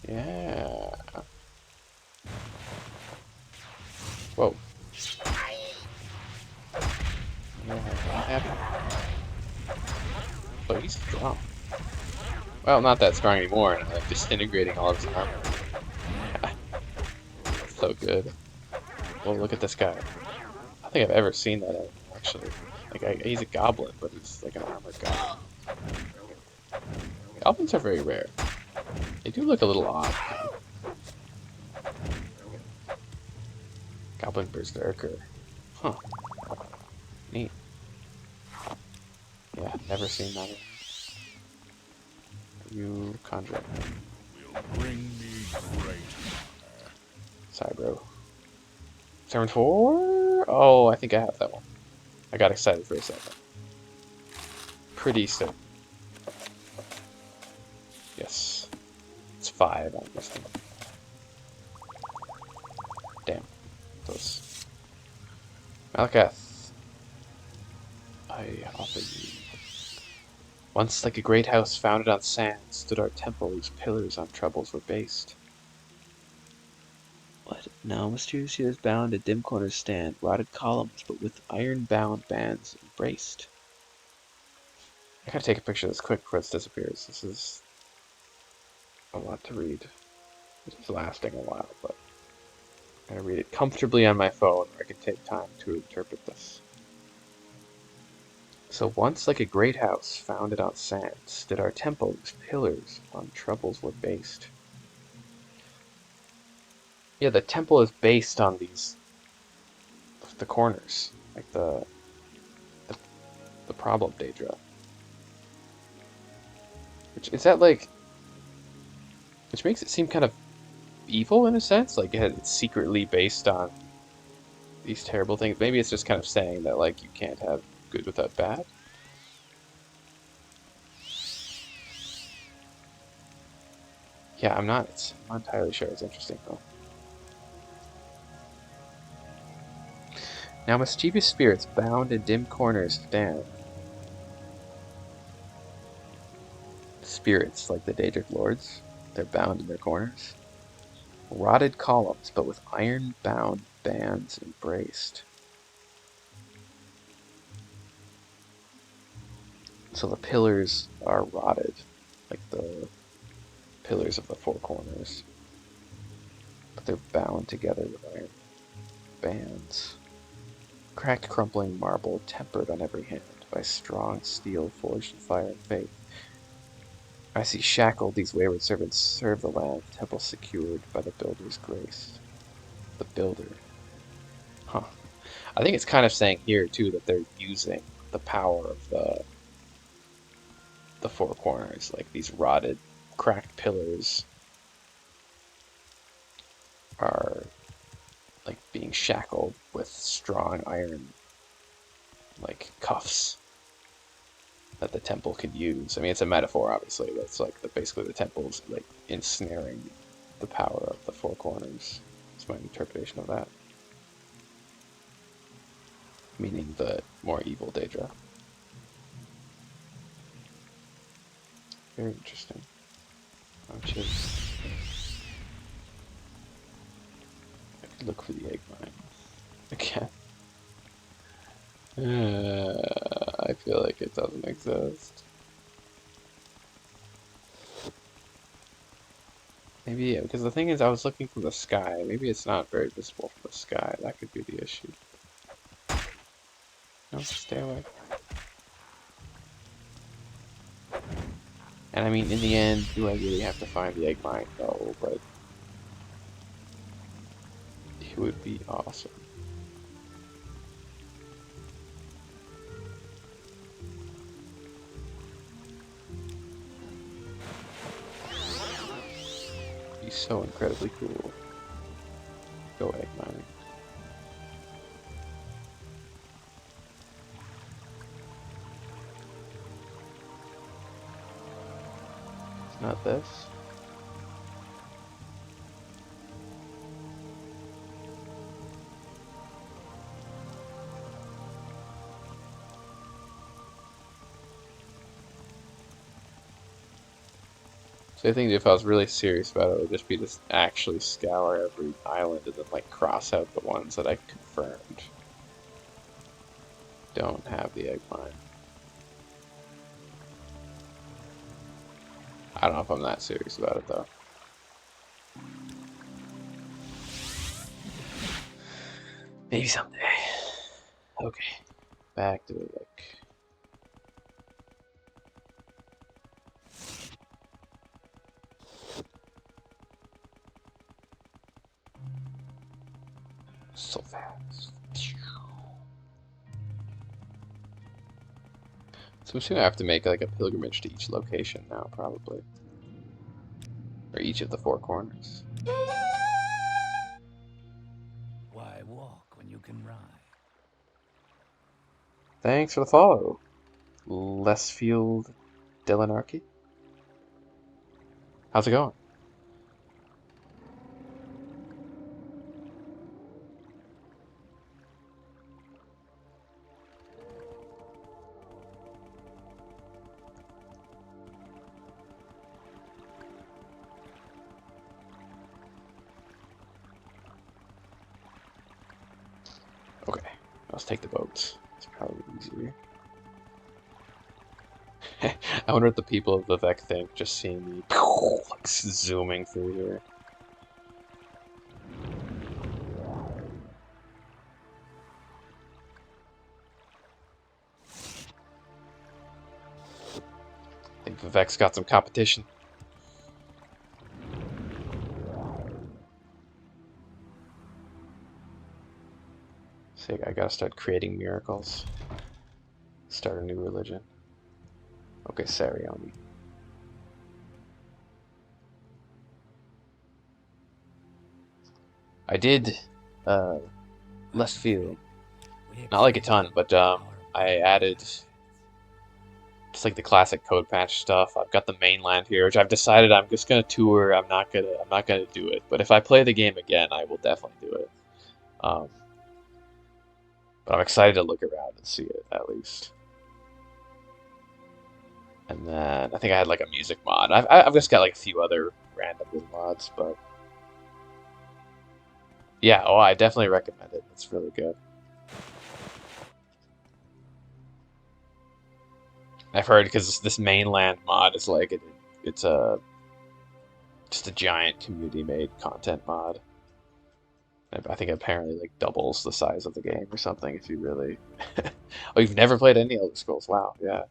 Speaker 1: Yeah. Whoa. Yeah, what happened? Oh, he's strong. Well, not that strong anymore, and I'm disintegrating all of his armor. So good. Well, look at this guy. I don't think I've ever seen that animal, actually. Like, he's a goblin, but he's like an armored goblin. Goblins are very rare. They do look a little odd. Goblin Berserker. Huh. Neat. Yeah, never seen that. You conjure.
Speaker 2: Will bring me great.
Speaker 1: Sorry, bro. Turn 4? Oh, I think I have that one. I got excited for a second. Pretty sick. Yes. It's 5 on this thing. Damn. Close. Malakath. I offer you. Once like a great house founded on sand stood our temple whose pillars on troubles were based. What? Now mysterious years bound at dim corners stand, rotted columns, but with iron-bound bands embraced. I gotta take a picture of this quick before it disappears. This is a lot to read. This is lasting a while, but I gotta read it comfortably on my phone, or I can take time to interpret this. So once like a great house founded on sand stood our temple whose pillars on troubles were based. Yeah, the temple is based on these, the corners, like the problem Daedra. Which is that like, which makes it seem kind of evil in a sense, like it's secretly based on these terrible things. Maybe it's just kind of saying that like you can't have good without bad. Yeah, I'm not entirely sure. It's interesting though. Now mischievous spirits bound in dim corners stand. Spirits, like the Daedric lords, they're bound in their corners. Rotted columns, but with iron-bound bands embraced. So the pillars are rotted, like the pillars of the four corners. but they're bound together with iron bands. Cracked, crumbling marble, tempered on every hand by strong steel forged in fire and faith. I see shackled, these wayward servants serve the land, temple secured by the builder's grace. The builder. Huh. I think it's kind of saying here, too, that they're using the power of the four corners, like these rotted, cracked pillars are like being shackled with strong iron like cuffs that the temple could use. I mean, it's a metaphor, obviously, but it's like basically the temple's like ensnaring the power of the four corners. That's my interpretation of that. Meaning the more evil Daedra. Very interesting. Oh, jeez. I could look for the egg mine again. I feel like it doesn't exist. Maybe, yeah, because the thing is, I was looking from the sky. Maybe it's not very visible from the sky. That could be the issue. No, stay away. And I mean, in the end, do I really have to find the egg mine? No, but it would be awesome. Be so incredibly cool. Go egg mining. It's not this. So I think if I was really serious about it, it would just be to actually scour every island and then like cross out the ones that I confirmed don't have the egg mine. I don't know if I'm that serious about it though. Maybe someday. Okay, back to the like. So fast. So I'm assuming I have to make like a pilgrimage to each location now, probably. Or each of the four corners.
Speaker 9: Why walk when you can ride?
Speaker 1: Thanks for the follow, Lesfield Delanarchy. How's it going? Okay, let's take the boats. It's probably easier. I wonder what the people of Vivek think, just seeing me like zooming through here. I think Vivek's got some competition. So I gotta start creating miracles. Start a new religion. Okay, Sarioni. I did less field. Not like a ton, but I added just like the classic code patch stuff. I've got the mainland here, which I've decided I'm just gonna tour. I'm not gonna do it. But if I play the game again, I will definitely do it. But I'm excited to look around and see it at least. And then I think I had like a music mod. I've just got like a few other random little mods, but yeah, oh, I definitely recommend it. It's really good. I've heard because this mainland mod is like it's a just a giant community-made content mod. I think apparently like doubles the size of the game or something if you really. Oh, you've never played any Elder Scrolls? Wow, yeah.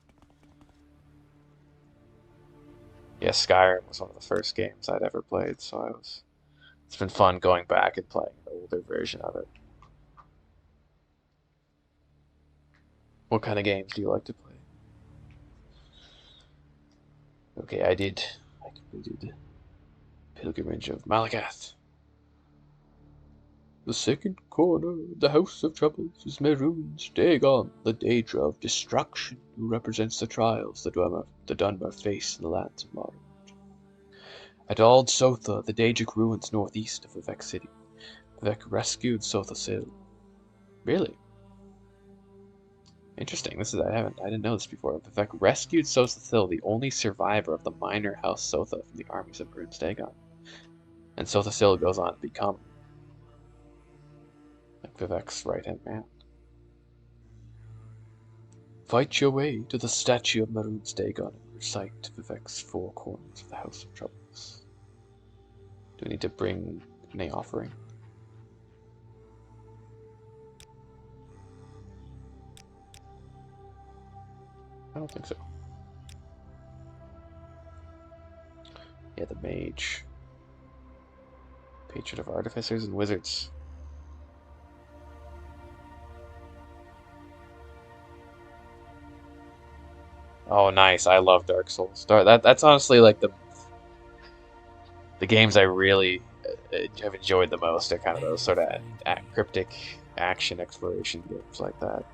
Speaker 1: Yeah, Skyrim was one of the first games I'd ever played, so I was. It's been fun going back and playing an older version of it. What kind of games do you like to play? Okay, I completed Pilgrimage of Malakath. The second corner of the House of Troubles is Merun's Dagon, the Daedra of Destruction, who represents the trials the Dunmer face in the lands of Morrowind. At Ald Sotha, the Daedric ruins northeast of Vivec City, Vivec rescued Sotha Sil. Really? Interesting. I didn't know this before. Vivec rescued Sotha Sil, the only survivor of the minor House Sotha from the armies of Merun's Dagon. And Sotha Sil goes on to become like Vivec's right-hand man. Fight your way to the statue of Merun's Dagon and recite Vivec's four corners of the House of Troubles. Do we need to bring any offering? I don't think so. Yeah, the mage. Patron of artificers and wizards. Oh, nice. I love Dark Souls. That's honestly like the games I really have enjoyed the most. Are kind of those sort of cryptic action exploration games like that.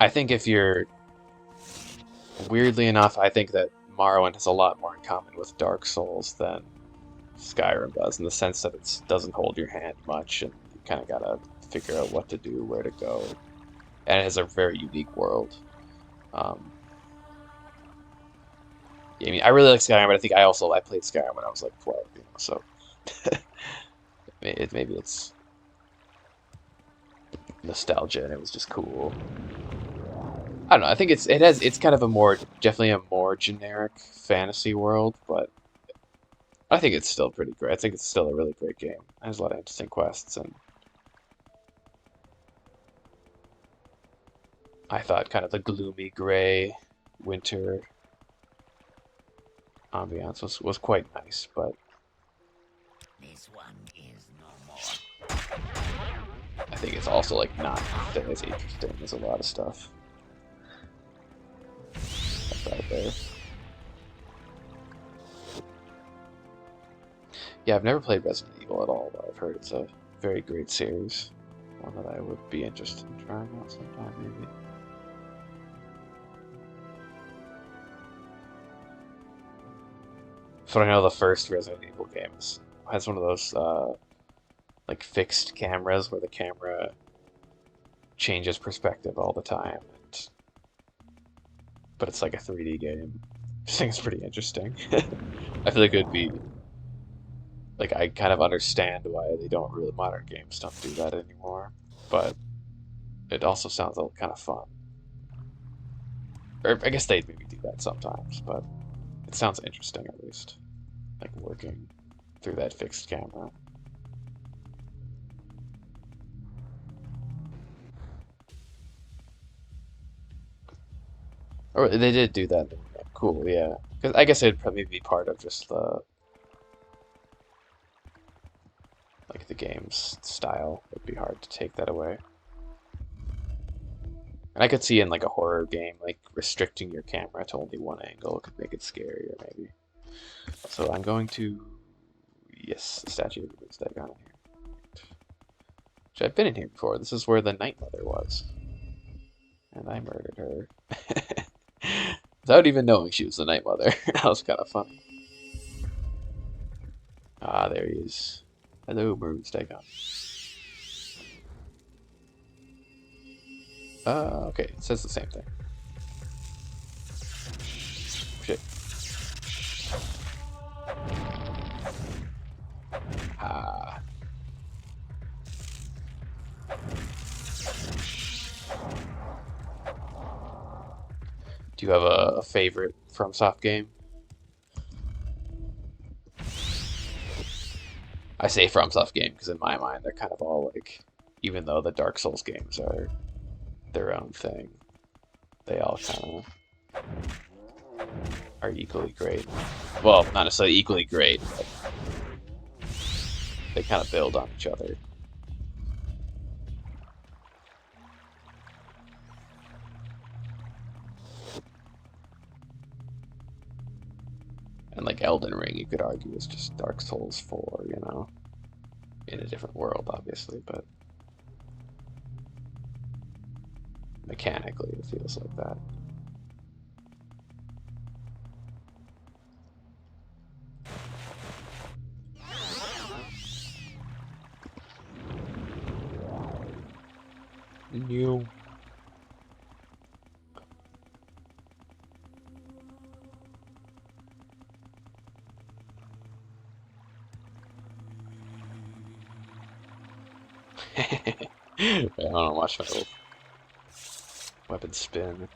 Speaker 1: I think if you're weirdly enough, I think that Morrowind has a lot more in common with Dark Souls than Skyrim does, in the sense that it doesn't hold your hand much, and you kind of gotta figure out what to do, where to go, and it has a very unique world. Yeah, I mean, I really like Skyrim, but I think I played Skyrim when I was like 12, so maybe it's nostalgia and it was just cool. I don't know. I think it's kind of definitely a more generic fantasy world, but I think it's still pretty great. I think it's still a really great game. It has a lot of interesting quests, and I thought kind of the gloomy gray winter ambiance was quite nice, but
Speaker 9: This one is no more.
Speaker 1: I think it's also like not as interesting as a lot of stuff that's out there. Yeah, I've never played Resident Evil at all, but I've heard it's a very great series. One that I would be interested in trying out sometime, maybe. So I know the first Resident Evil game has one of those like fixed cameras where the camera changes perspective all the time, but it's like a 3D game. I think it's pretty interesting. I feel like it would be like, I kind of understand why modern games don't do that anymore, but it also sounds kind of fun. Or I guess they maybe do that sometimes, but it sounds interesting at least, like working through that fixed camera. Or they did do that. Cool, yeah. Because I guess it'd probably be part of just the game's style. It'd be hard to take that away. And I could see in like a horror game, like restricting your camera to only one angle could make it scarier, maybe. So I'm going to, yes, the statue of the Dagon here. Which I've been in here before. This is where the Night Mother was, and I murdered her without even knowing she was the Night Mother. That was kind of funny. Ah, there he is. Hello, Morrowind Dagon. Okay, it says the same thing. Shit. Ah. Do you have a favorite FromSoft game? I say FromSoft game because in my mind they're kind of all like, even though the Dark Souls games are their own thing, they all kind of are equally great. Well, not necessarily equally great, but they kind of build on each other. And like Elden Ring, you could argue is just Dark Souls 4, you know? In a different world, obviously, but mechanically it feels like that. New. I don't know, watch my little weapon spin.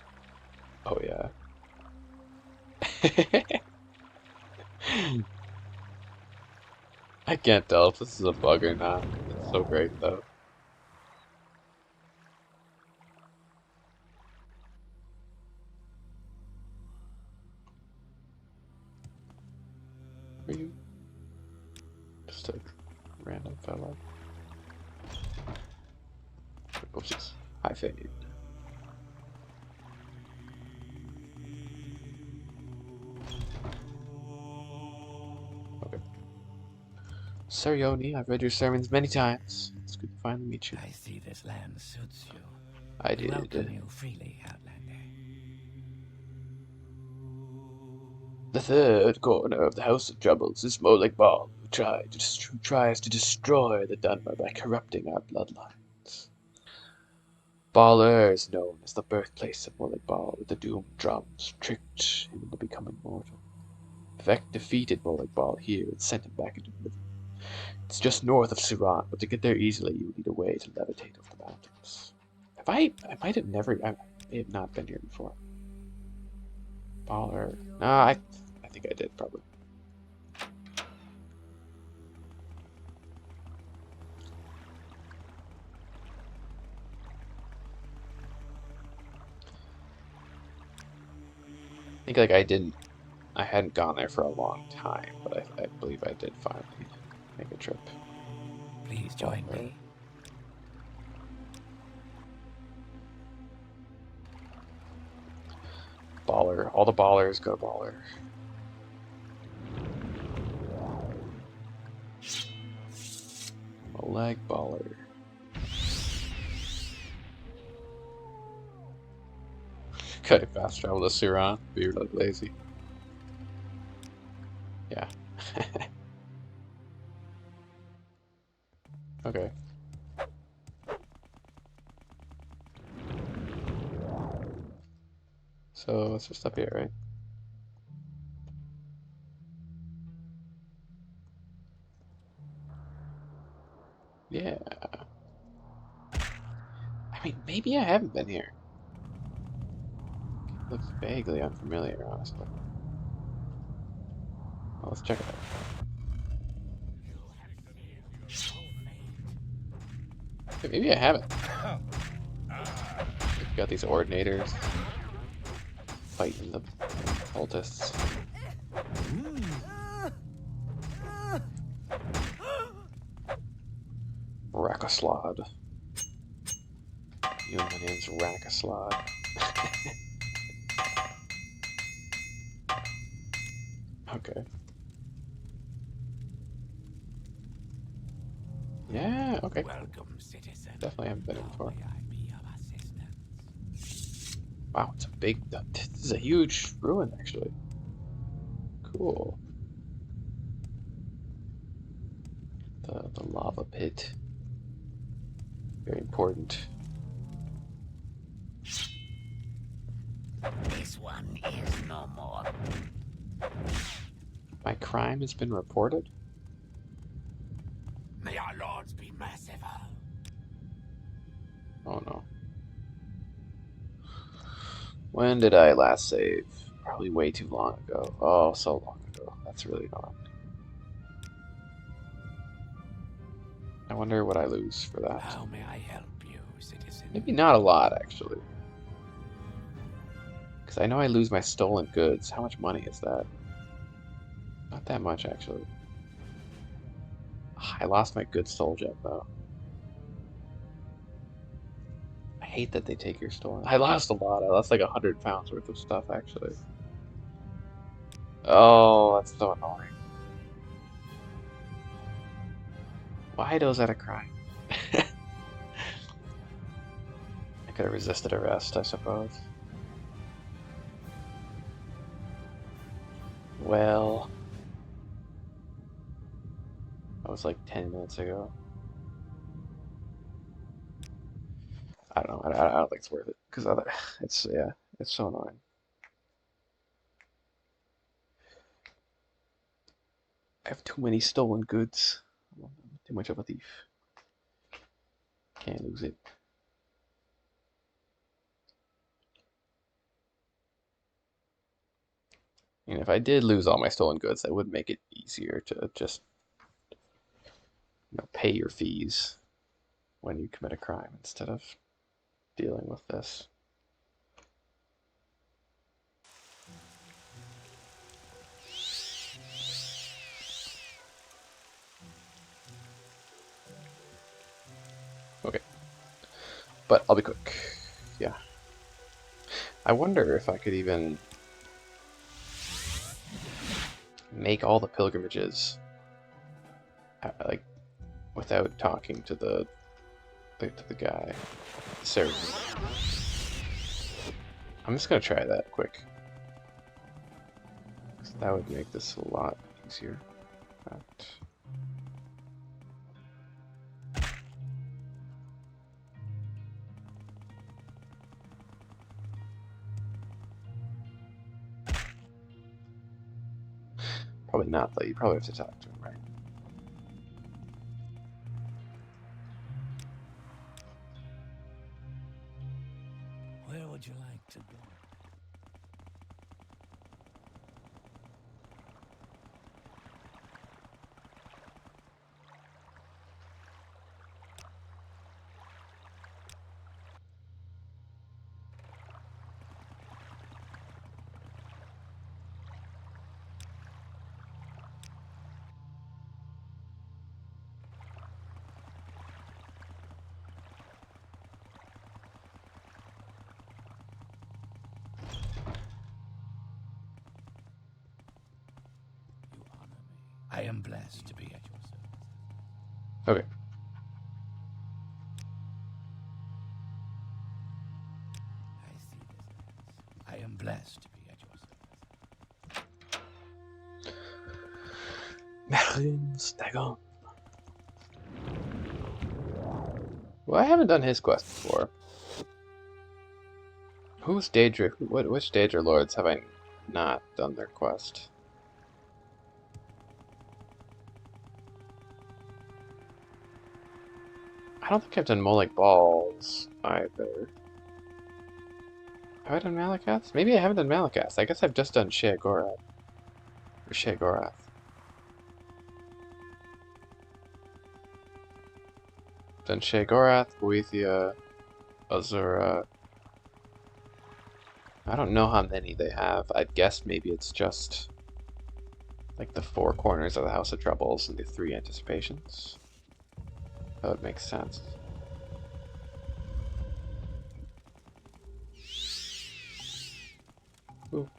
Speaker 1: Oh yeah. I can't tell if this is a bug or not. It's so great though. Are you just a random fellow? Oopsies. High fade. Okay. Sir Yoni, I've read your sermons many times. It's good to finally meet you.
Speaker 9: I see this land suits you.
Speaker 1: I did.
Speaker 9: Welcome you freely, Outlander.
Speaker 1: The third corner of the House of Troubles is Molag Bal, who tries to destroy the Dunmer by corrupting our bloodlines. Baller is known as the birthplace of Molag Bal, with the doomed drums tricked him into becoming mortal. Vec defeated Molag Bal here and sent him back into the river. It's just north of Suran, but to get there easily, you need a way to levitate over the mountains. I might have never, I may have not been here before. Baller, no, I think I did probably. I think like I hadn't gone there for a long time, but I believe I did finally make a trip.
Speaker 9: Please join me.
Speaker 1: Baller, all the ballers go baller. Molag Baller. Could fast travel to Suran, be really lazy. Yeah. Okay. So it's just up here, right? Yeah. I mean, maybe I haven't been here. It looks vaguely unfamiliar, honestly. Well, let's check it out. Okay, maybe I haven't. We've got these ordinators fighting the cultists. Rakaslod. You know, my name's Rakaslod. Okay. Yeah, okay.
Speaker 9: Welcome, citizen.
Speaker 1: Definitely haven't been in before.
Speaker 9: May I be of assistance?
Speaker 1: Wow, it's a big... This is a huge ruin, actually. Cool. The lava pit. Very important.
Speaker 9: This one is no more.
Speaker 1: My crime has been reported?
Speaker 9: May our lords be merciful.
Speaker 1: Oh no. When did I last save? Probably way too long ago. Oh, so long ago. That's really annoying. I wonder what I lose for that.
Speaker 9: How may I help you, citizen?
Speaker 1: Maybe not a lot, actually. Because I know I lose my stolen goods. How much money is that? Not that much, actually. I lost my good soul gem, though. I hate that they take your stolen. I lost a lot. I lost like 100 pounds worth of stuff, actually. Oh, that's so annoying. Why was that a crime? I could have resisted arrest, I suppose. Well, that was like 10 minutes ago. I don't know. I don't think it's worth it because it's yeah, it's so annoying. I have too many stolen goods. I'm too much of a thief. Can't lose it. And if I did lose all my stolen goods, that would make it easier to just pay your fees when you commit a crime instead of dealing with this. Okay, but I'll be quick. Yeah. I wonder if I could even make all the pilgrimages like without talking to the guy, the servant. I'm just gonna try that quick. 'Cause that would make this a lot easier. But... Probably not, though. You probably have to talk to him, right?
Speaker 9: Where would you like to go? You honor me. I am blessed to be at your service.
Speaker 1: Okay.
Speaker 9: I see this as I am blessed to be at your service.
Speaker 1: Merlin Stagon. Well, I haven't done his quest before. Who's Daedra? Which Daedra lords have I not done their quest? I don't think I've done Molag Balls either. Have I done Malakath? Maybe I haven't done Malakath. I guess I've just done Sheogorath. Or Sheogorath. Done Sheogorath, Boethia, Azura. I don't know how many they have. I'd guess maybe it's just like the 4 corners of the House of Troubles and the 3 anticipations. That would make sense. Ooh.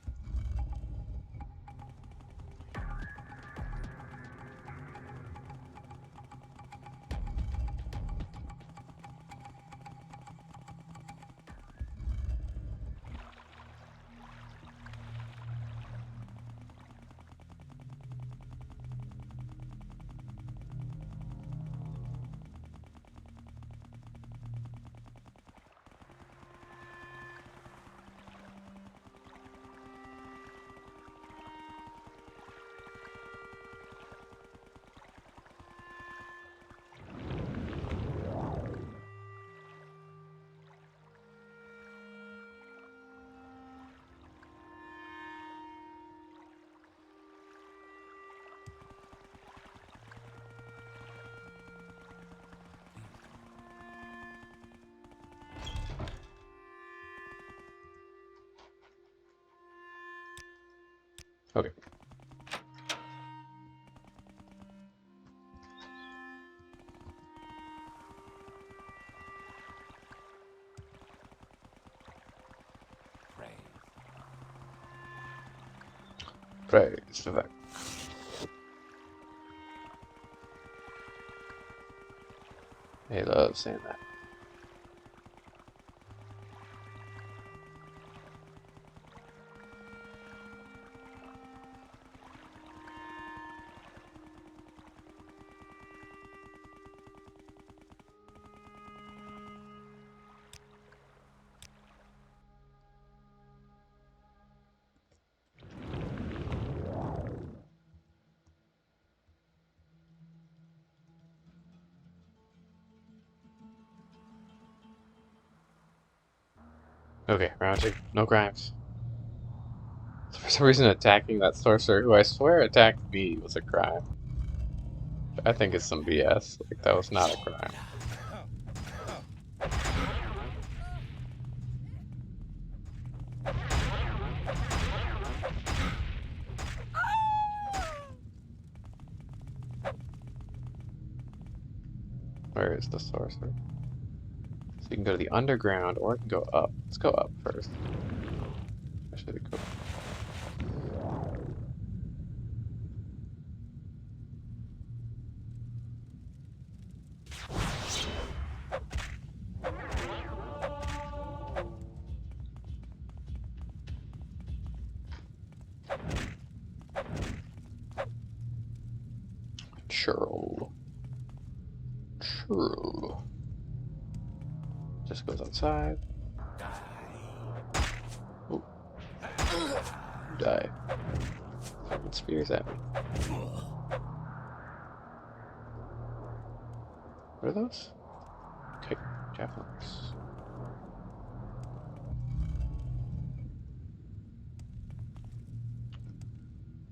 Speaker 1: Okay. Praise the Vec. I love saying that. Okay, round 2. No crimes. For some reason, attacking that sorcerer, who I swear attacked me, was a crime. I think it's some BS. Like, that was not a crime. Where is the sorcerer? So you can go to the underground, or I can go up. Let's go up first. I should go. Churl. Just goes outside. Ooh. Die. Fucking spears at me. What are those? Okay, javelins.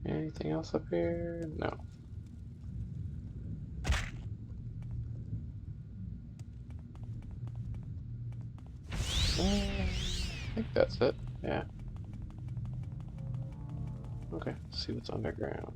Speaker 1: Anything else up here? No. I think that's it. Yeah. Okay, let's see what's underground.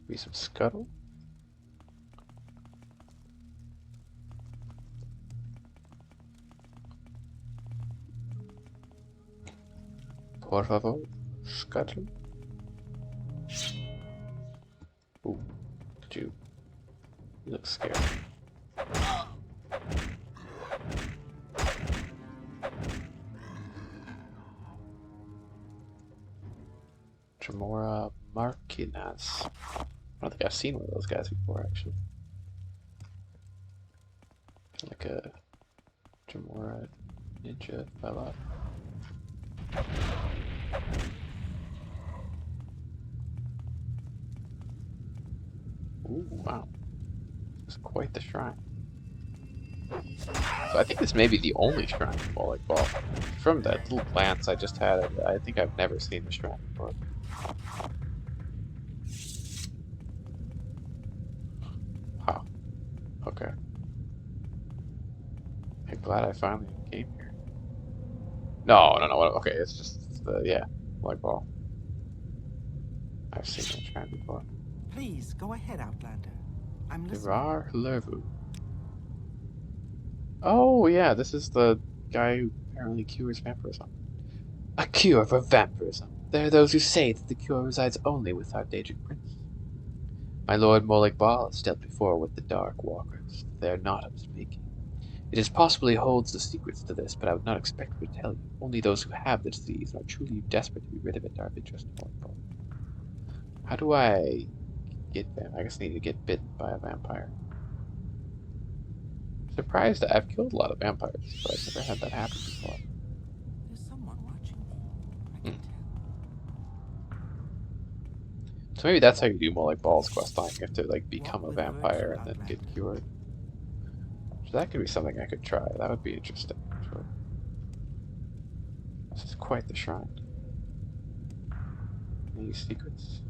Speaker 1: Be some scuttle. Por favor, scuttle. Ooh, did you look scared? Jamora Marquinas. I don't think I've seen one of those guys before, actually. Like a Jamora ninja fella. Ooh, wow. It's quite the shrine. So I think this may be the only shrine in Moloch Ball. From that little glance I just had, I think I've never seen the shrine before. Wow. Okay. I'm glad I finally came here. No. Okay, it's just the, yeah, Moloch Ball. I've seen that shrine before.
Speaker 4: Please, go ahead, Outlander. I'm listening.
Speaker 1: Irar Lervu. Oh, yeah, this is the guy who apparently cures vampirism. A cure for vampirism. There are those who say that the cure resides only with our Daedric Prince. My lord Moloch Ball has dealt before with the Dark Walkers. They are not of his making. It is possible he holds the secrets to this, but I would not expect him to tell you. Only those who have the disease and are truly desperate to be rid of it are of interest to Moloch Ball. How do I get them? I guess I need to get bitten by a vampire. Surprised that I've killed a lot of vampires, but I've never had that happen before.
Speaker 4: There's someone watching me. I can tell.
Speaker 1: So maybe that's how you do Moloch Ball's questline. You have to like become a
Speaker 4: Walk with
Speaker 1: vampire
Speaker 4: virtue,
Speaker 1: and then get
Speaker 4: Outlander.
Speaker 1: cured. So that could be something I could try. That would be interesting. Sure. This is quite the shrine. Any secrets?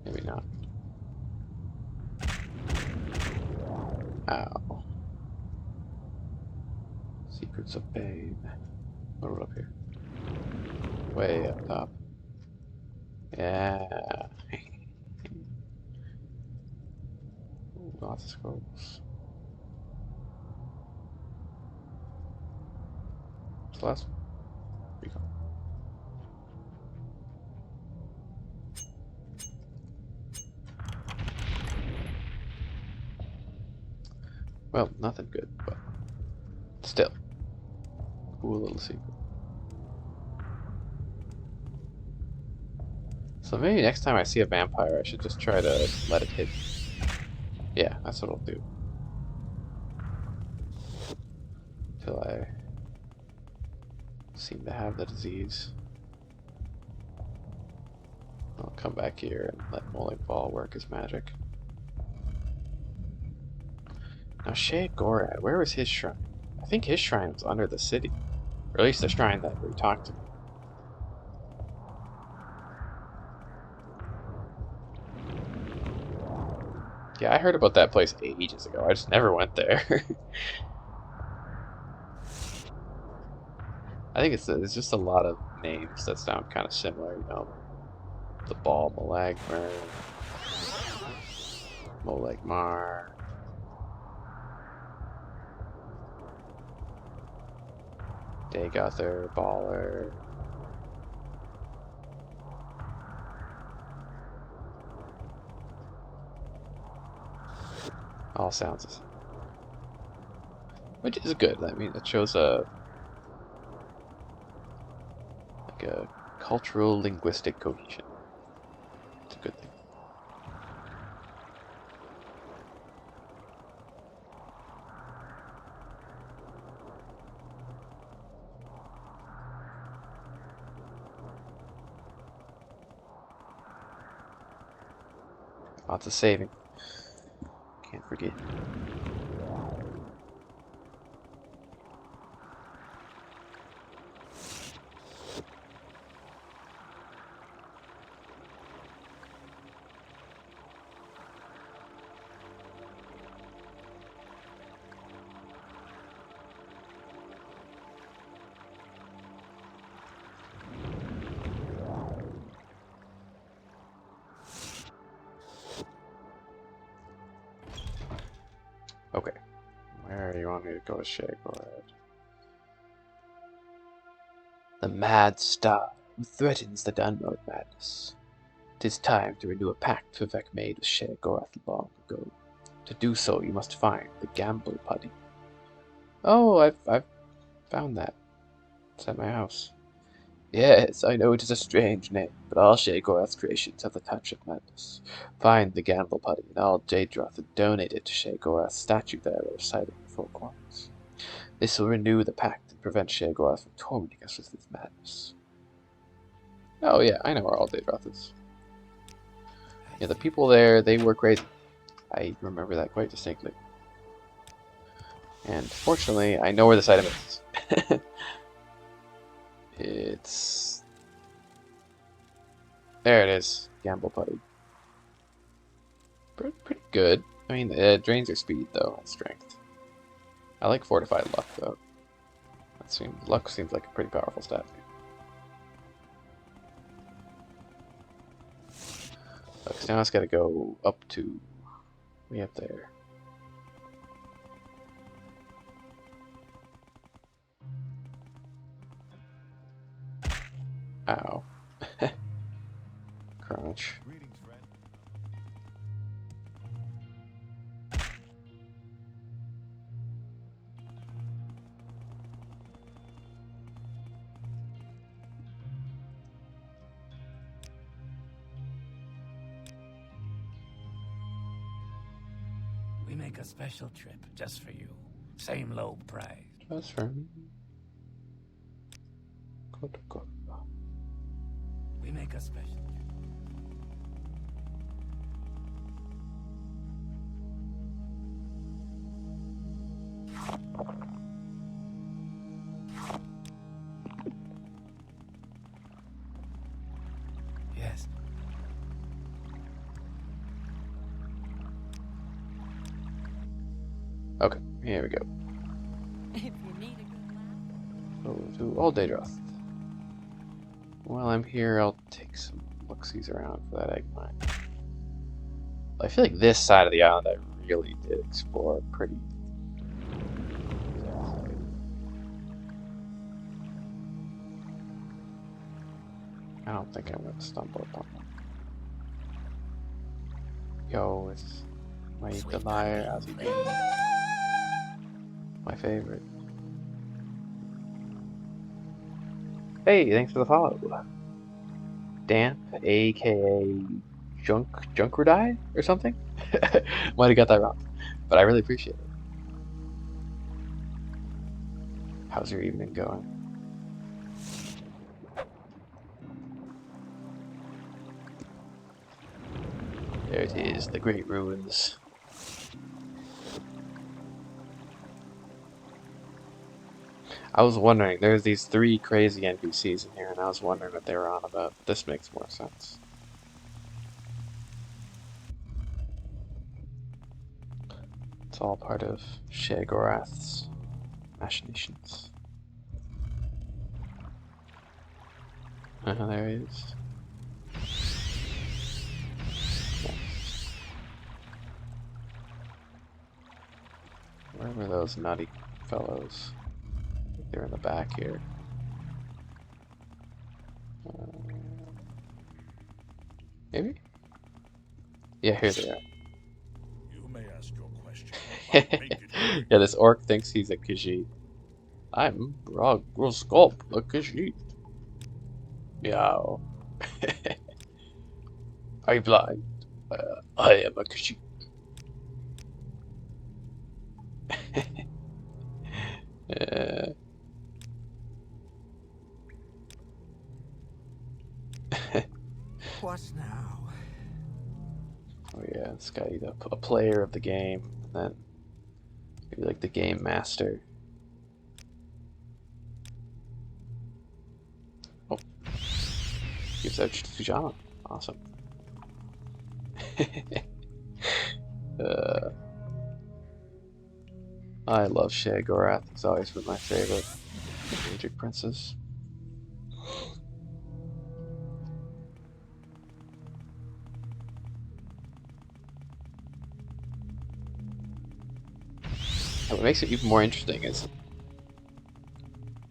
Speaker 1: Maybe not. Ow. Secrets of pain. What are we up here? Way up top. Yeah. Ooh, lots of scrolls. What's the last one? Recon. Well, nothing good, but still. Cool little secret. So maybe next time I see a vampire, I should just try to let it hit. Yeah, that's what I'll do. Till I seem to have the disease. I'll come back here and let Molly Ball work his magic. Now, Shea Gorad, where was his shrine? I think his shrine was under the city. Or at least the shrine that we talked to. Yeah, I heard about that place ages ago. I just never went there. I think it's just a lot of names that sound kind of similar, you know. The Ball Malagmer, Molegmar. Daygother, Baller. All sounds the same. Which is good. I mean, it shows a cultural linguistic cohesion. It's a good thing. Lots of saving. Can't forget. Okay. Where do you want me to go to Shea Gorad? The mad star who threatens the download madness. 'Tis time to renew a pact Vivek made with Shea Gorad long ago. To do so, you must find the Gamble Putty. Oh, I've found that. It's at my house. Yes, I know it is a strange name, but all Shea Gorath's creations have the touch of madness. Find the Gamble Putty in all Jadroth and donate it to Shea Gorath's statue there at our site in the Four Corners. This will renew the pact and prevent Shea Gorath from tormenting us with his madness. Oh yeah, I know where all Jadroth is. Yeah, the people there, they were crazy. I remember that quite distinctly. And fortunately, I know where this item is. It's... There it is. Gamble Putty. Pretty good. I mean, it drains your speed, though, and strength. I like Fortified Luck, though. Luck seems like a pretty powerful stat. Okay, so now it's gotta go up to... way up there. Ow. Crunch.
Speaker 2: Greetings, friend.
Speaker 9: We make a special trip just for you. Same low price.
Speaker 1: Just for me. Go.
Speaker 9: We make a special trip.
Speaker 1: Okay, here we go.
Speaker 3: If you need a good laugh.
Speaker 1: Go to Old Daedroth. While I'm here, I'll take some look-sees around for that egg mine. I feel like this side of the island I really did explore pretty. I don't think I'm going to stumble upon them. Yo, it's my the liar, Ozzy B. My favorite. Hey, thanks for the follow. Damp, aka Junkradai or something? Might have got that wrong, but I really appreciate it. How's your evening going? There it is, the Great Ruins. I was wondering, there's these 3 crazy NPCs in here, and I was wondering what they were on about. This makes more sense. It's all part of Sheogorath's machinations. There he is. Where were those nutty fellows? I think they're in the back here. Maybe? Yeah, here they are.
Speaker 2: You may ask your question. Make it quick.
Speaker 1: Yeah, this orc thinks he's a Khajiit. I'm Sculpt, a Khajiit. Meow. Are you blind? I am a Khajiit.
Speaker 4: What now?
Speaker 1: Oh yeah, this guy either a player of the game, and then maybe like the game master. Oh, gives out Fujama. Awesome. I love Sheogorath. He's always been my favorite magic princess. And what makes it even more interesting is,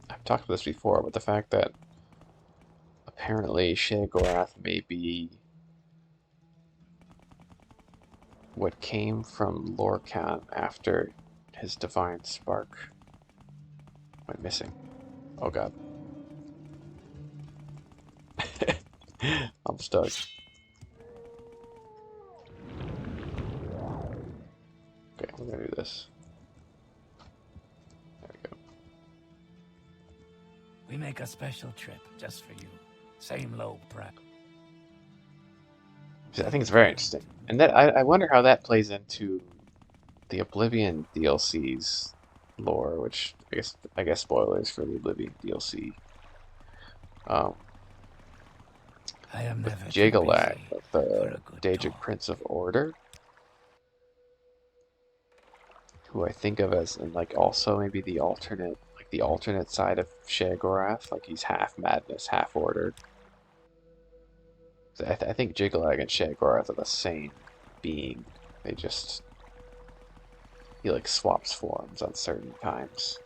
Speaker 1: I've talked about this before, but the fact that apparently Sheogorath may be what came from Lorcan after his divine spark went missing. Oh god. I'm stoked. Okay, we're gonna do this. There we go.
Speaker 9: We make a special trip just for you. Same low price.
Speaker 1: I think it's very interesting. And that I wonder how that plays into the Oblivion DLC's lore, which I guess spoilers for the Oblivion DLC.
Speaker 9: I am
Speaker 1: With
Speaker 9: never too
Speaker 1: Jiggalag,
Speaker 9: busy
Speaker 1: the
Speaker 9: for a good
Speaker 1: Daedric
Speaker 9: talk.
Speaker 1: Prince of Order, who I think of as in like also maybe the alternate side of Sheogorath, like he's half madness, half order. So I think Jiggalag and Sheogorath are the same being. They just he like swaps forms on certain times.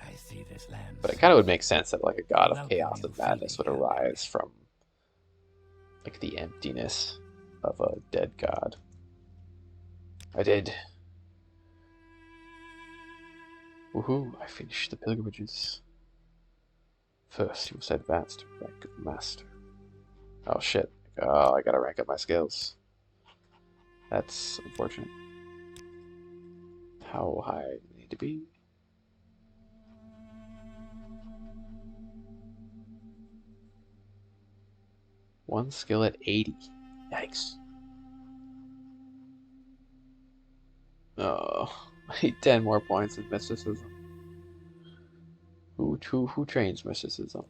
Speaker 9: I see this land.
Speaker 1: But it kind of would make sense that like a god of
Speaker 9: Welcome
Speaker 1: chaos
Speaker 9: you
Speaker 1: and madness
Speaker 9: freely,
Speaker 1: would
Speaker 9: young
Speaker 1: arise from like the emptiness of a dead god. I did. Woohoo, I finished the pilgrimages. First, you must advance to rank of master. Oh shit. Oh, I gotta rank up my skills. That's unfortunate. How high do they need to be? One skill at 80. Yikes. Oh, I need 10 more points in mysticism. Who trains mysticism?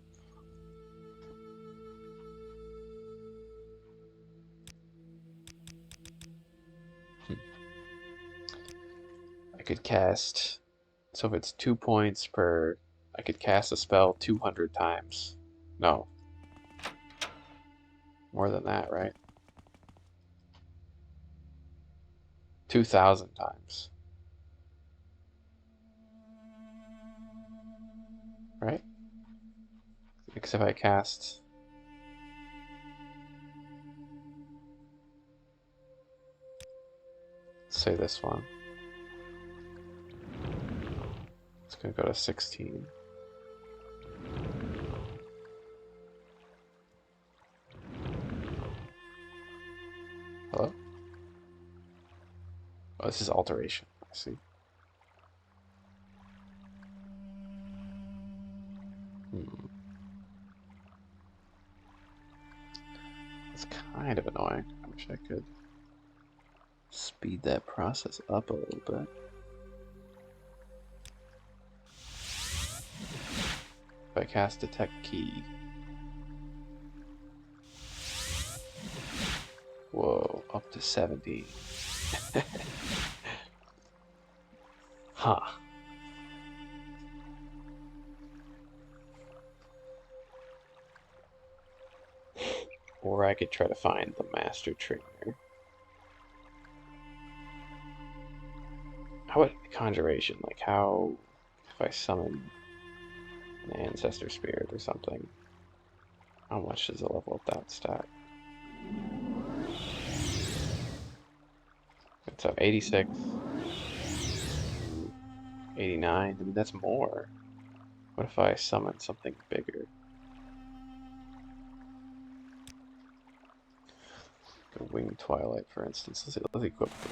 Speaker 1: I could cast. So if it's 2 points per, I could cast a spell 200 times. No, more than that, right? 2,000 times. Right? Because if I cast. Say this one. It's going to go to 16. Hello? Oh, this is alteration. I see. It's kind of annoying. I wish I could speed that process up a little bit. If I cast Detect Key. Whoa, up to 70. Huh. Or I could try to find the Master Trainer. How about Conjuration? Like how, if I summon an Ancestor Spirit or something, how much does it level up that stat? It's up 86, 89. I mean, that's more. What if I summon something bigger? A Winged Twilight, for instance. Let's equip the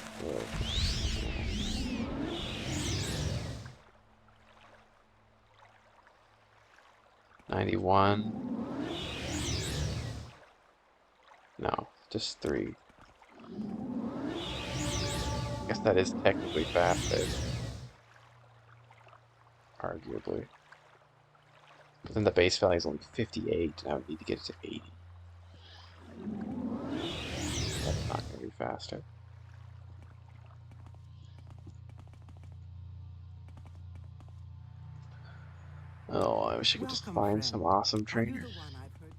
Speaker 1: 91. No, just 3. I guess that is technically faster. Arguably. But then the base value is only 58, and I would need to get it to 80. That's not going to be faster. Oh, I wish I could just
Speaker 4: Welcome,
Speaker 1: find
Speaker 4: friend.
Speaker 1: some awesome
Speaker 4: Are you
Speaker 1: trainers.
Speaker 4: the one I've heard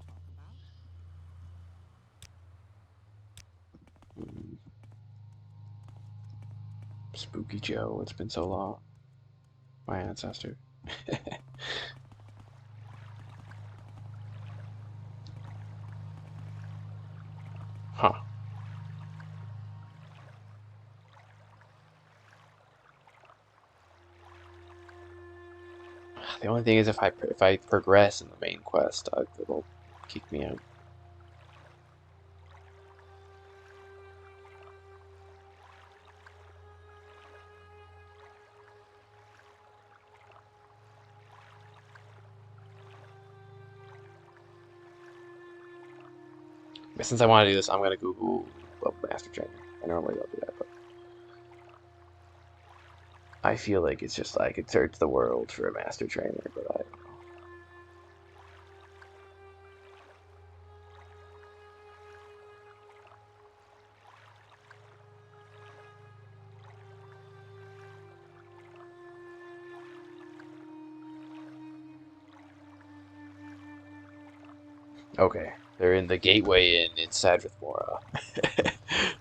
Speaker 4: talk about?
Speaker 1: Spooky Joe, it's been so long. My ancestor. Huh. The only thing is if I progress in the main quest, it'll kick me out. But since I want to do this, I'm gonna Google Master Trainer. I normally don't do that, but I feel like it's just I could search the world for a Master Trainer, but I don't know. Okay, they're in the Gateway Inn in Sadrith-Mora.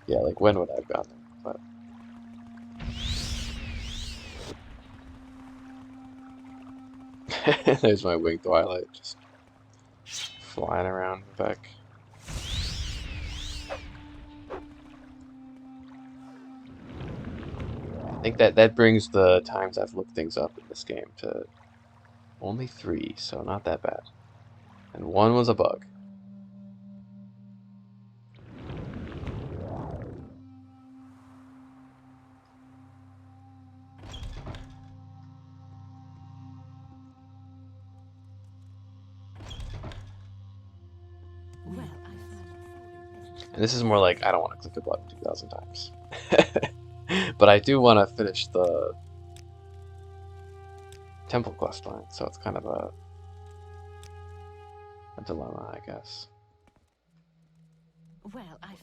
Speaker 1: Yeah, like when would I have gone there? But there's my Winged Twilight just flying around back. I think that brings the times I've looked things up in this game to only 3, so not that bad. And 1 was a bug.
Speaker 3: Well, I find
Speaker 1: And this is more like I don't want to click the button 2,000 times. But I do want to finish the Temple quest line, so it's kind of a dilemma, I guess.
Speaker 3: well, I find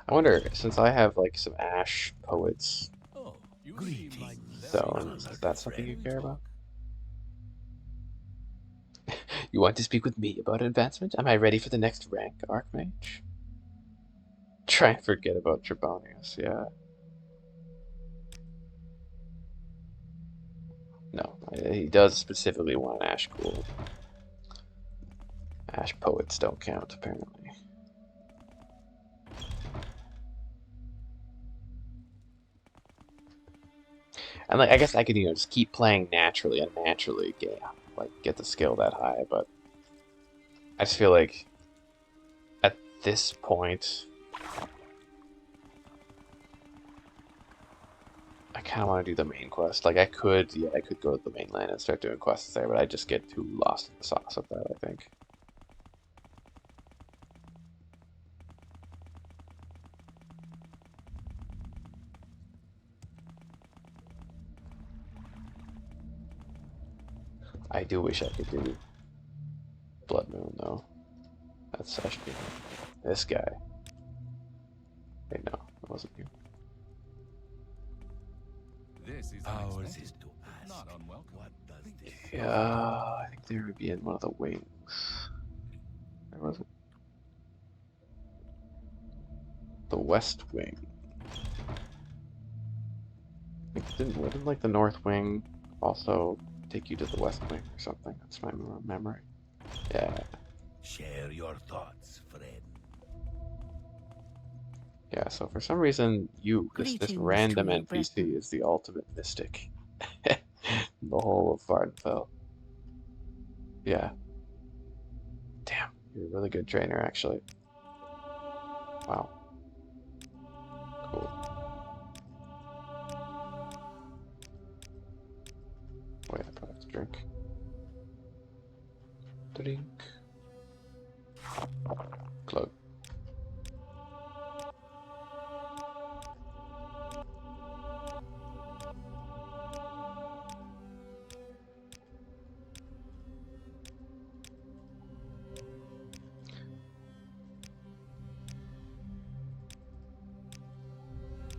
Speaker 1: I wonder, since I have like some ash poets
Speaker 2: Oh, you seem like
Speaker 9: Greetings,
Speaker 1: stones, is that
Speaker 9: honored
Speaker 1: something you
Speaker 9: friend.
Speaker 1: care about? You want to speak with me about advancement? Am I ready for the next rank, Archmage? Try and forget about Trebonius, yeah. No, he does specifically want Ash Cool. Ash Poets don't count, apparently. And like, I guess I could, just keep playing naturally and naturally get the skill that high, but I just feel like at this point, I kind of want to do the main quest. Like I could go to the mainland and start doing quests there, but I just get too lost in the sauce of that, I think. I do wish I could do Blood Moon though. That's actually this guy. Wait, no, it wasn't you.
Speaker 2: This is
Speaker 9: Ours
Speaker 2: unexpected,
Speaker 9: is to ask,
Speaker 2: not unwelcome.
Speaker 9: what does this
Speaker 1: Yeah, I think they would be in one of the wings. Where was it? The West Wing. Wouldn't like the North Wing also take you to the West Wing or something? That's my memory. Yeah,
Speaker 9: share your thoughts, friend?
Speaker 1: yeah. So for some reason, this
Speaker 8: Greetings
Speaker 1: random
Speaker 8: to you,
Speaker 1: NPC
Speaker 8: Breton.
Speaker 1: is the ultimate mystic. The whole of Vardenfell. Yeah. Damn, you're a really good trainer, actually. Wow. Cool. Wait, I probably have to drink. Drink. Glug.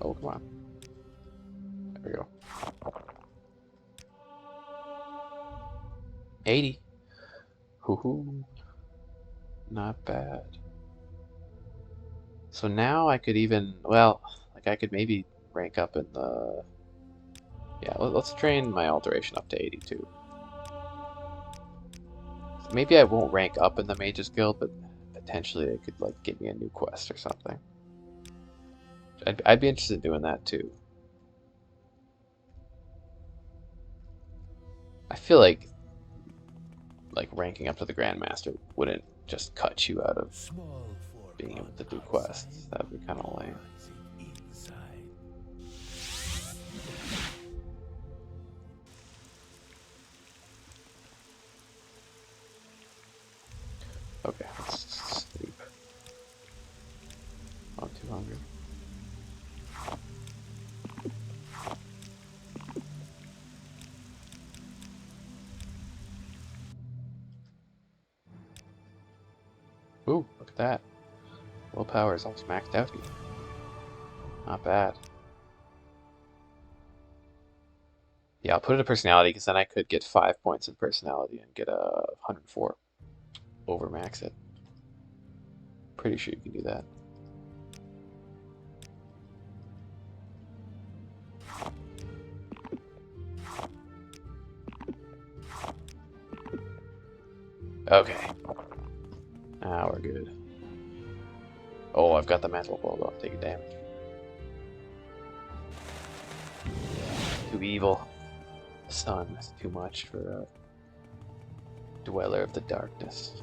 Speaker 1: Oh, come on. There we go. 80. Hoo-hoo. Not bad. So now I could even, well, like I could maybe rank up in the... Yeah, let's train my alteration up to 82. So maybe I won't rank up in the Mages Guild, but potentially it could like give me a new quest or something. I'd be interested in doing that too. I feel like ranking up to the Grandmaster wouldn't just cut you out of
Speaker 9: Small
Speaker 1: being able
Speaker 9: foreground
Speaker 1: to do
Speaker 9: outside,
Speaker 1: quests. That would be kind of lame.
Speaker 9: rising inside.
Speaker 1: Okay, let's sleep. Not too hungry. Ooh, look at that. Willpower is almost maxed out here. Not bad. Yeah, I'll put it in personality because then I could get 5 points in personality and get a 104. Overmax it. Pretty sure you can do that. Okay. Now we're good. Oh, I've got the mantle bulldog taking damage. Too evil. Sun is too much for a dweller of the darkness.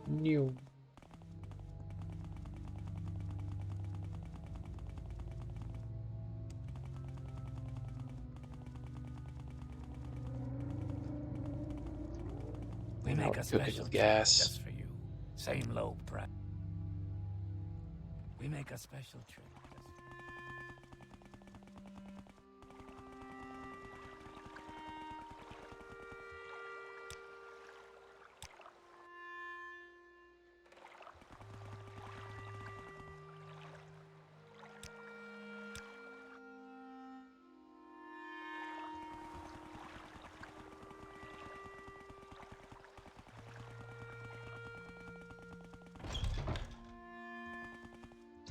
Speaker 1: New.
Speaker 9: We
Speaker 1: Now
Speaker 9: make
Speaker 1: we're
Speaker 9: a
Speaker 1: cooking
Speaker 9: special
Speaker 1: with
Speaker 9: trip
Speaker 1: gas.
Speaker 9: just for you. Same low price. We make a special trip just for you.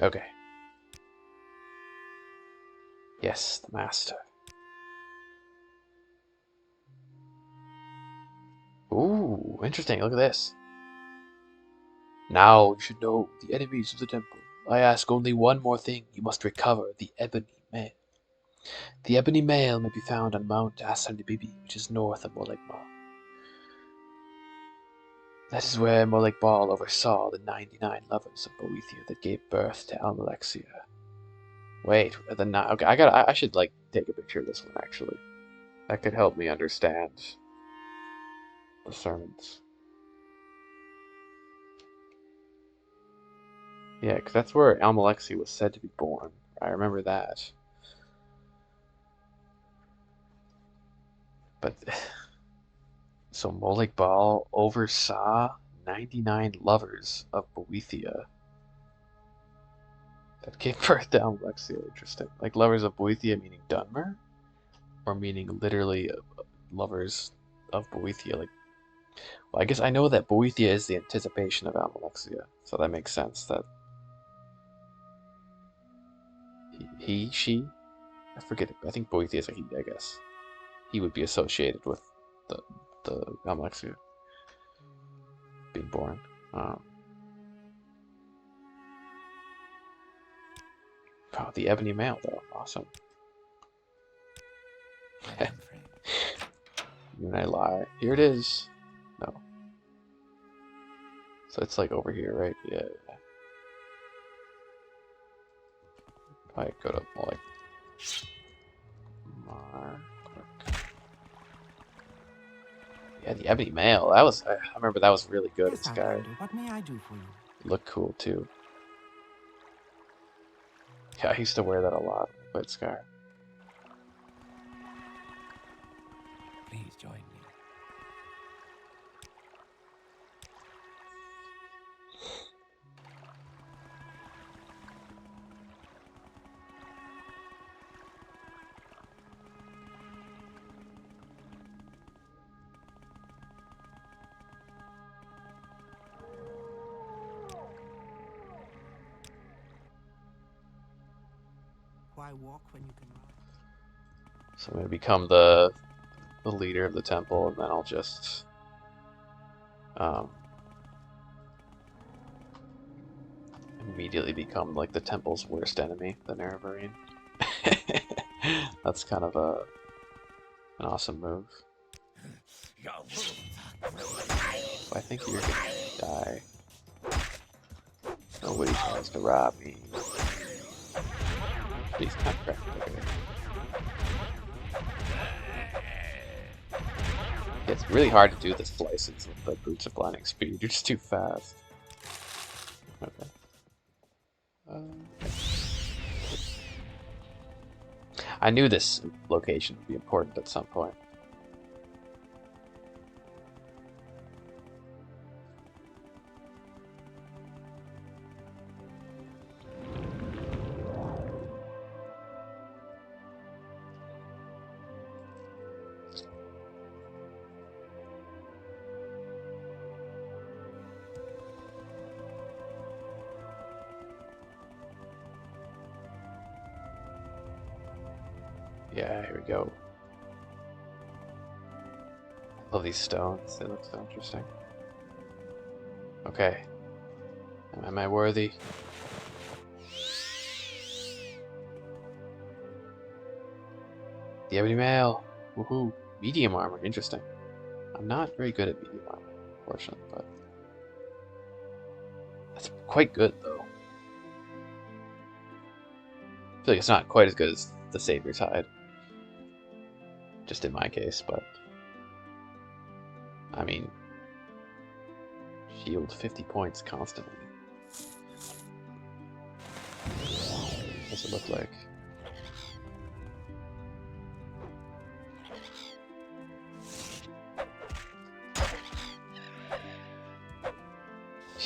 Speaker 1: Okay. Yes, the master. Ooh, interesting. Look at this. Now you should know the enemies of the temple. I ask only one more thing. You must recover the ebony mail. The ebony mail may be found on Mount Asanibibi, which is north of Molag Bal. That is where Molag Bal oversaw the 99 lovers of Boethia that gave birth to Almalexia. Wait, okay, I should like take a picture of this one actually. That could help me understand the sermons. Yeah, because that's where Almalexia was said to be born. I remember that. But so Molag Bal oversaw 99 lovers of Boethia that gave birth to Almalexia. Interesting. Like lovers of Boethia meaning Dunmer? Or meaning literally lovers of Boethia? Like, well, I guess I know that Boethia is the anticipation of Almalexia, so that makes sense that she, I forget it. I think Boethia is a he, I guess. He would be associated with the Almalexia being born. Oh, the ebony mail, though. Awesome. You and I lie. Here it is. No. So it's like over here, right? Yeah. Probably go to more like yeah, the ebony mail. That was I remember that was really good.
Speaker 4: Yes,
Speaker 1: This guy
Speaker 4: Outlander, what may I do for you?
Speaker 1: looked cool too. Yeah, I used to wear that a lot. But Scar.
Speaker 9: Please join me.
Speaker 4: Why walk when you can run?
Speaker 1: So I'm gonna become the leader of the temple, and then I'll just immediately become like the temple's worst enemy, the Nerevarine. That's kind of an awesome move. So I think you're gonna die. Nobody tries to rob me. Please, not correct. Okay. It's really hard to do this license with the boots of blinding speed. You're just too fast. Okay. I knew this location would be important at some point. Yeah, here we go. Love these stones, they look so interesting. Okay. Am I worthy? The ebony mail! Woohoo! Medium armor, interesting. I'm not very good at medium armor, unfortunately, but that's quite good though. I feel like it's not quite as good as the Savior's Hide. Just in my case, but I mean, shield 50 points constantly. What's it look like?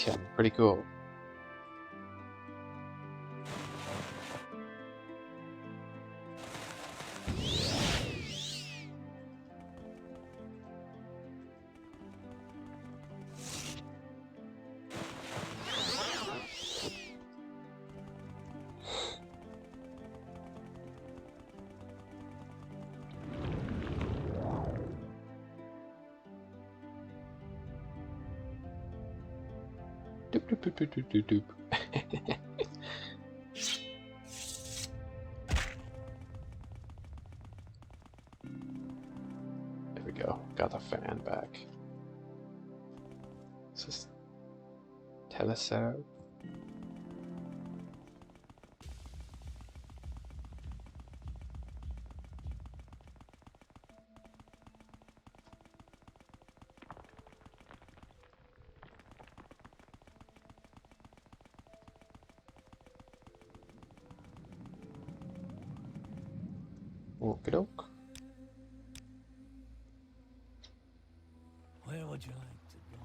Speaker 1: Yeah, pretty cool. Doop, doop, doop, doop, doop, doop, doop. There we go. Got the fan back. Is this Teleserve? Okie doke.
Speaker 9: Where would you like to go?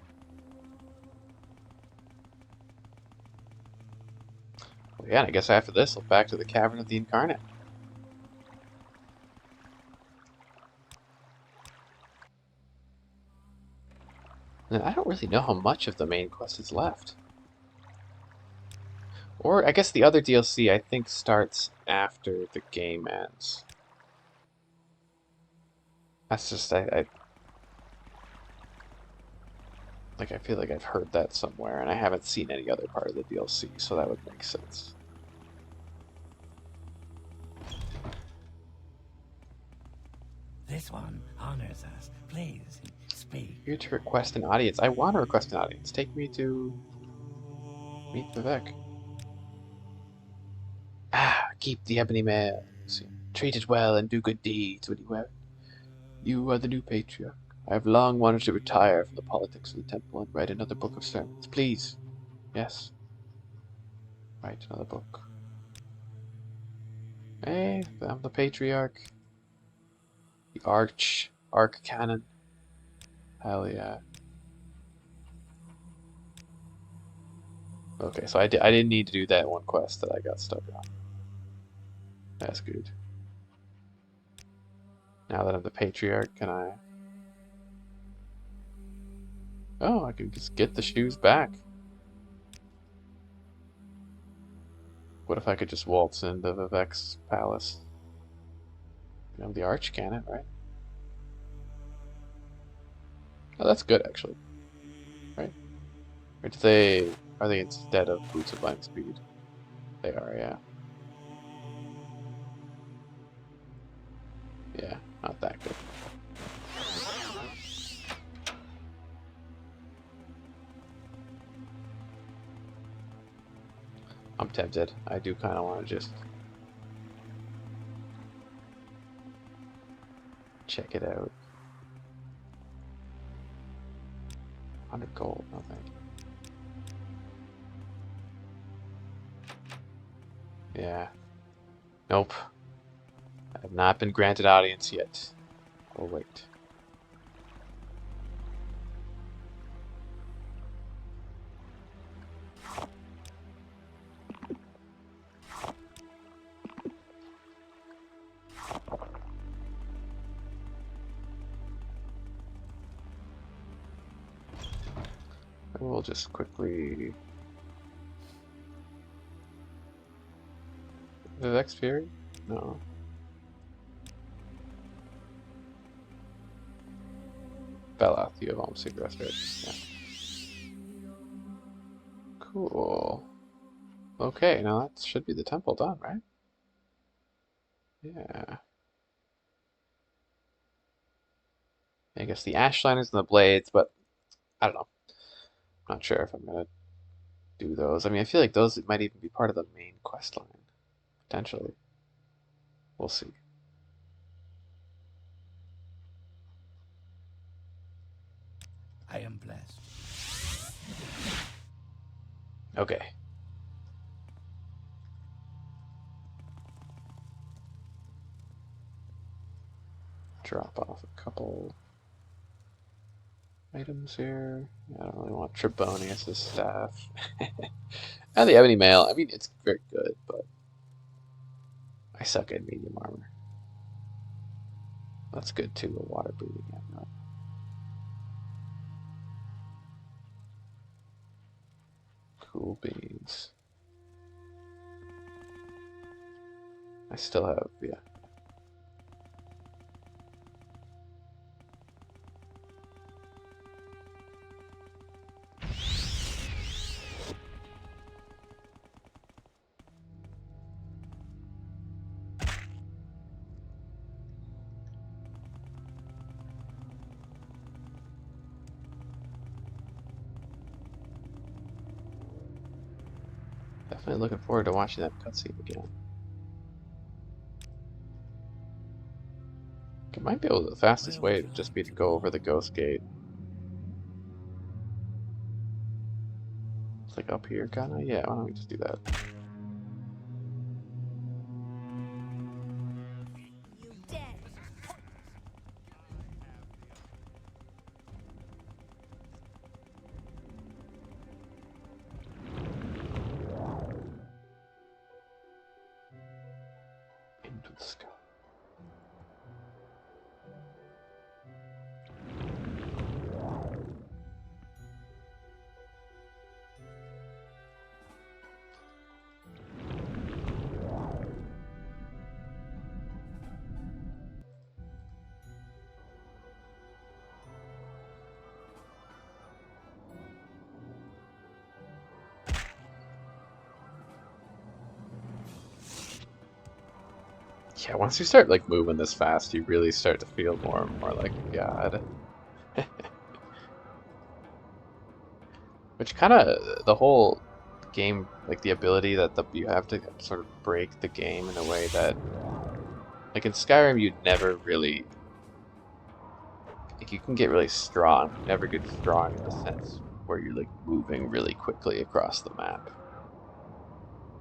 Speaker 1: Well, yeah, and I guess after this, we'll back to the Cavern of the Incarnate. And I don't really know how much of the main quest is left. Or, I guess the other DLC, I think, starts after the game ends. That's just, like, I feel like I've heard that somewhere, and I haven't seen any other part of the DLC, so that would make sense.
Speaker 9: This one honors us. Please, speak.
Speaker 1: Here to request an audience. I want to request an audience. Take me to meet Vivek. Ah, keep the ebony mail. Treat it well and do good deeds when you wear it. You are the new patriarch. I have long wanted to retire from the politics of the temple and write another book of sermons. Please. Yes. Write another book. Hey, I'm the patriarch. The arch cannon. Hell yeah. Okay, so I didn't need to do that one quest that I got stuck on. That's good. Now that I'm the patriarch, can I... Oh, I can just get the shoes back. What if I could just waltz into Vivek's palace? I'm the arch cannon, right? Oh, that's good, actually. Right? Or are they instead of boots of lightning speed? They are, yeah. Yeah, not that good. I'm tempted. I do kind of want to just check it out. 100 gold, no thank you. Yeah. Nope. I have not been granted audience yet. I'll wait. We'll just quickly... Vivek's Fury? No. Bella, you have home secret restoration. Yeah. Cool. Okay, now that should be the temple done, right? Yeah. I guess the ash liners and the blades, but I don't know. I'm not sure if I'm gonna do those. I mean, I feel like those might even be part of the main quest line. Potentially. We'll see.
Speaker 9: I am blessed.
Speaker 1: Okay. Drop off a couple items here. I don't really want Trebonius' staff. And the ebony mail. I mean, it's very good, but I suck at medium armor. That's good too, a water breathing amulet. Cool beans. I still have, yeah. Definitely looking forward to watching that cutscene again. It might be able to, the fastest
Speaker 9: Where would
Speaker 1: way
Speaker 9: you
Speaker 1: would just
Speaker 9: like
Speaker 1: be to
Speaker 9: to
Speaker 1: go
Speaker 9: go?
Speaker 1: over the ghost gate. It's like up here, kinda? Yeah, why don't we just do that?
Speaker 3: You dead.
Speaker 1: Into the sky. Yeah, once you start like moving this fast, you really start to feel more and more like a god. Which kind of the whole game, like the ability that you have to sort of break the game in a way that, like in Skyrim, you'd never really, like you can get really strong, but you never get strong in the sense where you're like moving really quickly across the map,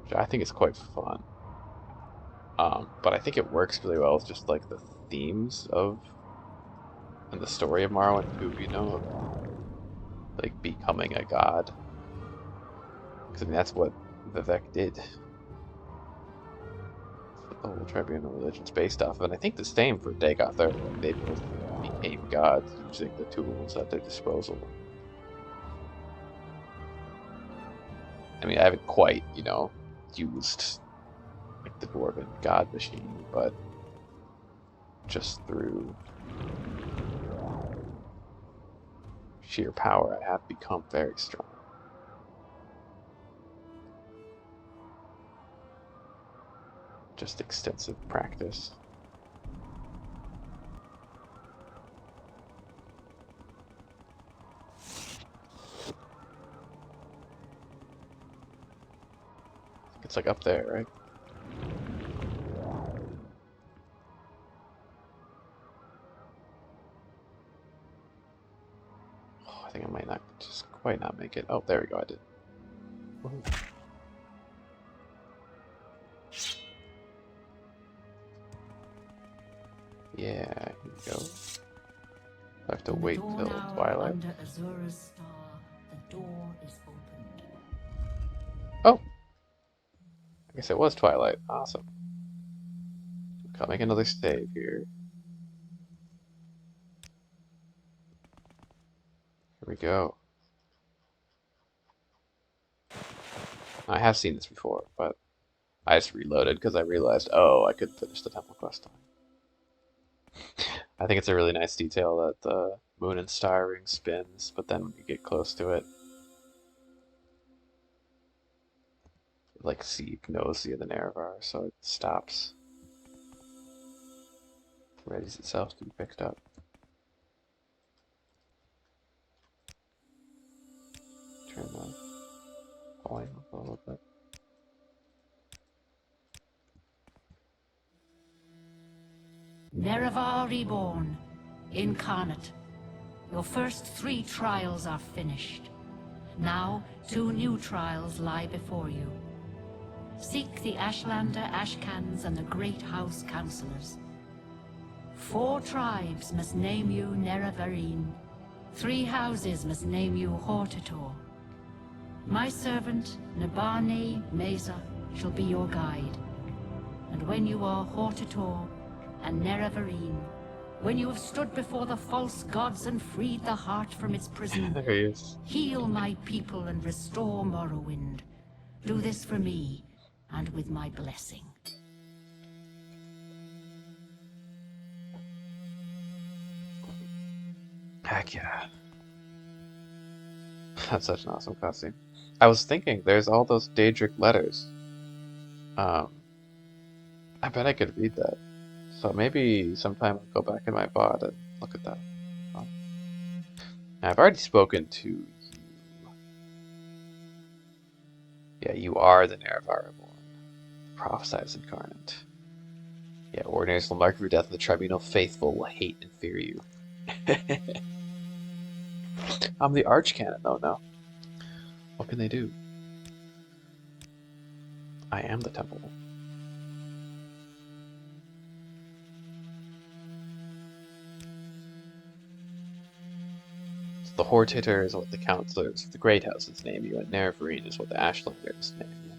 Speaker 1: which I think is quite fun. But I think it works really well with just like the themes of and the story of Morrowind too, you know, of like becoming a god. Because I mean, that's what Vivek did. That's what the whole tribunal religion's based off of. And I think the same for Dagoth. Like they both became gods using the tools at their disposal. I mean, I haven't quite, you know, used like the dwarven god machine, but just through sheer power, I have become very strong. Just extensive practice. It's like up there, right? Oh, I think I might not just quite not make it. Oh, there we go. I did. Woohoo. Yeah, here we go. I have to
Speaker 3: In the
Speaker 1: wait
Speaker 3: dawn
Speaker 1: till
Speaker 3: hour
Speaker 1: twilight.
Speaker 3: under Azura's star, the door is opened.
Speaker 1: Oh, I guess it was twilight. Awesome. I'll make another save here. Here we go. I have seen this before, but I just reloaded because I realized, oh, I could finish the temple quest line. I think it's a really nice detail that the moon and star ring spins, but then when you get close to it, like Seek knows the Nerevar, so it stops. Readies itself to be picked up. Turn the volume up a little bit.
Speaker 3: Nerevar reborn, incarnate. Your first 3 trials are finished. Now 2 new trials lie before you. Seek the Ashlander Ashcans and the Great House Councillors. 4 tribes must name you Nerevarine. 3 houses must name you Hortator. My servant, Nabane Mesa, shall be your guide. And when you are Hortator and Nerevarine, when you have stood before the false gods and freed the heart from its prison,
Speaker 1: There he is.
Speaker 3: heal my people and restore Morrowind. Do this for me, and with my blessing.
Speaker 1: Heck yeah. That's such an awesome cutscene. I was thinking, there's all those Daedric letters. I bet I could read that. So maybe sometime I'll go back in my VOD and look at that. Now, I've already spoken to you. Yeah, you are the Nerevar Reborn. Prophesies incarnate. Yeah, ordinaries will mark your death, and the tribunal faithful will hate and fear you. I'm the archcanon, though, no. What can they do? I am the temple. So the Hortator is what the counselors of the Great Houses name you, and Nerevarine is what the Ashlanders name you.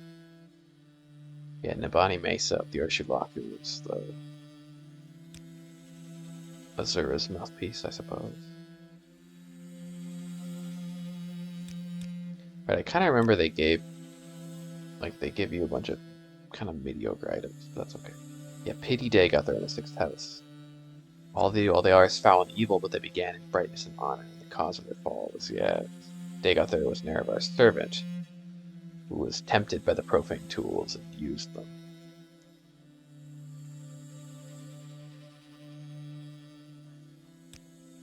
Speaker 1: Yeah, Nabani Mesa of the Ursulaku is the Azura's mouthpiece, I suppose. Right, I kind of remember they give you a bunch of kind of mediocre items, but that's okay. Yeah, Pity Day got there in the 6th house. All they are is foul and evil, but they began in brightness and honor, and the cause of their fall was, yeah, Dagothar was Nerevar's servant, who was tempted by the profane tools and used them.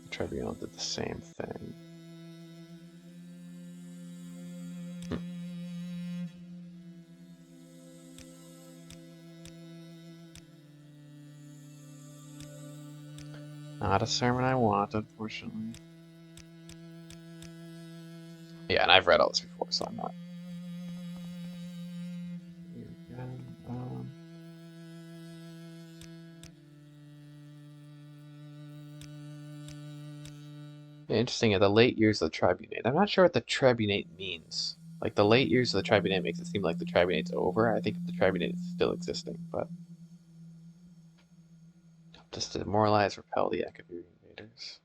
Speaker 1: The Tribunal did the same thing. Not a sermon I want, unfortunately. Yeah, and I've read all this before, so I'm not. Interesting, at the late years of the Tribunate. I'm not sure what the Tribunate means. Like, the late years of the Tribunate makes it seem like the Tribunate's over. I think the Tribunate is still existing, but... just to demoralize, repel the Akaviri invaders.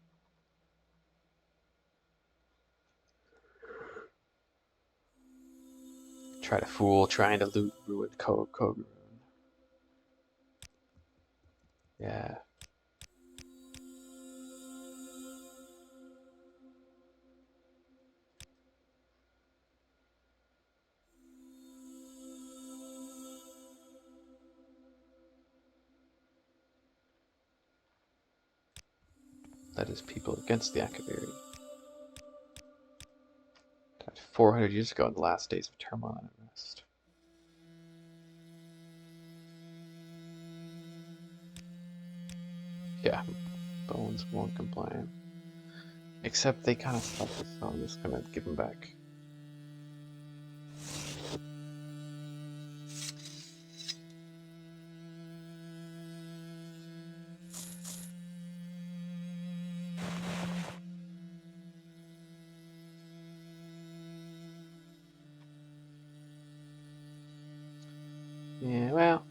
Speaker 1: Try to fool, trying to loot, ruin Kogurun. Yeah. Led his people against the Akaviri. 400 years ago in the last days of turmoil and unrest. Yeah, Bones won't complain. Except they kind of suck, so I'm just gonna give them back. Yeah, well,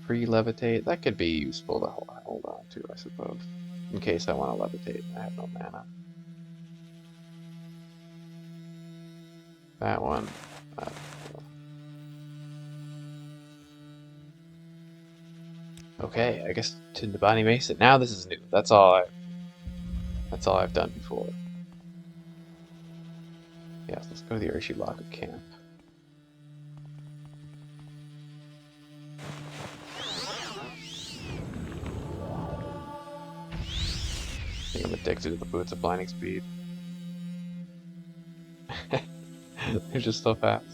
Speaker 1: free levitate, that could be useful to hold on to, I suppose. In case I want to levitate and I have no mana. That one. Okay, I guess to Nabani Mesa. Now this is new. That's all I've done before. Yes, let's go to the Ursulaku camp. I think I'm addicted to the boots of blinding speed. They're just so fast.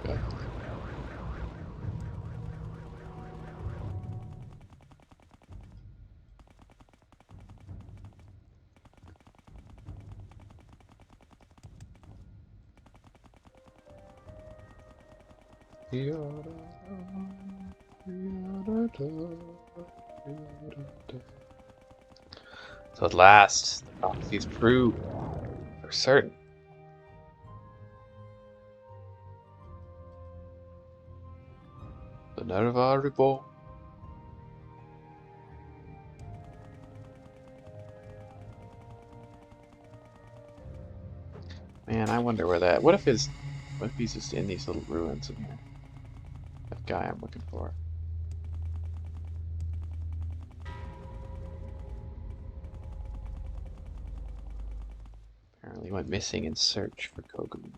Speaker 1: Okay. So at last, the prophecy is proved for certain. The Nerevar Reborn. Man, I wonder where that. What if he's just in these little ruins in here? That guy I'm looking for. Apparently went missing in search for Kogumu.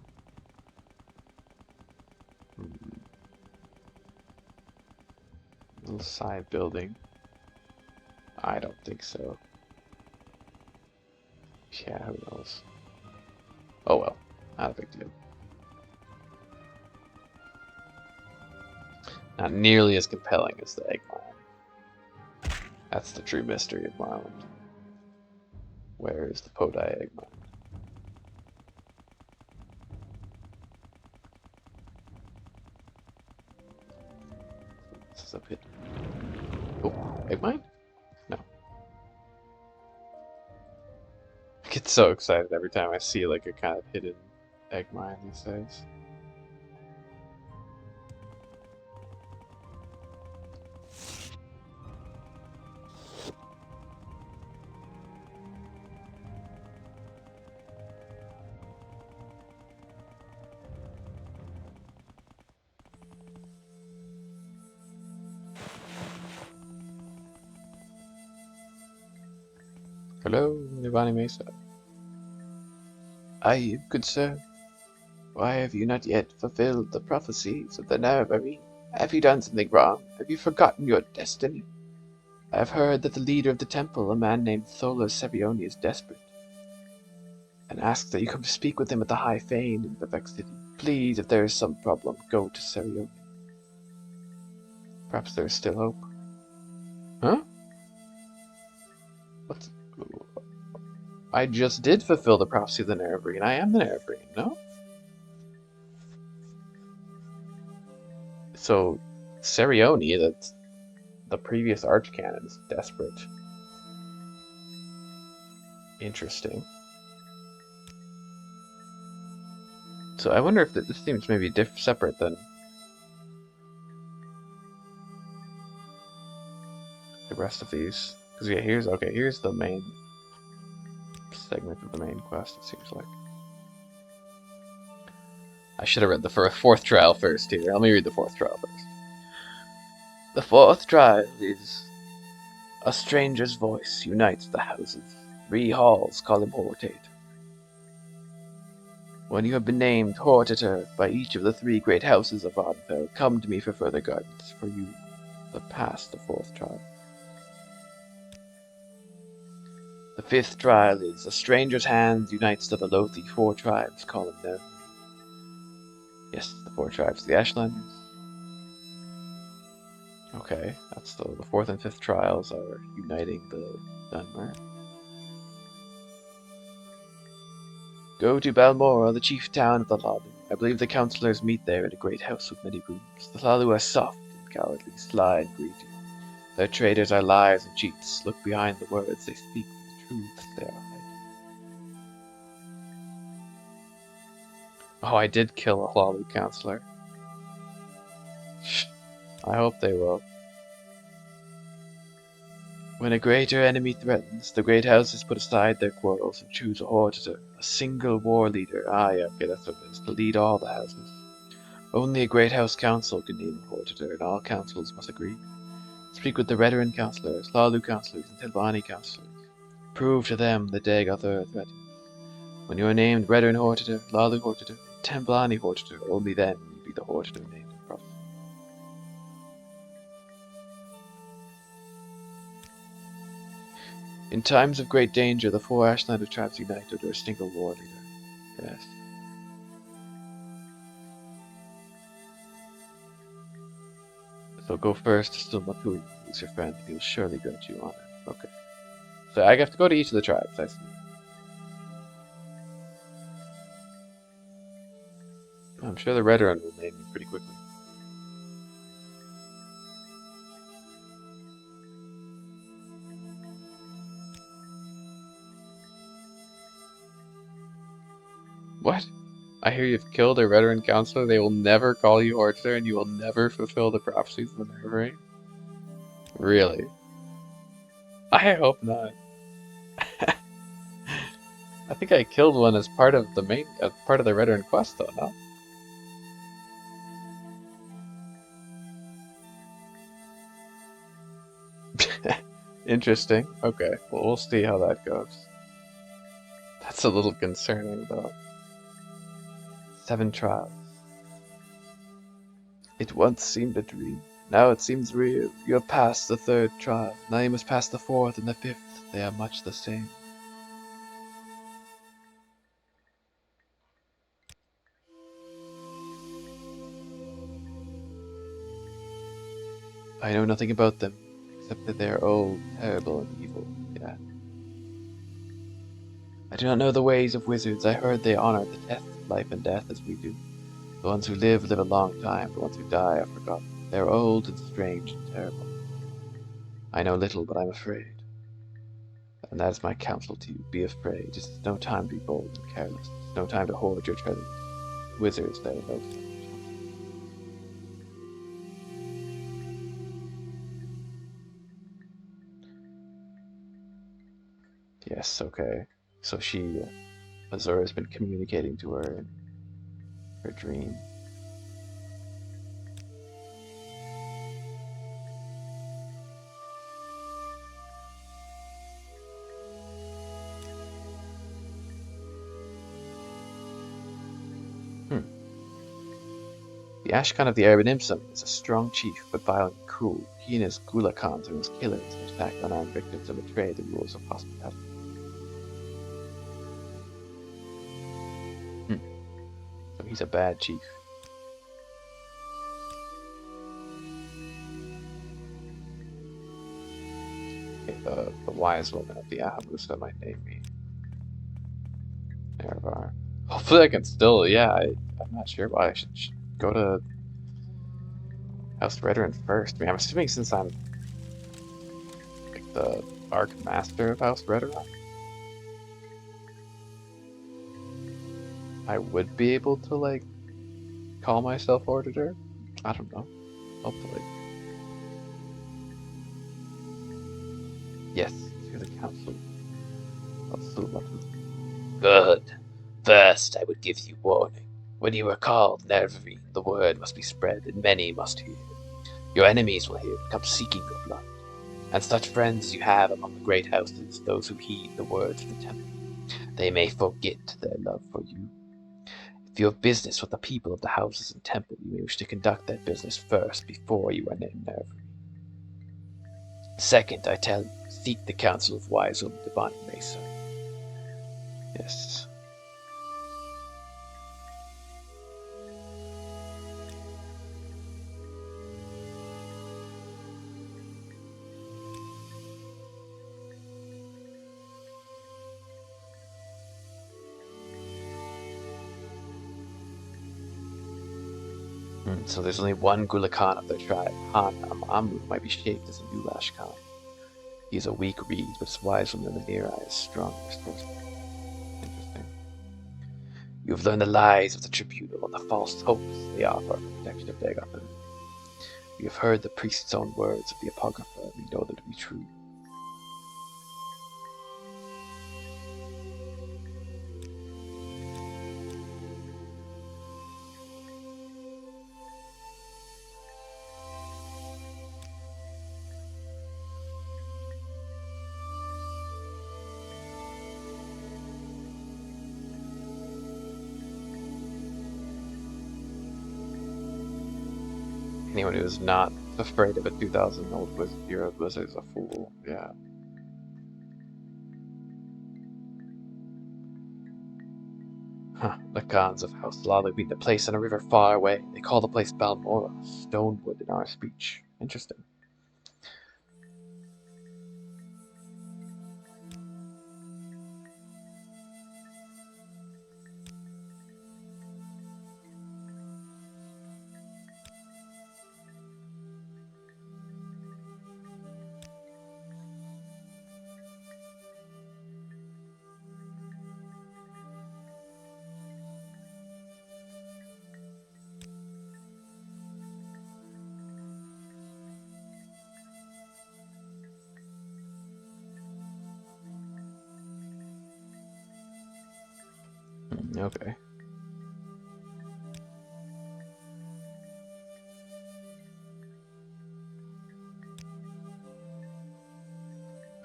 Speaker 1: Little side building. I don't think so. Yeah, who knows? Oh well, not a big deal. Not nearly as compelling as the egg mine. That's the true mystery of Morrowind. Where is the Podai egg mine? This is a pit. Oh, egg mine? No. I get so excited every time I see like a kind of hidden egg mine these days. Hello, Nivani Mesa. Aye, good sir. Why have you not yet fulfilled the prophecies of the Nervary? Have you done something wrong? Have you forgotten your destiny? I have heard that the leader of the temple, a man named Thola Serioni, is desperate, and asks that you come to speak with him at the High Fane in Vivek City. Please, if there is some problem, go to Serioni. Perhaps there is still hope. Huh? What? I just did fulfill the prophecy of the Nervary, and I am the Nervary, no? So, Serioni, that's the previous archcanon, is desperate. Interesting. So I wonder if this seems maybe separate than the rest of these. Because yeah, here's the main segment of the main quest, it seems like. I should have read the fourth trial first here. Let me read the fourth trial first. The fourth trial is a stranger's voice unites the houses. 3 halls call him Hortate. When you have been named Hortator by each of the 3 great houses of Roddenfell, come to me for further guidance, for you have passed the 4th trial. The 5th trial is a stranger's hand unites the Velothi 4 tribes, call him Nervary. Yes, the 4 tribes of the Ashlanders. Okay, that's the 4th and 5th trials are uniting the Dunmer. Go to Balmora, the chief town of the Hlalu. I believe the councillors meet there in a great house with many rooms. The Hlalu are soft and cowardly, sly and greedy. Their traitors are liars and cheats. Look behind the words they speak, the truths they are hiding. Oh, I did kill a Hlalu councillor. I hope they will. When a greater enemy threatens, the great houses put aside their quarrels and choose a Hortator, a single war leader. Ah, yeah, okay, that's what it is, to lead all the houses. Only a great house council can name a Hortator, and all councils must agree. Speak with the Redoran councillors, Hlalu councillors, and Tilbani councillors. Prove to them the Dagothur threat. When you are named Redoran Hortator, Hlalu Hortator, Temblani Hortator, only then will you be the Hortator named in prophecy. In times of great danger, the 4 Ashlander tribes unite under a single war leader. Yes. So go first to Stumapui, who's your friend, and he will surely grant you honor. Okay. So I have to go to each of the tribes, I see. I'm sure the Redoran will name me pretty quickly. What? I hear you've killed a Redoran councillor. They will never call you Hortator, and you will never fulfill the prophecies of the Nervary? Really? I hope not. I think I killed one as part of the part of the Redoran quest, though, no? Interesting. Okay, well, we'll see how that goes. That's a little concerning, though. 7 trials. It once seemed a dream. Now it seems real. You have passed the 3rd trial. Now you must pass the 4th and the 5th. They are much the same. I know nothing about them, except that they are old, terrible, and evil. Yeah. I do not know the ways of wizards. I heard they honor the tests of life and death as we do. The ones who live a long time. The ones who die are forgotten. They are old and strange and terrible. I know little, but I'm afraid. And that is my counsel to you. Be afraid. It is no time to be bold and careless. It is no time to hoard your treasures. Wizards, there are no such. Yes, okay. So Azura's been communicating to her in her dream. The Ashkan of the Araban Imsum is a strong chief, but violent and cruel. He and his Gulakans are his killers and attack unarmed victims and betray the rules of hospitality. So he's a bad chief. Okay, the wise woman of the Ahamusa might name me. Erevar. Hopefully I can still, yeah, I'm not sure why I should go to House Redoran first. I mean, I'm assuming since I'm like the Arc Master of House Redoran, I would be able to like call myself Auditor. I don't know. Hopefully. Yes, to the council. Good. First, I would give you warning. When you are called Nervine, the word must be spread, and many must hear. Your enemies will hear and come seeking your blood. And such friends as you have among the great houses, those who heed the words of the temple, they may forget their love for you. If you have business with the people of the houses and temple, you may wish to conduct that business first before you are named Nervine. Second, I tell you, seek the counsel of wise woman Devani Mesa. Yes. So there's only one Gulakan of their tribe. Han Amu might be shaped as a new Lashkan. He is a weak reed, but his wise woman in the near eye is strong and resourceful. Interesting. You have learned the lies of the tribunal and the false hopes they offer for the protection of Dagoth. You have heard the priest's own words of the Apocrypha, and we know them to be true. Anyone who is not afraid of a 2,000-year-old wizard is a fool. Yeah. Huh. The Khans of House Lala meet the place on a river far away. They call the place Balmora, Stonewood in our speech. Interesting. Okay.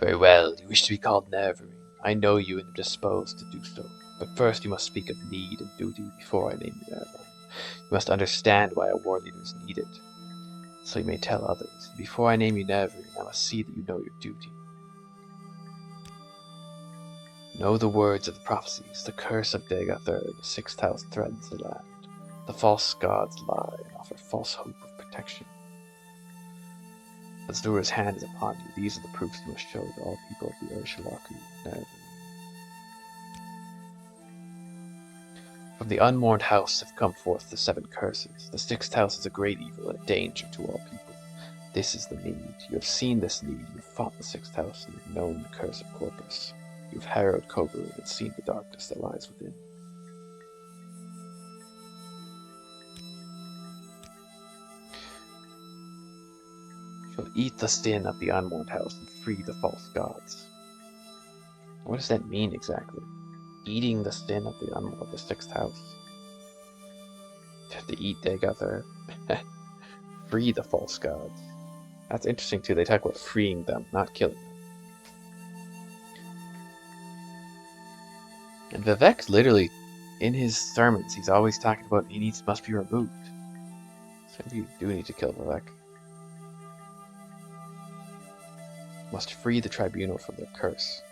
Speaker 1: Very well, you wish to be called Nervine. I know you and am disposed to do so. But first you must speak of need and duty before I name you Nervine. You must understand why a war leader is needed, so you may tell others. Before I name you Nervine, I must see that you know your duty. Know the words of the prophecies. The curse of Dagoth, the sixth house threatens the land. The false gods lie and offer false hope of protection. Azura's hand is upon you. These are the proofs you must show to all people of the Ursulaku now. From the unmourned house have come forth the 7 curses. The 6th house is a great evil and a danger to all people. This is the need. You have seen this need. You have fought the 6th house and you have known the curse of Corpus. You have harrowed Kogarun and seen the darkness that lies within. You shall eat the sin of the unmourned house and free the false gods. What does that mean exactly? Eating the sin of the 6th house. You have to eat together. Free the false gods. That's interesting too. They talk about freeing them, not killing them. And Vivek's literally, in his sermons, he's always talking about he must be removed. So maybe you do need to kill Vivek. Must free the tribunal from their curse.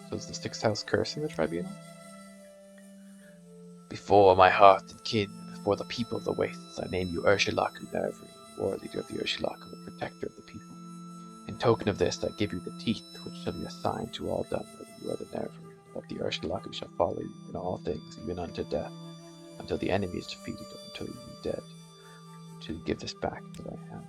Speaker 1: So is the 6th house cursing the tribunal? Before my hearth and kin, before the people of the wastes, I name you Ursulaku Nervri, war leader of the Ursulaku and protector of the people. In token of this, I give you the teeth, which shall be assigned to all done, whether you are the Nervri, that the Ursulaku shall follow you in all things, even unto death, until the enemy is defeated, or until you be dead, until you give this back into thy hand.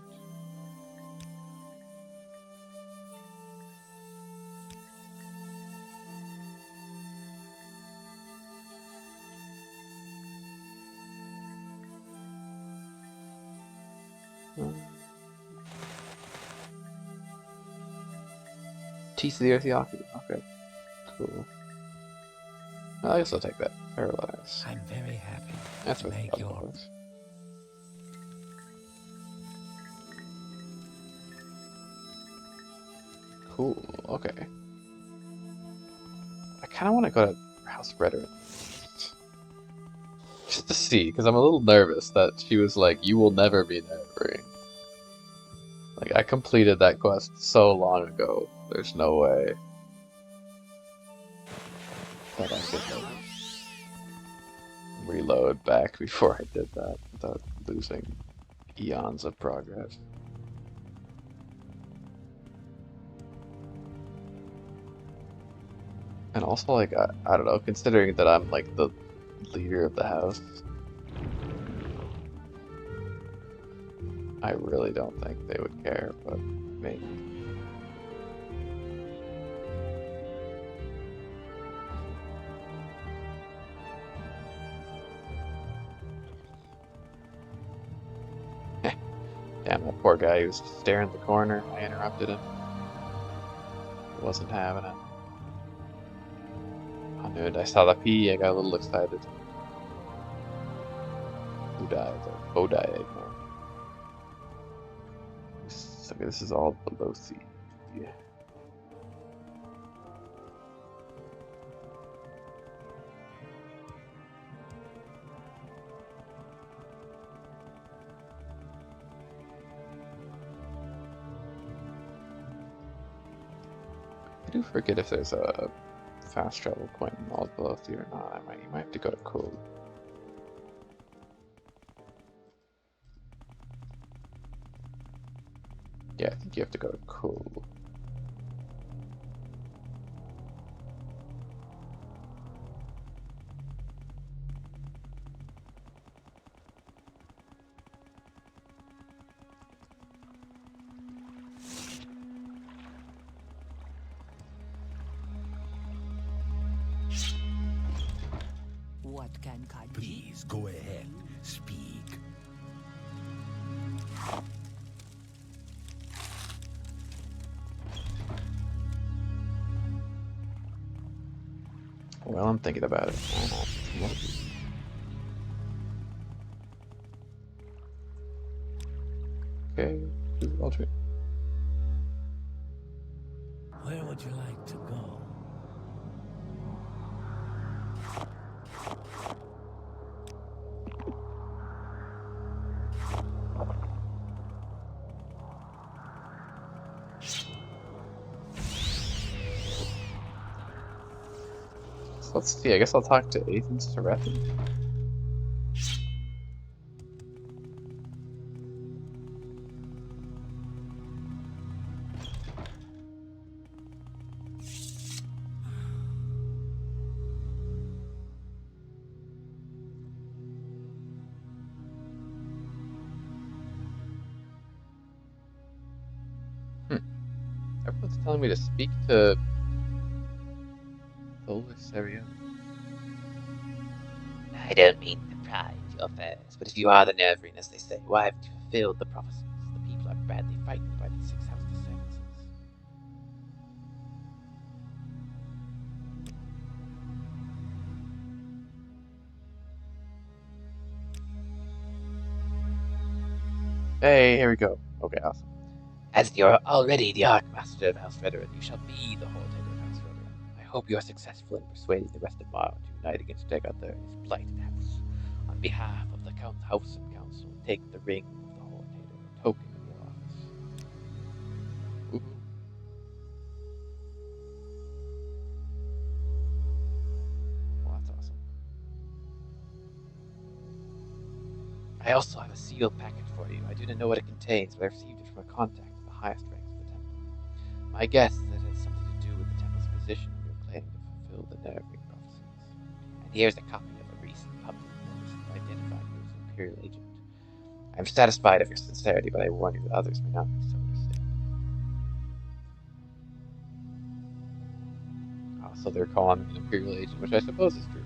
Speaker 1: Teeth of the Ursulaku. Okay, cool. Well, I guess I'll take that. Paralyze.
Speaker 9: I'm very happy
Speaker 1: That's
Speaker 9: to
Speaker 1: what
Speaker 9: make
Speaker 1: the
Speaker 9: your...
Speaker 1: other was. Cool. Okay. I kind of want to go to House Redder just to see, because I'm a little nervous that she was like, "You will never be Nervry." Like, I completed that quest so long ago. There's no way that I could like, reload back before I did that without losing eons of progress. And also, like, I don't know, considering that I'm like the leader of the house, I really don't think they would care, but maybe. Damn, that poor guy, he was staring in the corner. I interrupted him. He wasn't having it. Oh, dude, I saw the P, I got a little excited. Who died? Bo died. Okay, this is all below sea. Yeah. I do forget if there's a fast travel point in all below sea or not. You might have to go to Cool. Yeah, I think you have to go to Cool.
Speaker 7: What can I do?
Speaker 2: Please go ahead. Speak.
Speaker 1: Well, I'm thinking about it. Okay, alternate.
Speaker 9: Where would you like to go?
Speaker 1: So let's see, I guess I'll talk to Athens Terethan. Everyone's telling me to speak to Tholis Arion. I don't mean to pry into your affairs, but if you are the Nervine, as they say, why haven't you fulfilled the prophecies? The people are badly frightened by these 6 house disturbances. Hey, here we go. Okay, awesome. As you're already the Archmaster of House Veteran, you shall be the Hortator of House Veteran. I hope you are successful in persuading the rest of Morrowind to unite against Degather and his blighted house. On behalf of the House and Council, take the ring of the Hortator, a token of your office. Ooh. Well, that's awesome. I also have a sealed packet for you. I do not know what it contains, but I received it from a contact at the highest ranks of the temple. My guess is that it has something to do with the temple's position in your claim to fulfill the Nervine prophecies. And here's a copy of a recent public notice identifying you as an Imperial agent. I am satisfied of your sincerity, but I warn you that others may not be so understanding. So they're calling him an Imperial agent, which I suppose is true.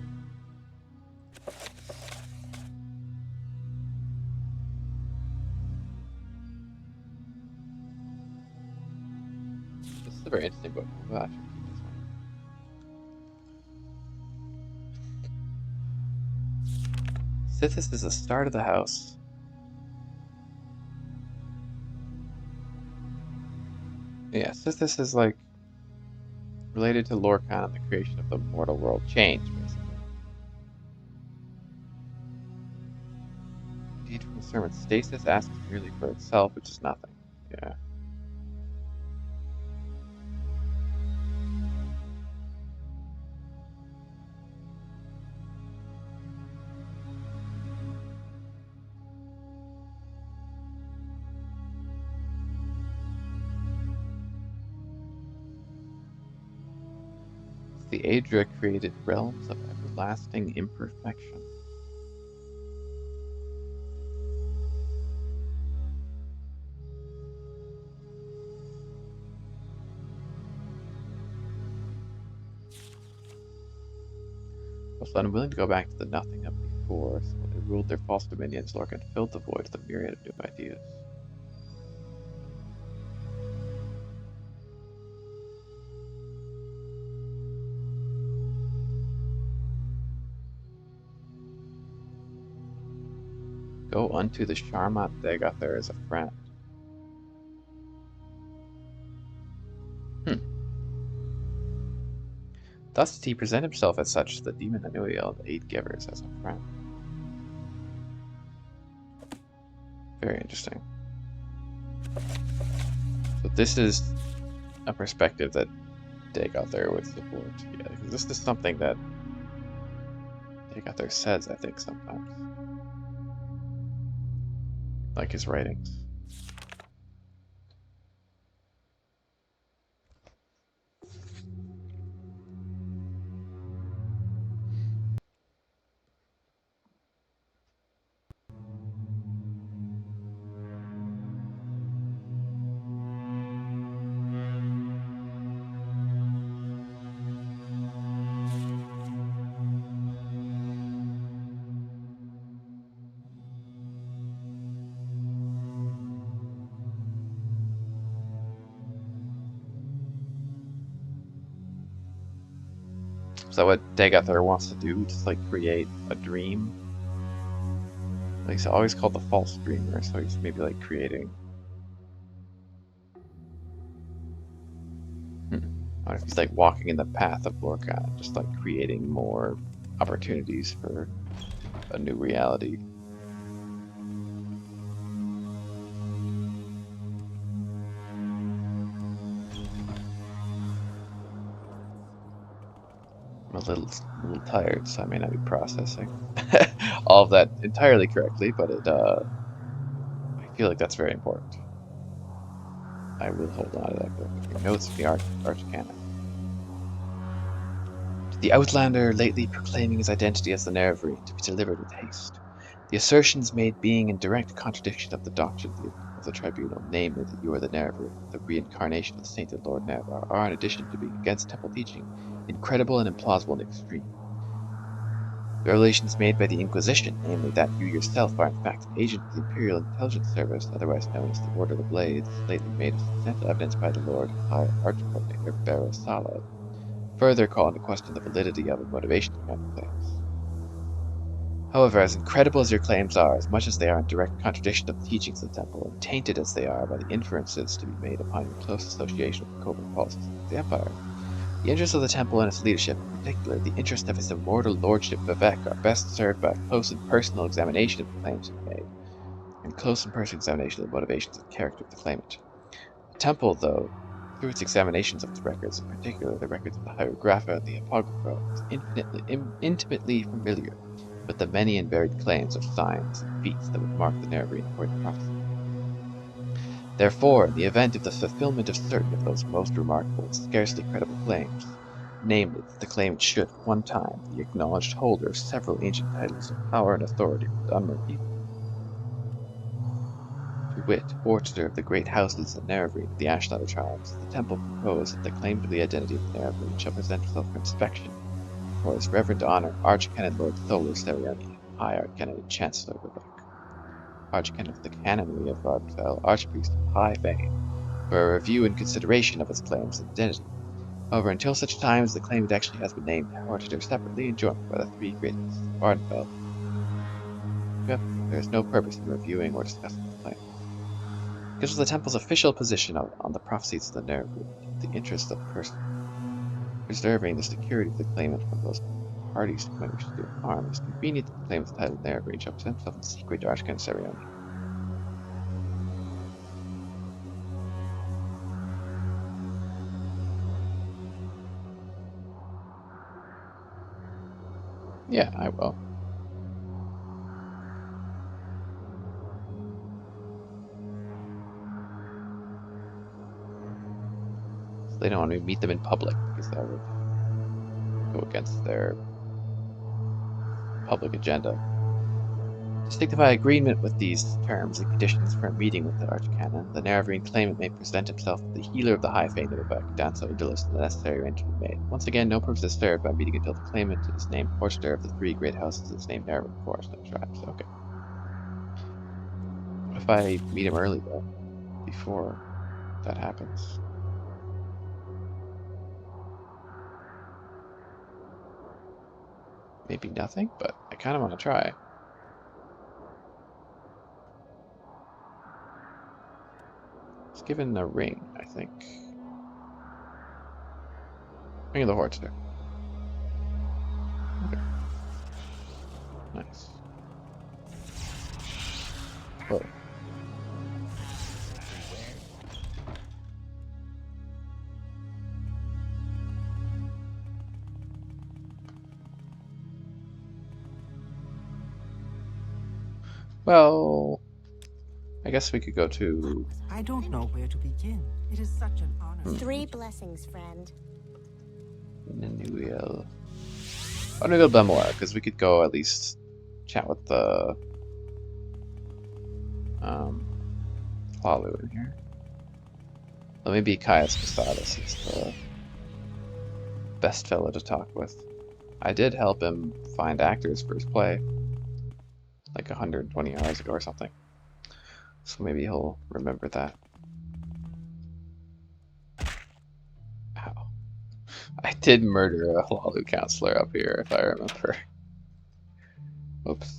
Speaker 1: This is a very interesting book. I should keep this one. Sithis is the start of the house. Yeah, Sithis is like related to Lorcan and the creation of the mortal world change, basically. Indeed, from the sermon, stasis asks merely for itself, which is nothing. Yeah. The Aedra created realms of everlasting imperfection. Was unwilling to go back to the nothing of before, so when they ruled their false dominions, Lorcan filled the void with a myriad of new ideas. Go unto the Sharmat Degather as a friend. Thus did he present himself as such to the demon Anuiel and the 8 givers as a friend. Very interesting. So this is a perspective that Degather would support. Yeah, because this is something that Degather says, I think, sometimes. Like his writings. Is that what Degather wants to do? Just like create a dream? Like he's always called the false dreamer, so he's maybe like creating. I wonder if he's like walking in the path of Lorcan, just like creating more opportunities for a new reality. I'm a little tired, so I may not be processing all of that entirely correctly, but I feel like that's very important. I will hold on to that book. Notes from the Archcanon. The Outlander lately proclaiming his identity as the Nervine to be delivered with haste. The assertions made being in direct contradiction of the doctrine of the tribunal, namely that you are the Nerevar, the reincarnation of the sainted Lord Nerevar, are, in addition to being against temple teaching, incredible and implausible in the extreme. The revelations made by the Inquisition, namely that you yourself are in fact an agent of the Imperial Intelligence Service, otherwise known as the Order of the Blades, lately made of substantial evidence by the Lord High Arch Coordinator Barrow Sala, further call into question the validity of and motivations behind the claims. However, as incredible as your claims are, as much as they are in direct contradiction of the teachings of the Temple, and tainted as they are by the inferences to be made upon your close association with the covert policies of the Empire, the interests of the Temple and its leadership, in particular the interest of His Immortal Lordship Vivek, are best served by a close and personal examination of the claims to be made, and close and personal examination of the motivations and character of the claimant. The Temple, though, through its examinations of its records, in particular the records of the Hieroglypha and the Apocrypha, is intimately familiar with the many and varied claims of signs and feats that would mark the Nerevarine according to prophecy. Therefore, in the event of the fulfillment of certain of those most remarkable and scarcely credible claims, namely that the claimant should at one time be the acknowledged holder of several ancient titles of power and authority with the Dunmer people, to wit, Forester of the great houses and Nerevarine of the Ashladder tribes, the Temple proposed that the claim to the identity of the Nerevarine shall present itself for inspection before His Reverend Honor Archcanon Lord Tholer Serioni, High Archcanon and Chancellor Vivek, Archcanon of the Canonry of Vardenfell, Archpriest of high fame, for a review and consideration of his claims and identity. However, until such time as the claimant actually has been named Hortator separately and jointly by the three great houses of Vardenfell, there is no purpose in reviewing or discussing the claim. Because of the Temple's official position on the prophecies of the Nerevarine, the interest of preserving the security of the claimant from those parties who might wish to do him harm, it is convenient that the claimant's title Nerevarine shall present himself in secret to Archcanon Serioni. Yeah, I will. So they don't want me to meet them in public because that would go against their public agenda. To signify agreement with these terms and conditions for a meeting with the Archcanon, the Nerevarine claimant may present himself with the healer of the high fame of Vivek, Danso Idilus, and the necessary arrangement made. Once again, no purpose is served by meeting until the claimant is named Horster of the three great houses is named Nerevarine Forest and tribes. Okay. What if I meet him early, though, before that happens? Maybe nothing, but I kind of want to try. It's given a ring, I think. Ring of the Horster. Okay. Nice. Whoa. Well, I guess we could go to...
Speaker 4: I don't know where to begin. It is such an honor.
Speaker 10: 3 blessings, friend.
Speaker 1: Nanuiel. I'm gonna go Bemora, because we could go at least chat with the Lalu in here. Let me be Caius Posadas. He's the best fellow to talk with. I did help him find actors for his play, like 120 hours ago or something. So maybe he'll remember that. Ow. I did murder a Lalu counselor up here, if I remember. Oops.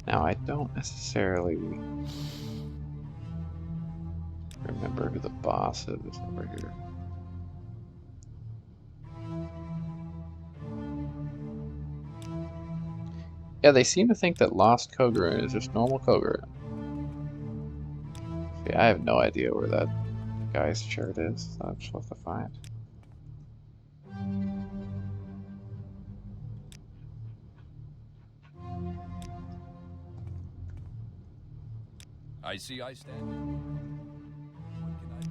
Speaker 1: Now, I don't necessarily remember who the boss is over here. Yeah, they seem to think that Lost Kogarun is just normal Kogarun. See, I have no idea where that guy's shirt is, so I'm supposed to find.
Speaker 2: I see I stand. What can I do for you?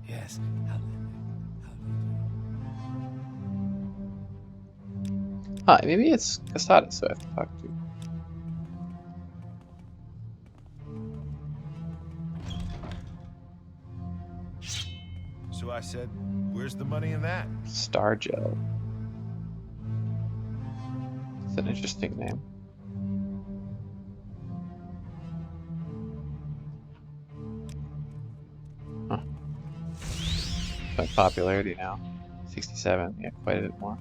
Speaker 9: Yes, Outlander. How do you do?
Speaker 1: Hi, maybe it's Casadas who I have to talk to.
Speaker 10: So I said, where's the money in that?
Speaker 1: Star Gel. It's an interesting name. Huh. My popularity now. 67, yeah, quite a bit more.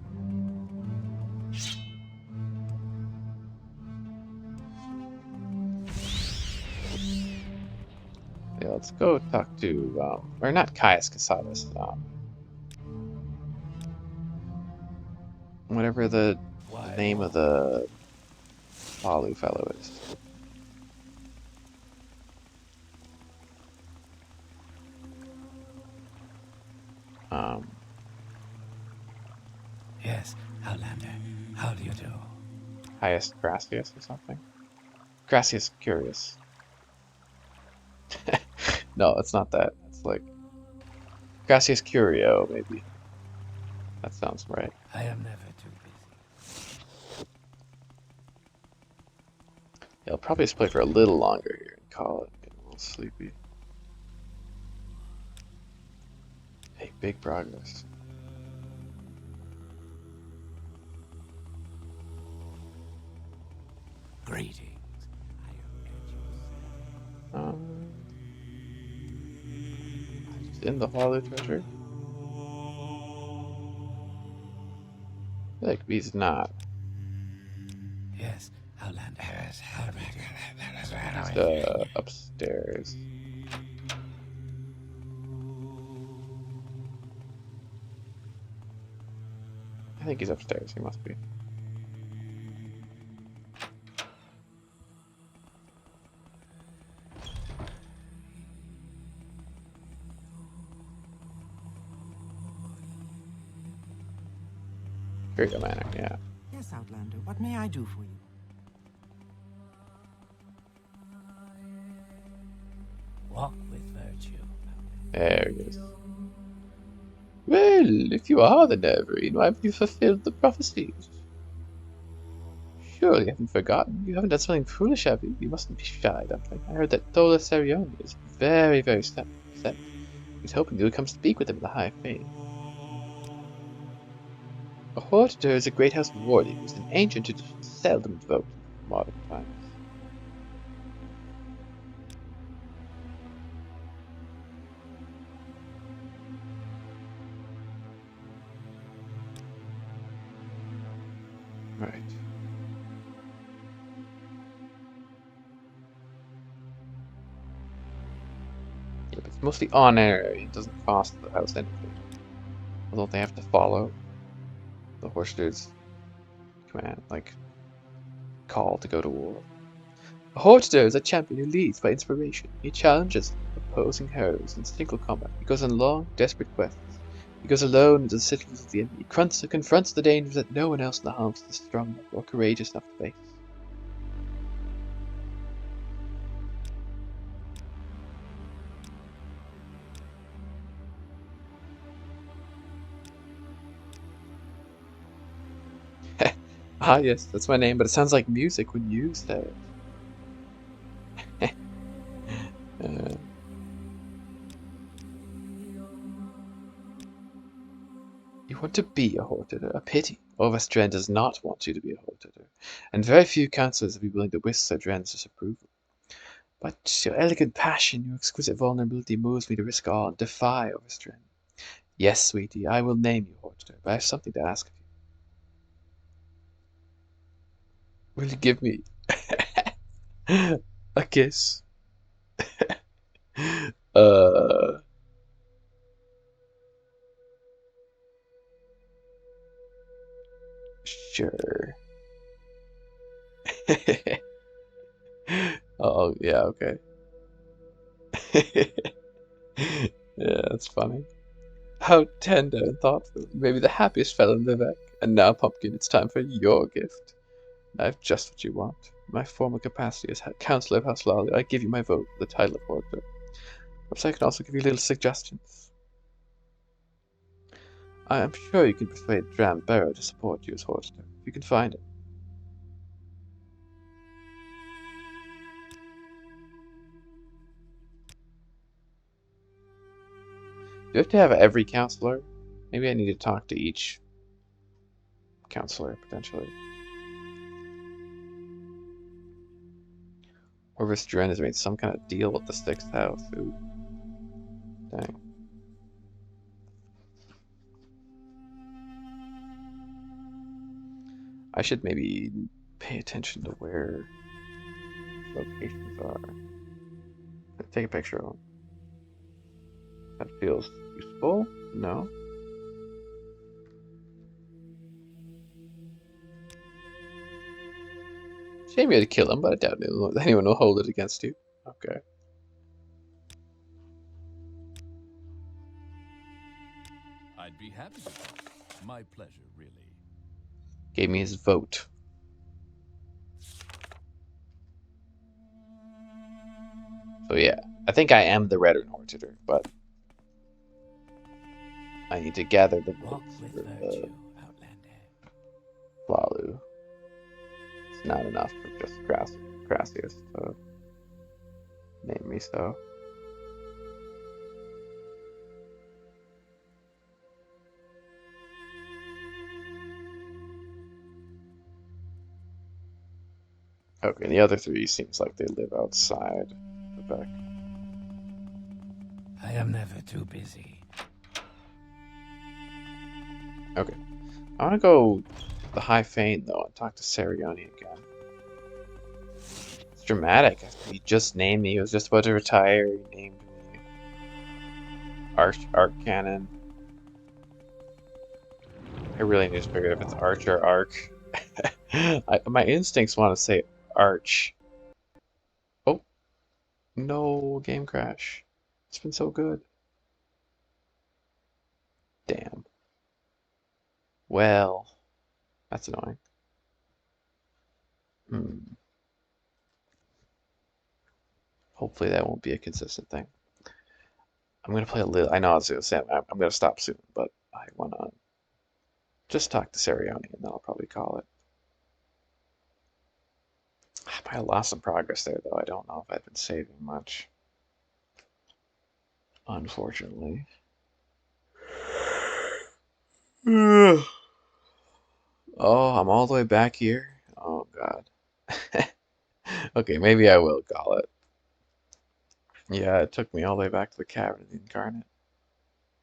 Speaker 1: Yeah, let's go talk to, or not Caius Casadas, whatever the
Speaker 9: Why?
Speaker 1: name of the Balu fellow is.
Speaker 9: Yes, Outlander. How do you do?
Speaker 1: Caius Gracius or something? Gracius Curious. No, it's not that. It's like Gracius Curio, maybe. That sounds right.
Speaker 9: I am never too busy.
Speaker 1: Yeah, I'll probably just play for a little longer here and call it. Getting a little sleepy. Hey, big progress.
Speaker 9: Greetings. I am at your
Speaker 1: He's in the Hall of Treasure. I feel like he's not.
Speaker 9: Yes, Outlander. Yes, how do you
Speaker 1: He's
Speaker 9: do?
Speaker 1: upstairs. I think he's upstairs. He must be. Very good manner, yeah.
Speaker 4: Yes, Outlander. What may I do for you?
Speaker 9: Walk with virtue.
Speaker 1: There he is. Well, if you are the Neverine, why have you fulfilled the prophecies? Surely you haven't forgotten. You haven't done something foolish, have you? You mustn't be shy, Dumpling. I heard that Thola Serioni is very, very upset. He's hoping you would come speak with him in the High Faith. A Hortator is a great house warrior who's an ancient who seldom invoked in modern times. Right. Yeah, but it's mostly honorary. It doesn't cost the house anything. Although they have to follow the Hortator's command, like call to go to war. A Hortator is a champion who leads by inspiration. He challenges opposing heroes in single combat. He goes on long, desperate quests. He goes alone into the citadels of the enemy. He confronts the dangers that no one else in the house is strong enough or courageous enough to face. Ah, yes, that's my name, but it sounds like music when you say it. You want to be a Hortator? A pity. Overstrand does not want you to be a Hortator, and very few counselors will be willing to whisk Sir Dren's disapproval. But your elegant passion, your exquisite vulnerability moves me to risk all and defy Overstrand. Yes, sweetie, I will name you Hortator, but I have something to ask of you. Will you give me a kiss? uh... Sure. Oh, yeah, okay. Yeah, that's funny. How tender and thoughtful. You may be the happiest fellow in Vivek. And now, Pumpkin, it's time for your gift. I have just what you want. In my former capacity as Councillor of House Lolly, I give you my vote for the title of Horser. Perhaps I can also give you little suggestions. I am sure you can persuade Dram Barrow to support you as Horster, if you can find it. Do you have to have every counselor? Maybe I need to talk to each counselor, potentially. Orvis Dren has made some kind of deal with the 6th house. Ooh. Dang. I should maybe pay attention to where locations are. Take a picture of them. That feels useful? No? Shame you had to kill him, but I doubt anyone will hold it against you. Okay.
Speaker 2: I'd be happy to talk. My pleasure, really.
Speaker 1: Gave me his vote. So yeah, I think I am the Red Hortitor, but I need to gather the votes for the Flalu. It's not enough for just Gracias to name me so. Okay, the other 3 seems like they live outside the back.
Speaker 9: I am never too busy.
Speaker 1: Okay. I want to go the High Fane, though, and talk to Sarioni again. It's dramatic. He just named me. He was just about to retire. He named me Arch Cannon. I really need to figure out if it's Arch or Arc. My instincts want to say Arch. Oh, no, game crash. It's been so good. Damn. Well, that's annoying. Hopefully that won't be a consistent thing. I'm gonna play a little. I know I was gonna say I'm gonna stop soon, but I wanna just talk to Sarioni and then I'll probably call it. I might have lost some progress there, though. I don't know if I've been saving much. Unfortunately. Oh, I'm all the way back here? Oh, God. Okay, maybe I will call it. Yeah, it took me all the way back to the Cavern of the Incarnate.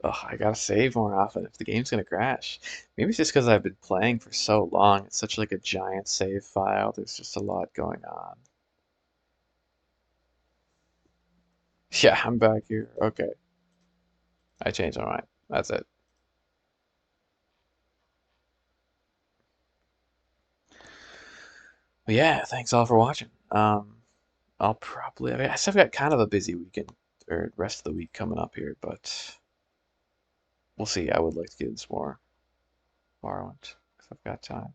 Speaker 1: Ugh, I gotta save more often if the game's gonna crash. Maybe it's just because I've been playing for so long. It's such like a giant save file. There's just a lot going on. Yeah, I'm back here. Okay. I changed my mind. That's it. But yeah, thanks all for watching. I'll probably, I mean, I still got kind of a busy weekend or rest of the week coming up here, but we'll see. I would like to get into more Morrowind if I've got time.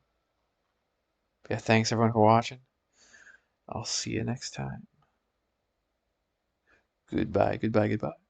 Speaker 1: But yeah, thanks everyone for watching. I'll see you next time. Goodbye, goodbye, goodbye.